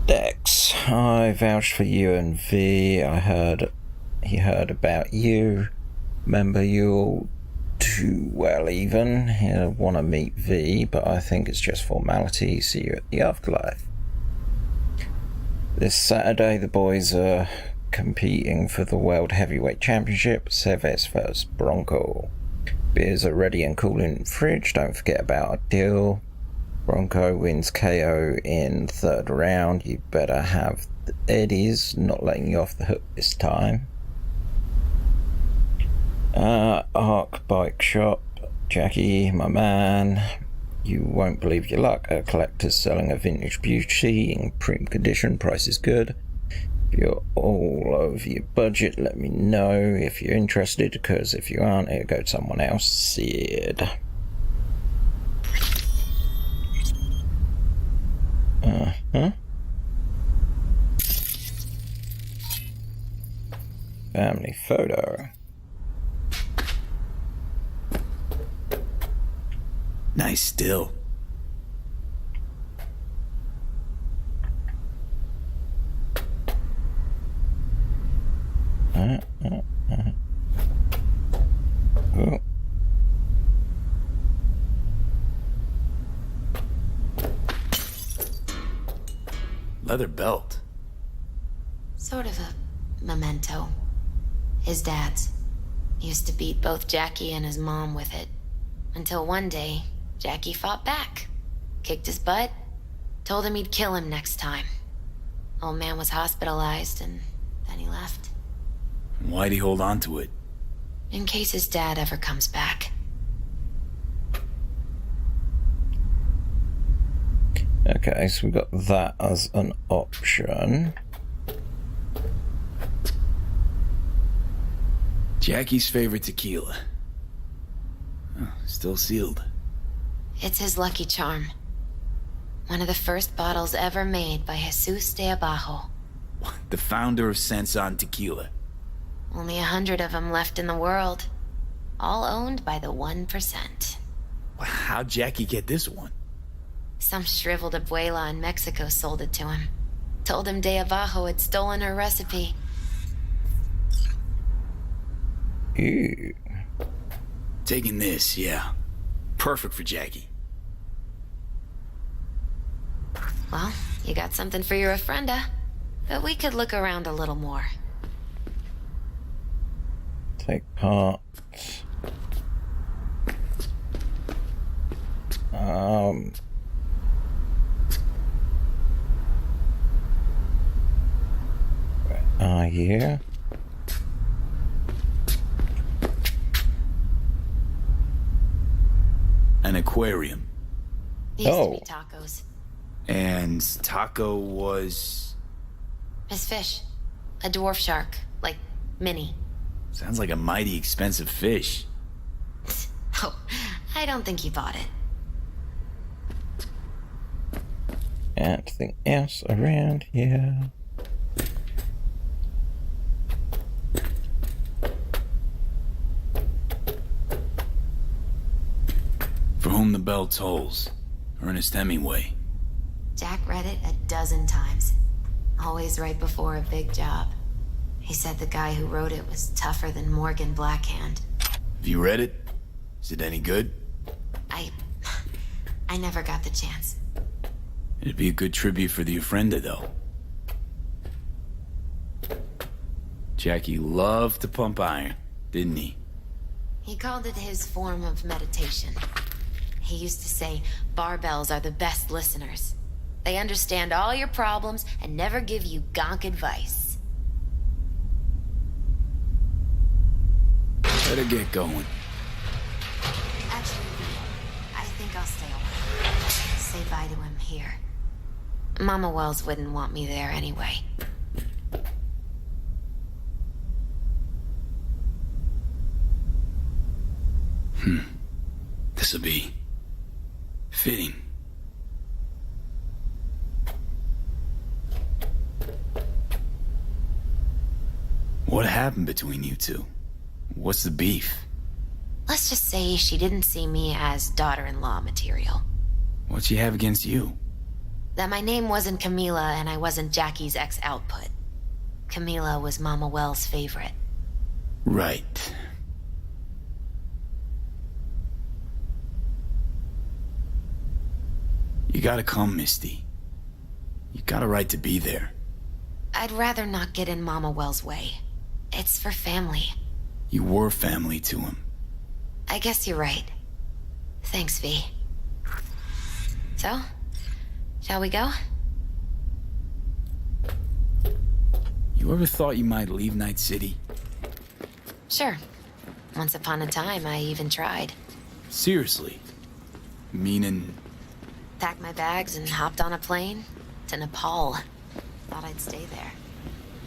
Speaker 1: Dex, I vouched for you and V. He heard about you. Remember you all too well even. He'll want to meet V, but I think it's just formality. See you at the afterlife. This Saturday the boys are competing for the World Heavyweight Championship. Seves vs Bronco. Beers are ready and cool in the fridge. Don't forget about our deal. Bronco wins KO in third round. You better have the Eddies not letting you off the hook this time. Arc Bike Shop. Jackie, my man. You won't believe your luck. A collector's selling a vintage beauty in prime condition. Price is good. If you're all over your budget, let me know if you're interested, because if you aren't, it'll go to someone else. Sid. Family photo.
Speaker 18: Nice still.
Speaker 1: Oh.
Speaker 18: Leather belt.
Speaker 10: Sort of a memento. His dad's. Used to beat both Jackie and his mom with it. Until one day, Jackie fought back. Kicked his butt. Told him he'd kill him next time. Old man was hospitalized and then he left.
Speaker 18: Why'd he hold on to it?
Speaker 10: In case his dad ever comes back.
Speaker 1: Okay, so we got that as an option.
Speaker 18: Jackie's favorite tequila. Oh, still sealed.
Speaker 10: It's his lucky charm. One of the first bottles ever made by Jesus de Abajo.
Speaker 18: The founder of Sensan Tequila.
Speaker 10: Only 100 of them left in the world. All owned by the 1%.
Speaker 18: How'd Jackie get this one?
Speaker 10: Some shriveled abuela in Mexico sold it to him. Told him de Abajo had stolen her recipe.
Speaker 1: Ew.
Speaker 18: Taking this, yeah. Perfect for Jackie.
Speaker 10: Well, you got something for your ofrenda. But we could look around a little more.
Speaker 1: Take part. Where are you?
Speaker 18: An aquarium.
Speaker 10: Used to be tacos.
Speaker 18: And taco was...
Speaker 10: His fish. A dwarf shark. Like, mini.
Speaker 18: Sounds like a mighty expensive fish.
Speaker 10: Oh, I don't think he bought it.
Speaker 1: Anything else around here?
Speaker 18: For Whom the Bell Tolls. Ernest Hemingway.
Speaker 10: Jack read it a dozen times. Always right before a big job. He said the guy who wrote it was tougher than Morgan Blackhand.
Speaker 18: Have you read it? Is it any good?
Speaker 10: I never got the chance.
Speaker 18: It'd be a good tribute for the ofrenda, though. Jackie loved to pump iron, didn't he?
Speaker 10: He called it his form of meditation. He used to say barbells are the best listeners. They understand all your problems and never give you gonk advice.
Speaker 18: Better get going.
Speaker 10: Actually, I think I'll stay away. Say bye to him here. Mama Wells wouldn't want me there anyway.
Speaker 18: This'll be fitting. What happened between you two? What's the beef?
Speaker 10: Let's just say she didn't see me as daughter-in-law material.
Speaker 18: What she have against you?
Speaker 10: That my name wasn't Camila and I wasn't Jackie's ex-output. Camila was Mama Wells' favorite.
Speaker 18: Right. You gotta come, Misty. You got a right to be there.
Speaker 10: I'd rather not get in Mama Wells' way. It's for family.
Speaker 18: You were family to him.
Speaker 10: I guess you're right. Thanks, V. So, shall we go?
Speaker 18: You ever thought you might leave Night City?
Speaker 10: Sure. Once upon a time, I even tried.
Speaker 18: Seriously? Meaning...
Speaker 10: Packed my bags and hopped on a plane to Nepal. Thought I'd stay there.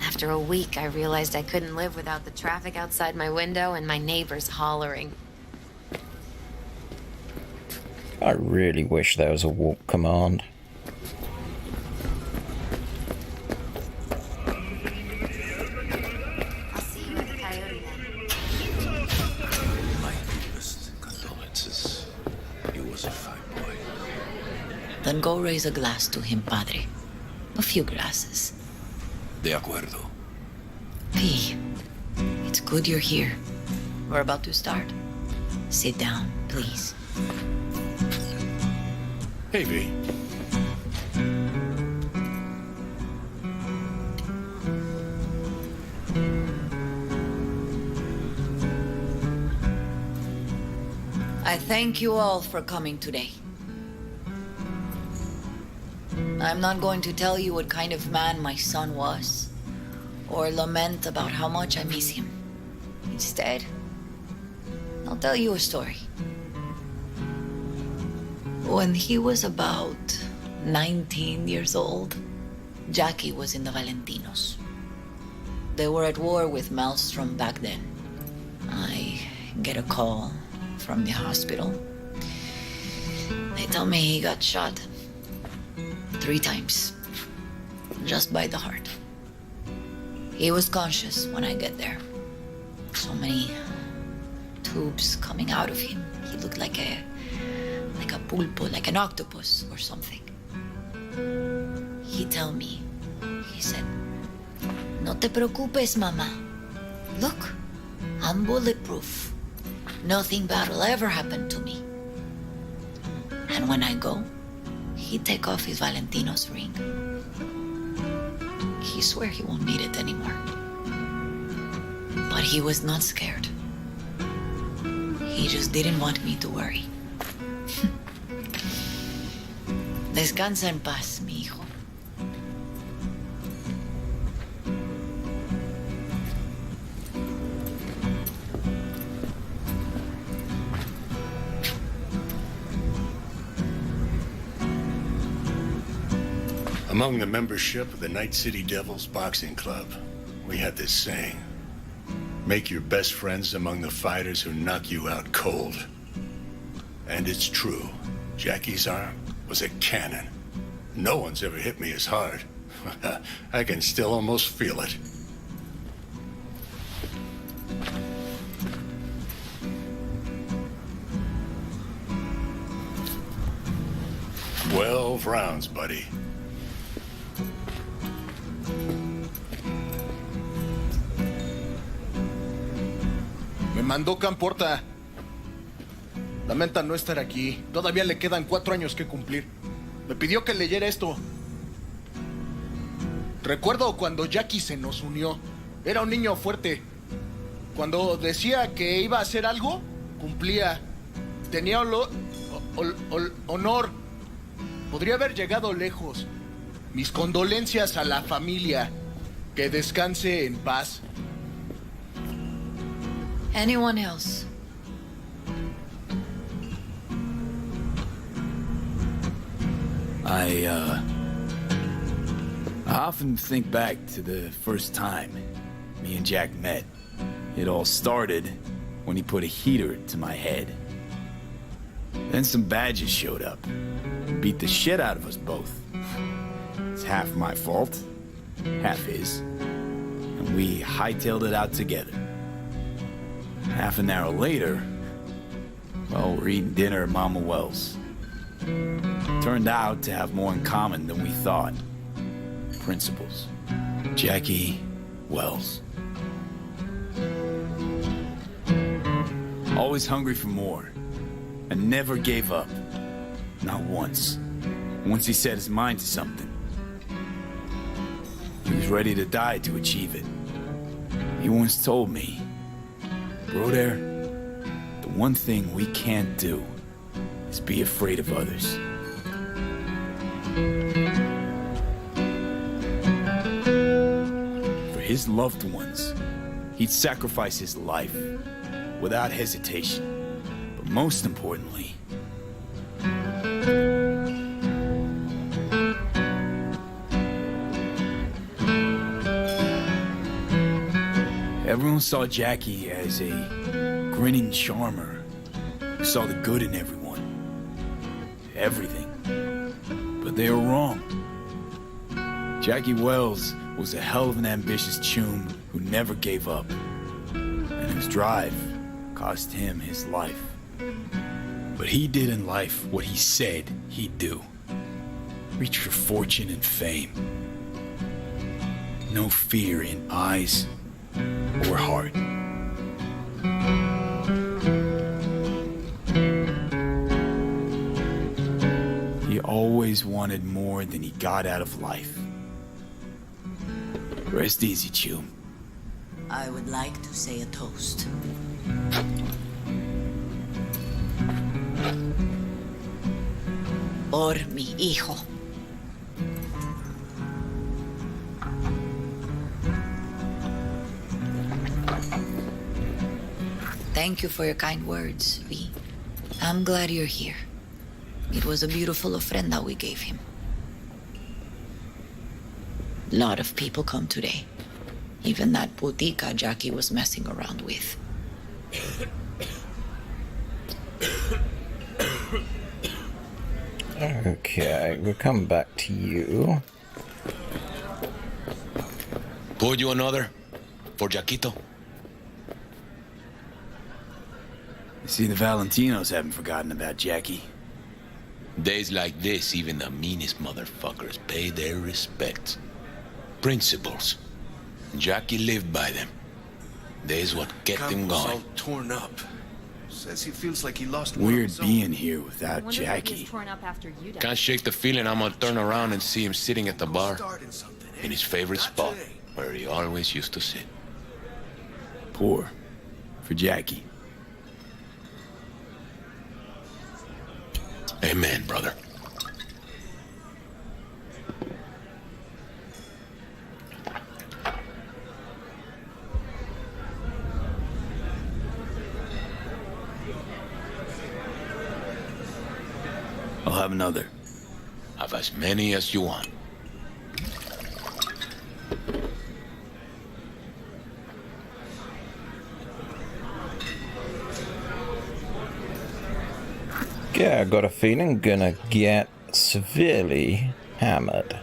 Speaker 10: After a week, I realized I couldn't live without the traffic outside my window and my neighbors hollering.
Speaker 1: I really wish there was a warp command.
Speaker 10: I'll see you at the Coyote then.
Speaker 6: My deepest condolences. He was a fine boy.
Speaker 5: Then go raise a glass to him, Padre. A few glasses.
Speaker 6: De acuerdo.
Speaker 5: V, it's good you're here. We're about to start. Sit down, please.
Speaker 7: Hey, V.
Speaker 5: I thank you all for coming today. I'm not going to tell you what kind of man my son was, or lament about how much I miss him. Instead, I'll tell you a story. When he was about 19 years old, Jackie was in the Valentinos. They were at war with Maelstrom back then. I get a call from the hospital. They tell me he got shot 3 times, just by the heart. He was conscious when I get there. So many tubes coming out of him. He looked like a pulpo, like an octopus or something. He tell me, he said, "No te preocupes, mama. Look, I'm bulletproof. Nothing bad will ever happen to me." And when I go, he take off his Valentino's ring. He swear he won't need it anymore. But he was not scared. He just didn't want me to worry. Descansa en paz, mi hijo.
Speaker 12: Among the membership of the Night City Devils Boxing Club, we had this saying: make your best friends among the fighters who knock you out cold. And it's true. Jackie's arm was a cannon. No one's ever hit me as hard. I can still almost feel it. "12 rounds, buddy."
Speaker 20: Me mandó Camporta. Lamenta no estar aquí. Todavía le quedan 4 años que cumplir. Me pidió que leyera esto. Recuerdo cuando Jackie se nos unió. Era un niño fuerte. Cuando decía que iba a hacer algo, cumplía. Tenía olor... Honor. Podría haber llegado lejos. Mis condolencias a la familia. Que descanse en paz.
Speaker 5: Anyone else?
Speaker 18: I often think back to the first time me and Jack met. It all started when he put a heater to my head. Then some badges showed up, beat the shit out of us both. It's half my fault, half his, and we hightailed it out together. Half an hour later, well, we're eating dinner at Mama Wells. Turned out to have more in common than we thought. Principles. Jackie Wells. Always hungry for more. And never gave up. Not once. Once he set his mind to something, he was ready to die to achieve it. He once told me, Broder, the one thing we can't do is be afraid of others. For his loved ones, he'd sacrifice his life without hesitation. But most importantly, everyone saw Jackie as a grinning charmer who saw the good in everyone. Everything. But they were wrong. Jackie Wells was a hell of an ambitious chum who never gave up. And whose drive cost him his life. But he did in life what he said he'd do. Reach for fortune and fame. No fear in eyes or heart. He always wanted more than he got out of life. Rest easy, chum.
Speaker 5: I would like to say a toast. Por mi hijo. Thank you for your kind words, V. I'm glad you're here. It was a beautiful ofrenda we gave him. A lot of people come today. Even that botica Jackie was messing around with.
Speaker 1: Okay, we'll come back to you.
Speaker 6: Pour you another? For Jaquito?
Speaker 18: You see, the Valentinos haven't forgotten about Jackie.
Speaker 6: Days like this, even the meanest motherfuckers pay their respects. Principles. Jackie lived by them. They's what kept him
Speaker 9: Campos
Speaker 6: going.
Speaker 9: all torn up. Says he feels like he lost
Speaker 18: Weird being here without Jackie.
Speaker 6: Can't shake the feeling I'm gonna turn around and see him sitting at the bar. In his favorite spot, where he always used to sit.
Speaker 18: Pour. For Jackie.
Speaker 6: Amen, brother.
Speaker 18: I'll have another.
Speaker 6: Have as many as you want.
Speaker 1: Yeah, I got a feeling gonna get severely hammered.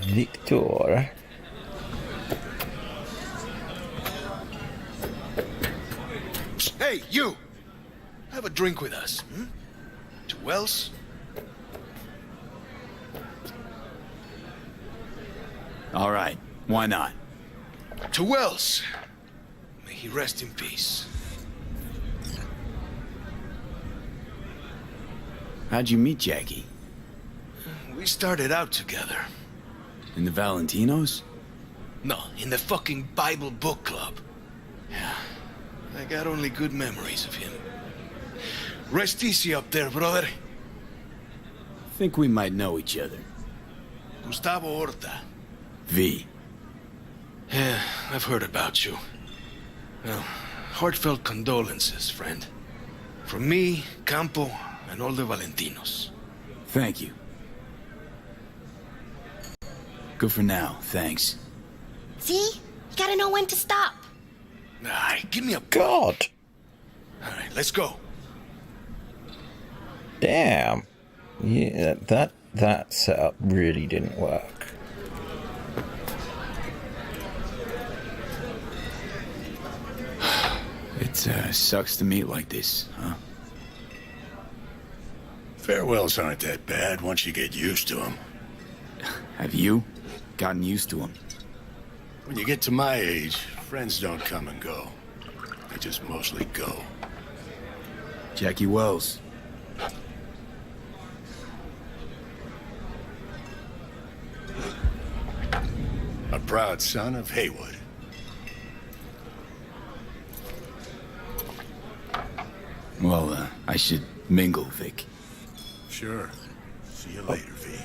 Speaker 1: Victor.
Speaker 9: Hey, you! Have a drink with us, hmm? To Wells?
Speaker 18: All right, why not?
Speaker 9: To Wells. May he rest in peace.
Speaker 18: How'd you meet Jackie?
Speaker 9: We started out together.
Speaker 18: In the Valentinos?
Speaker 9: No, in the fucking Bible book club. Yeah, I got only good memories of him.
Speaker 3: Rest easy up there, brother.
Speaker 18: Think we might know each other.
Speaker 3: Gustavo Horta.
Speaker 18: V.
Speaker 3: Yeah, I've heard about you. Well, heartfelt condolences, friend. From me, Campo, and all the Valentinos.
Speaker 18: Thank you. Good for now, thanks.
Speaker 10: See? You gotta know when to stop.
Speaker 3: Nah, give me a...
Speaker 1: God.
Speaker 3: Alright, let's go.
Speaker 1: Damn. Yeah, that setup really didn't work.
Speaker 18: It sucks to meet like this, huh?
Speaker 12: Farewells aren't that bad once you get used to them.
Speaker 18: Have you gotten used to them?
Speaker 12: When you get to my age, friends don't come and go. They just mostly go.
Speaker 18: Jackie Wells.
Speaker 12: A proud son of Haywood.
Speaker 18: Well, I should mingle, Vic.
Speaker 12: Sure. See you later, V.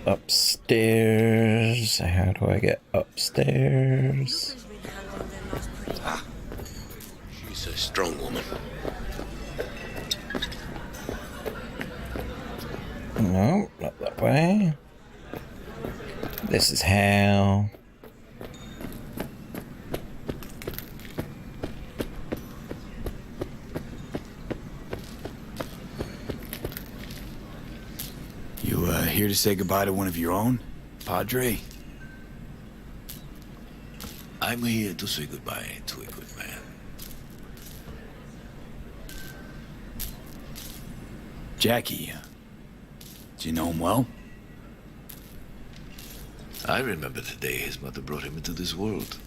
Speaker 1: Upstairs. How do I get upstairs?
Speaker 6: Ah. She's a strong woman.
Speaker 1: No, not that way. This is how.
Speaker 18: You here to say goodbye to one of your own, Padre?
Speaker 6: I'm here to say goodbye to a good man.
Speaker 18: Jackie, do you know him well?
Speaker 6: I remember the day his mother brought him into this world.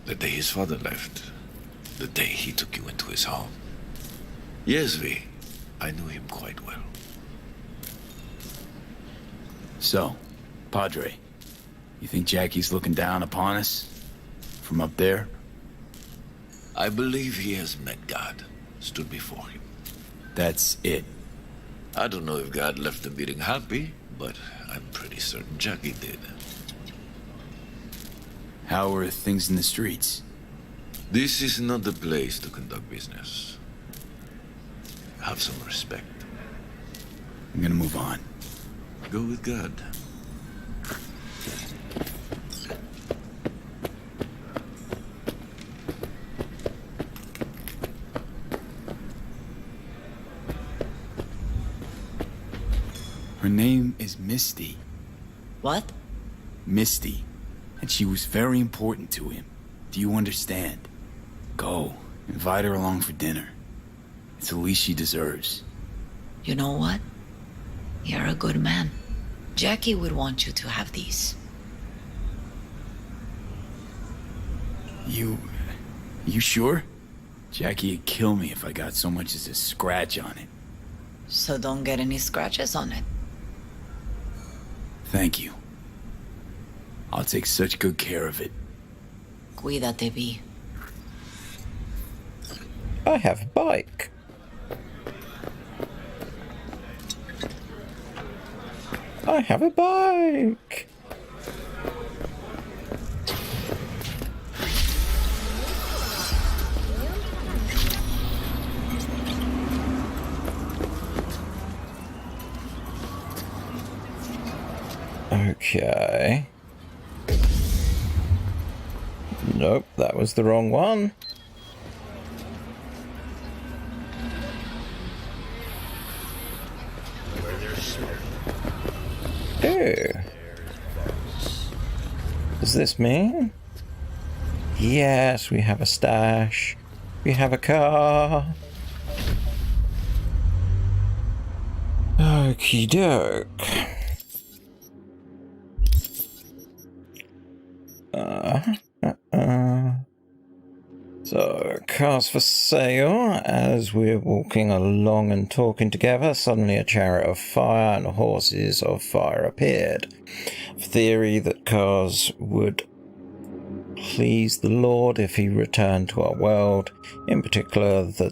Speaker 6: The day his father left. The day he took you into his home. Yes, V. I knew him quite well.
Speaker 18: So, Padre, you think Jackie's looking down upon us? From up there?
Speaker 6: I believe he has met God, stood before him.
Speaker 18: That's it.
Speaker 6: I don't know if God left the meeting happy, but I'm pretty certain Jackie did.
Speaker 18: How are things in the streets?
Speaker 6: This is not the place to conduct business. Have some respect.
Speaker 18: I'm gonna move on.
Speaker 6: Go with God.
Speaker 18: Her name is Misty.
Speaker 5: What?
Speaker 18: Misty. And she was very important to him. Do you understand? Go. Invite her along for dinner. It's the least she deserves.
Speaker 5: You know what? You're a good man. Jackie would want you to have these.
Speaker 18: You sure? Jackie'd kill me if I got so much as a scratch on it.
Speaker 5: So don't get any scratches on it.
Speaker 18: Thank you. I'll take such good care of it.
Speaker 5: Cuídate, V.
Speaker 1: I have a bike. I have a bike. Okay. Nope, that was the wrong one. Ooh. Does this mean? Yes, we have a stash. We have a car. Okie doke. So, cars for sale. As we're walking along and talking together, suddenly a chariot of fire and horses of fire appeared. Theory that cars would please the Lord if he returned to our world, in particular the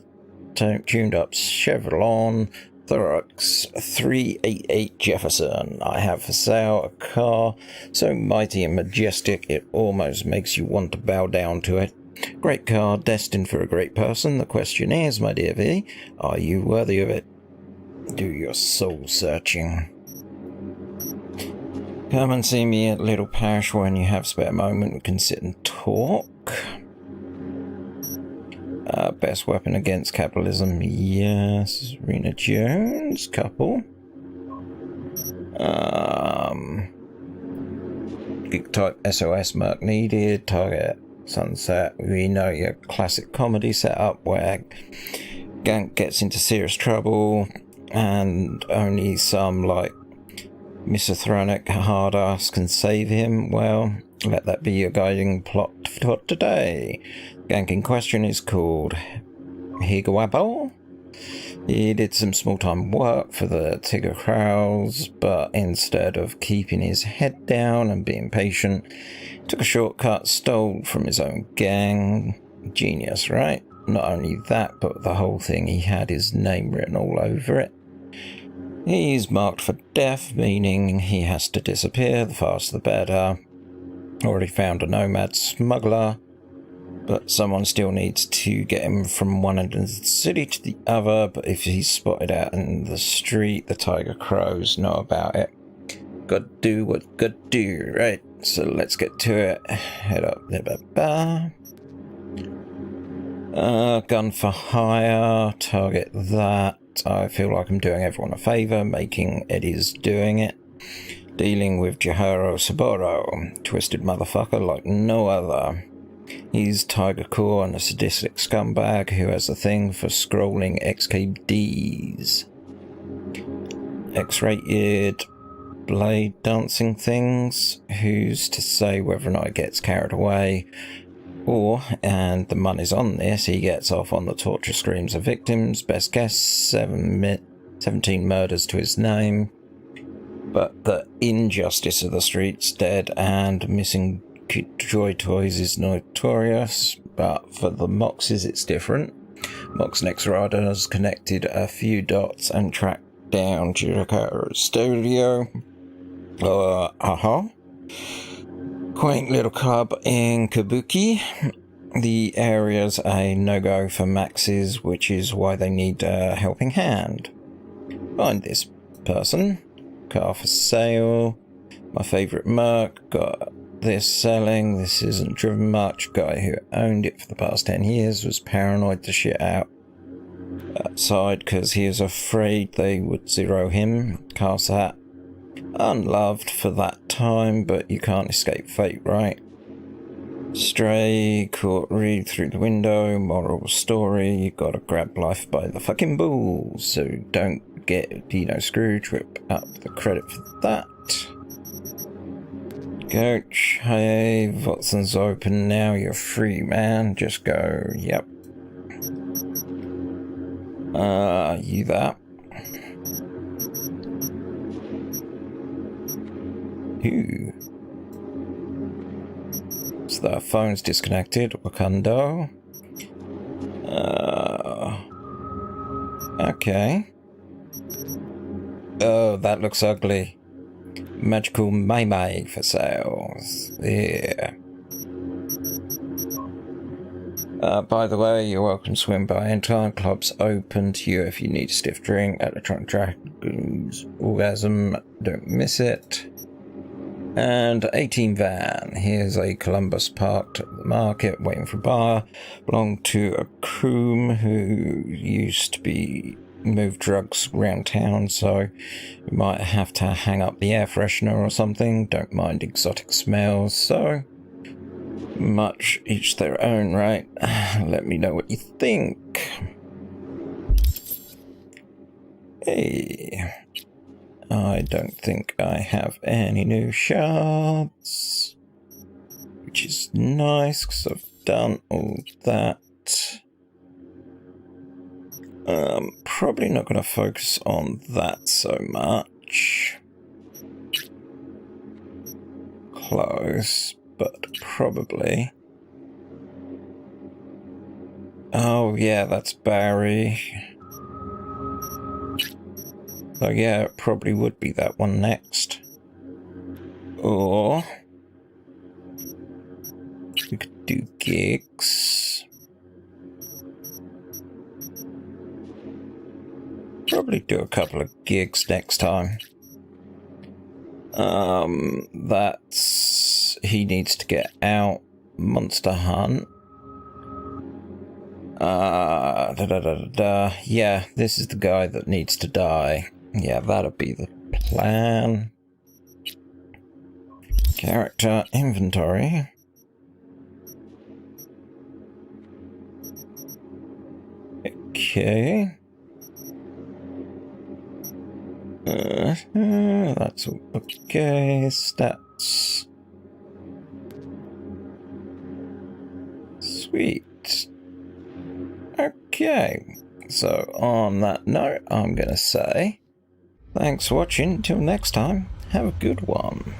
Speaker 1: tuned up Chevrolet Thorax 388 Jefferson. I have for sale a car so mighty and majestic it almost makes you want to bow down to it. Great car, destined for a great person. The question is, my dear V, are you worthy of it? Do your soul searching. Come and see me at Little Parish when you have a spare moment. We can sit and talk. Best weapon against capitalism, yes. Rena Jones, couple. Geek type SOS mark needed. Target Sunset. We know your classic comedy setup where Gank gets into serious trouble and only some like misothronic hard ass can save him. Well, let that be your guiding plot for today. Gank in question is called Higawabo. He did some small-time work for the Tigger Crowds, but instead of keeping his head down and being patient, took a shortcut, stole from his own gang. Genius, right? Not only that, but the whole thing, he had his name written all over it. He's marked for death, meaning he has to disappear, the faster the better. Already found a nomad smuggler, but someone still needs to get him from one end of the city to the other, but if he's spotted out in the street, the Tiger Crows know about it. Gotta do what gotta do, right? So let's get to it. Head up there, gun for hire, target that. I feel like I'm doing everyone a favour, making Eddie's doing it. Dealing with Jihiro Saburo, twisted motherfucker like no other. He's Tiger Core and a sadistic scumbag who has a thing for scrolling XKDs. X-rated blade dancing things. Who's to say whether or not it gets carried away? Or, and the money's on this, he gets off on the torture screams of victims. Best guess, 17 murders to his name. But the injustice of the streets, dead and missing joy toys, is notorious. But for the Moxes, it's different. Mox Next Rider has connected a few dots and tracked down Jericho Studio. Quaint little club in Kabuki. The area's a no-go for Maxes, which is why they need a helping hand. Find this person. Car for sale. My favourite Merc. Got this selling. This isn't driven much. Guy who owned it for the past 10 years was paranoid to shit outside because he was afraid they would zero him. Car sat. Unloved for that time, but you can't escape fate, right? Stray, caught read through the window, moral story, you gotta grab life by the fucking balls, so don't get Dino Scrooge, rip up the credit for that. Coach, hey, Watson's open now, you're free, man, just go, yep. You that? Who? So the phone's disconnected. Wakando. Okay. Oh, that looks ugly. Magical Mai for sales. Yeah. By the way, you're welcome to swim by anytime. Club's open to you if you need a stiff drink. Electronic Dragons Orgasm. Don't miss it. And 18 van. Here's a Columbus parked at the market waiting for a bar. Belonged to a croom who used to be move drugs around town, so you might have to hang up the air freshener or something. Don't mind exotic smells, so much each their own, right? Let me know what you think. Hey. I don't think I have any new shards, which is nice because I've done all that. Probably not going to focus on that so much. Close, but probably. Oh, yeah, that's Barry. So, yeah, it probably would be that one next. Or we could do gigs. Probably do a couple of gigs next time. That's... He needs to get out. Monster Hunt. Yeah, this is the guy that needs to die. Yeah, that'll be the plan. Character inventory. Okay. That's okay. Stats. Sweet. Okay. So on that note, I'm gonna say thanks for watching. Till next time, have a good one.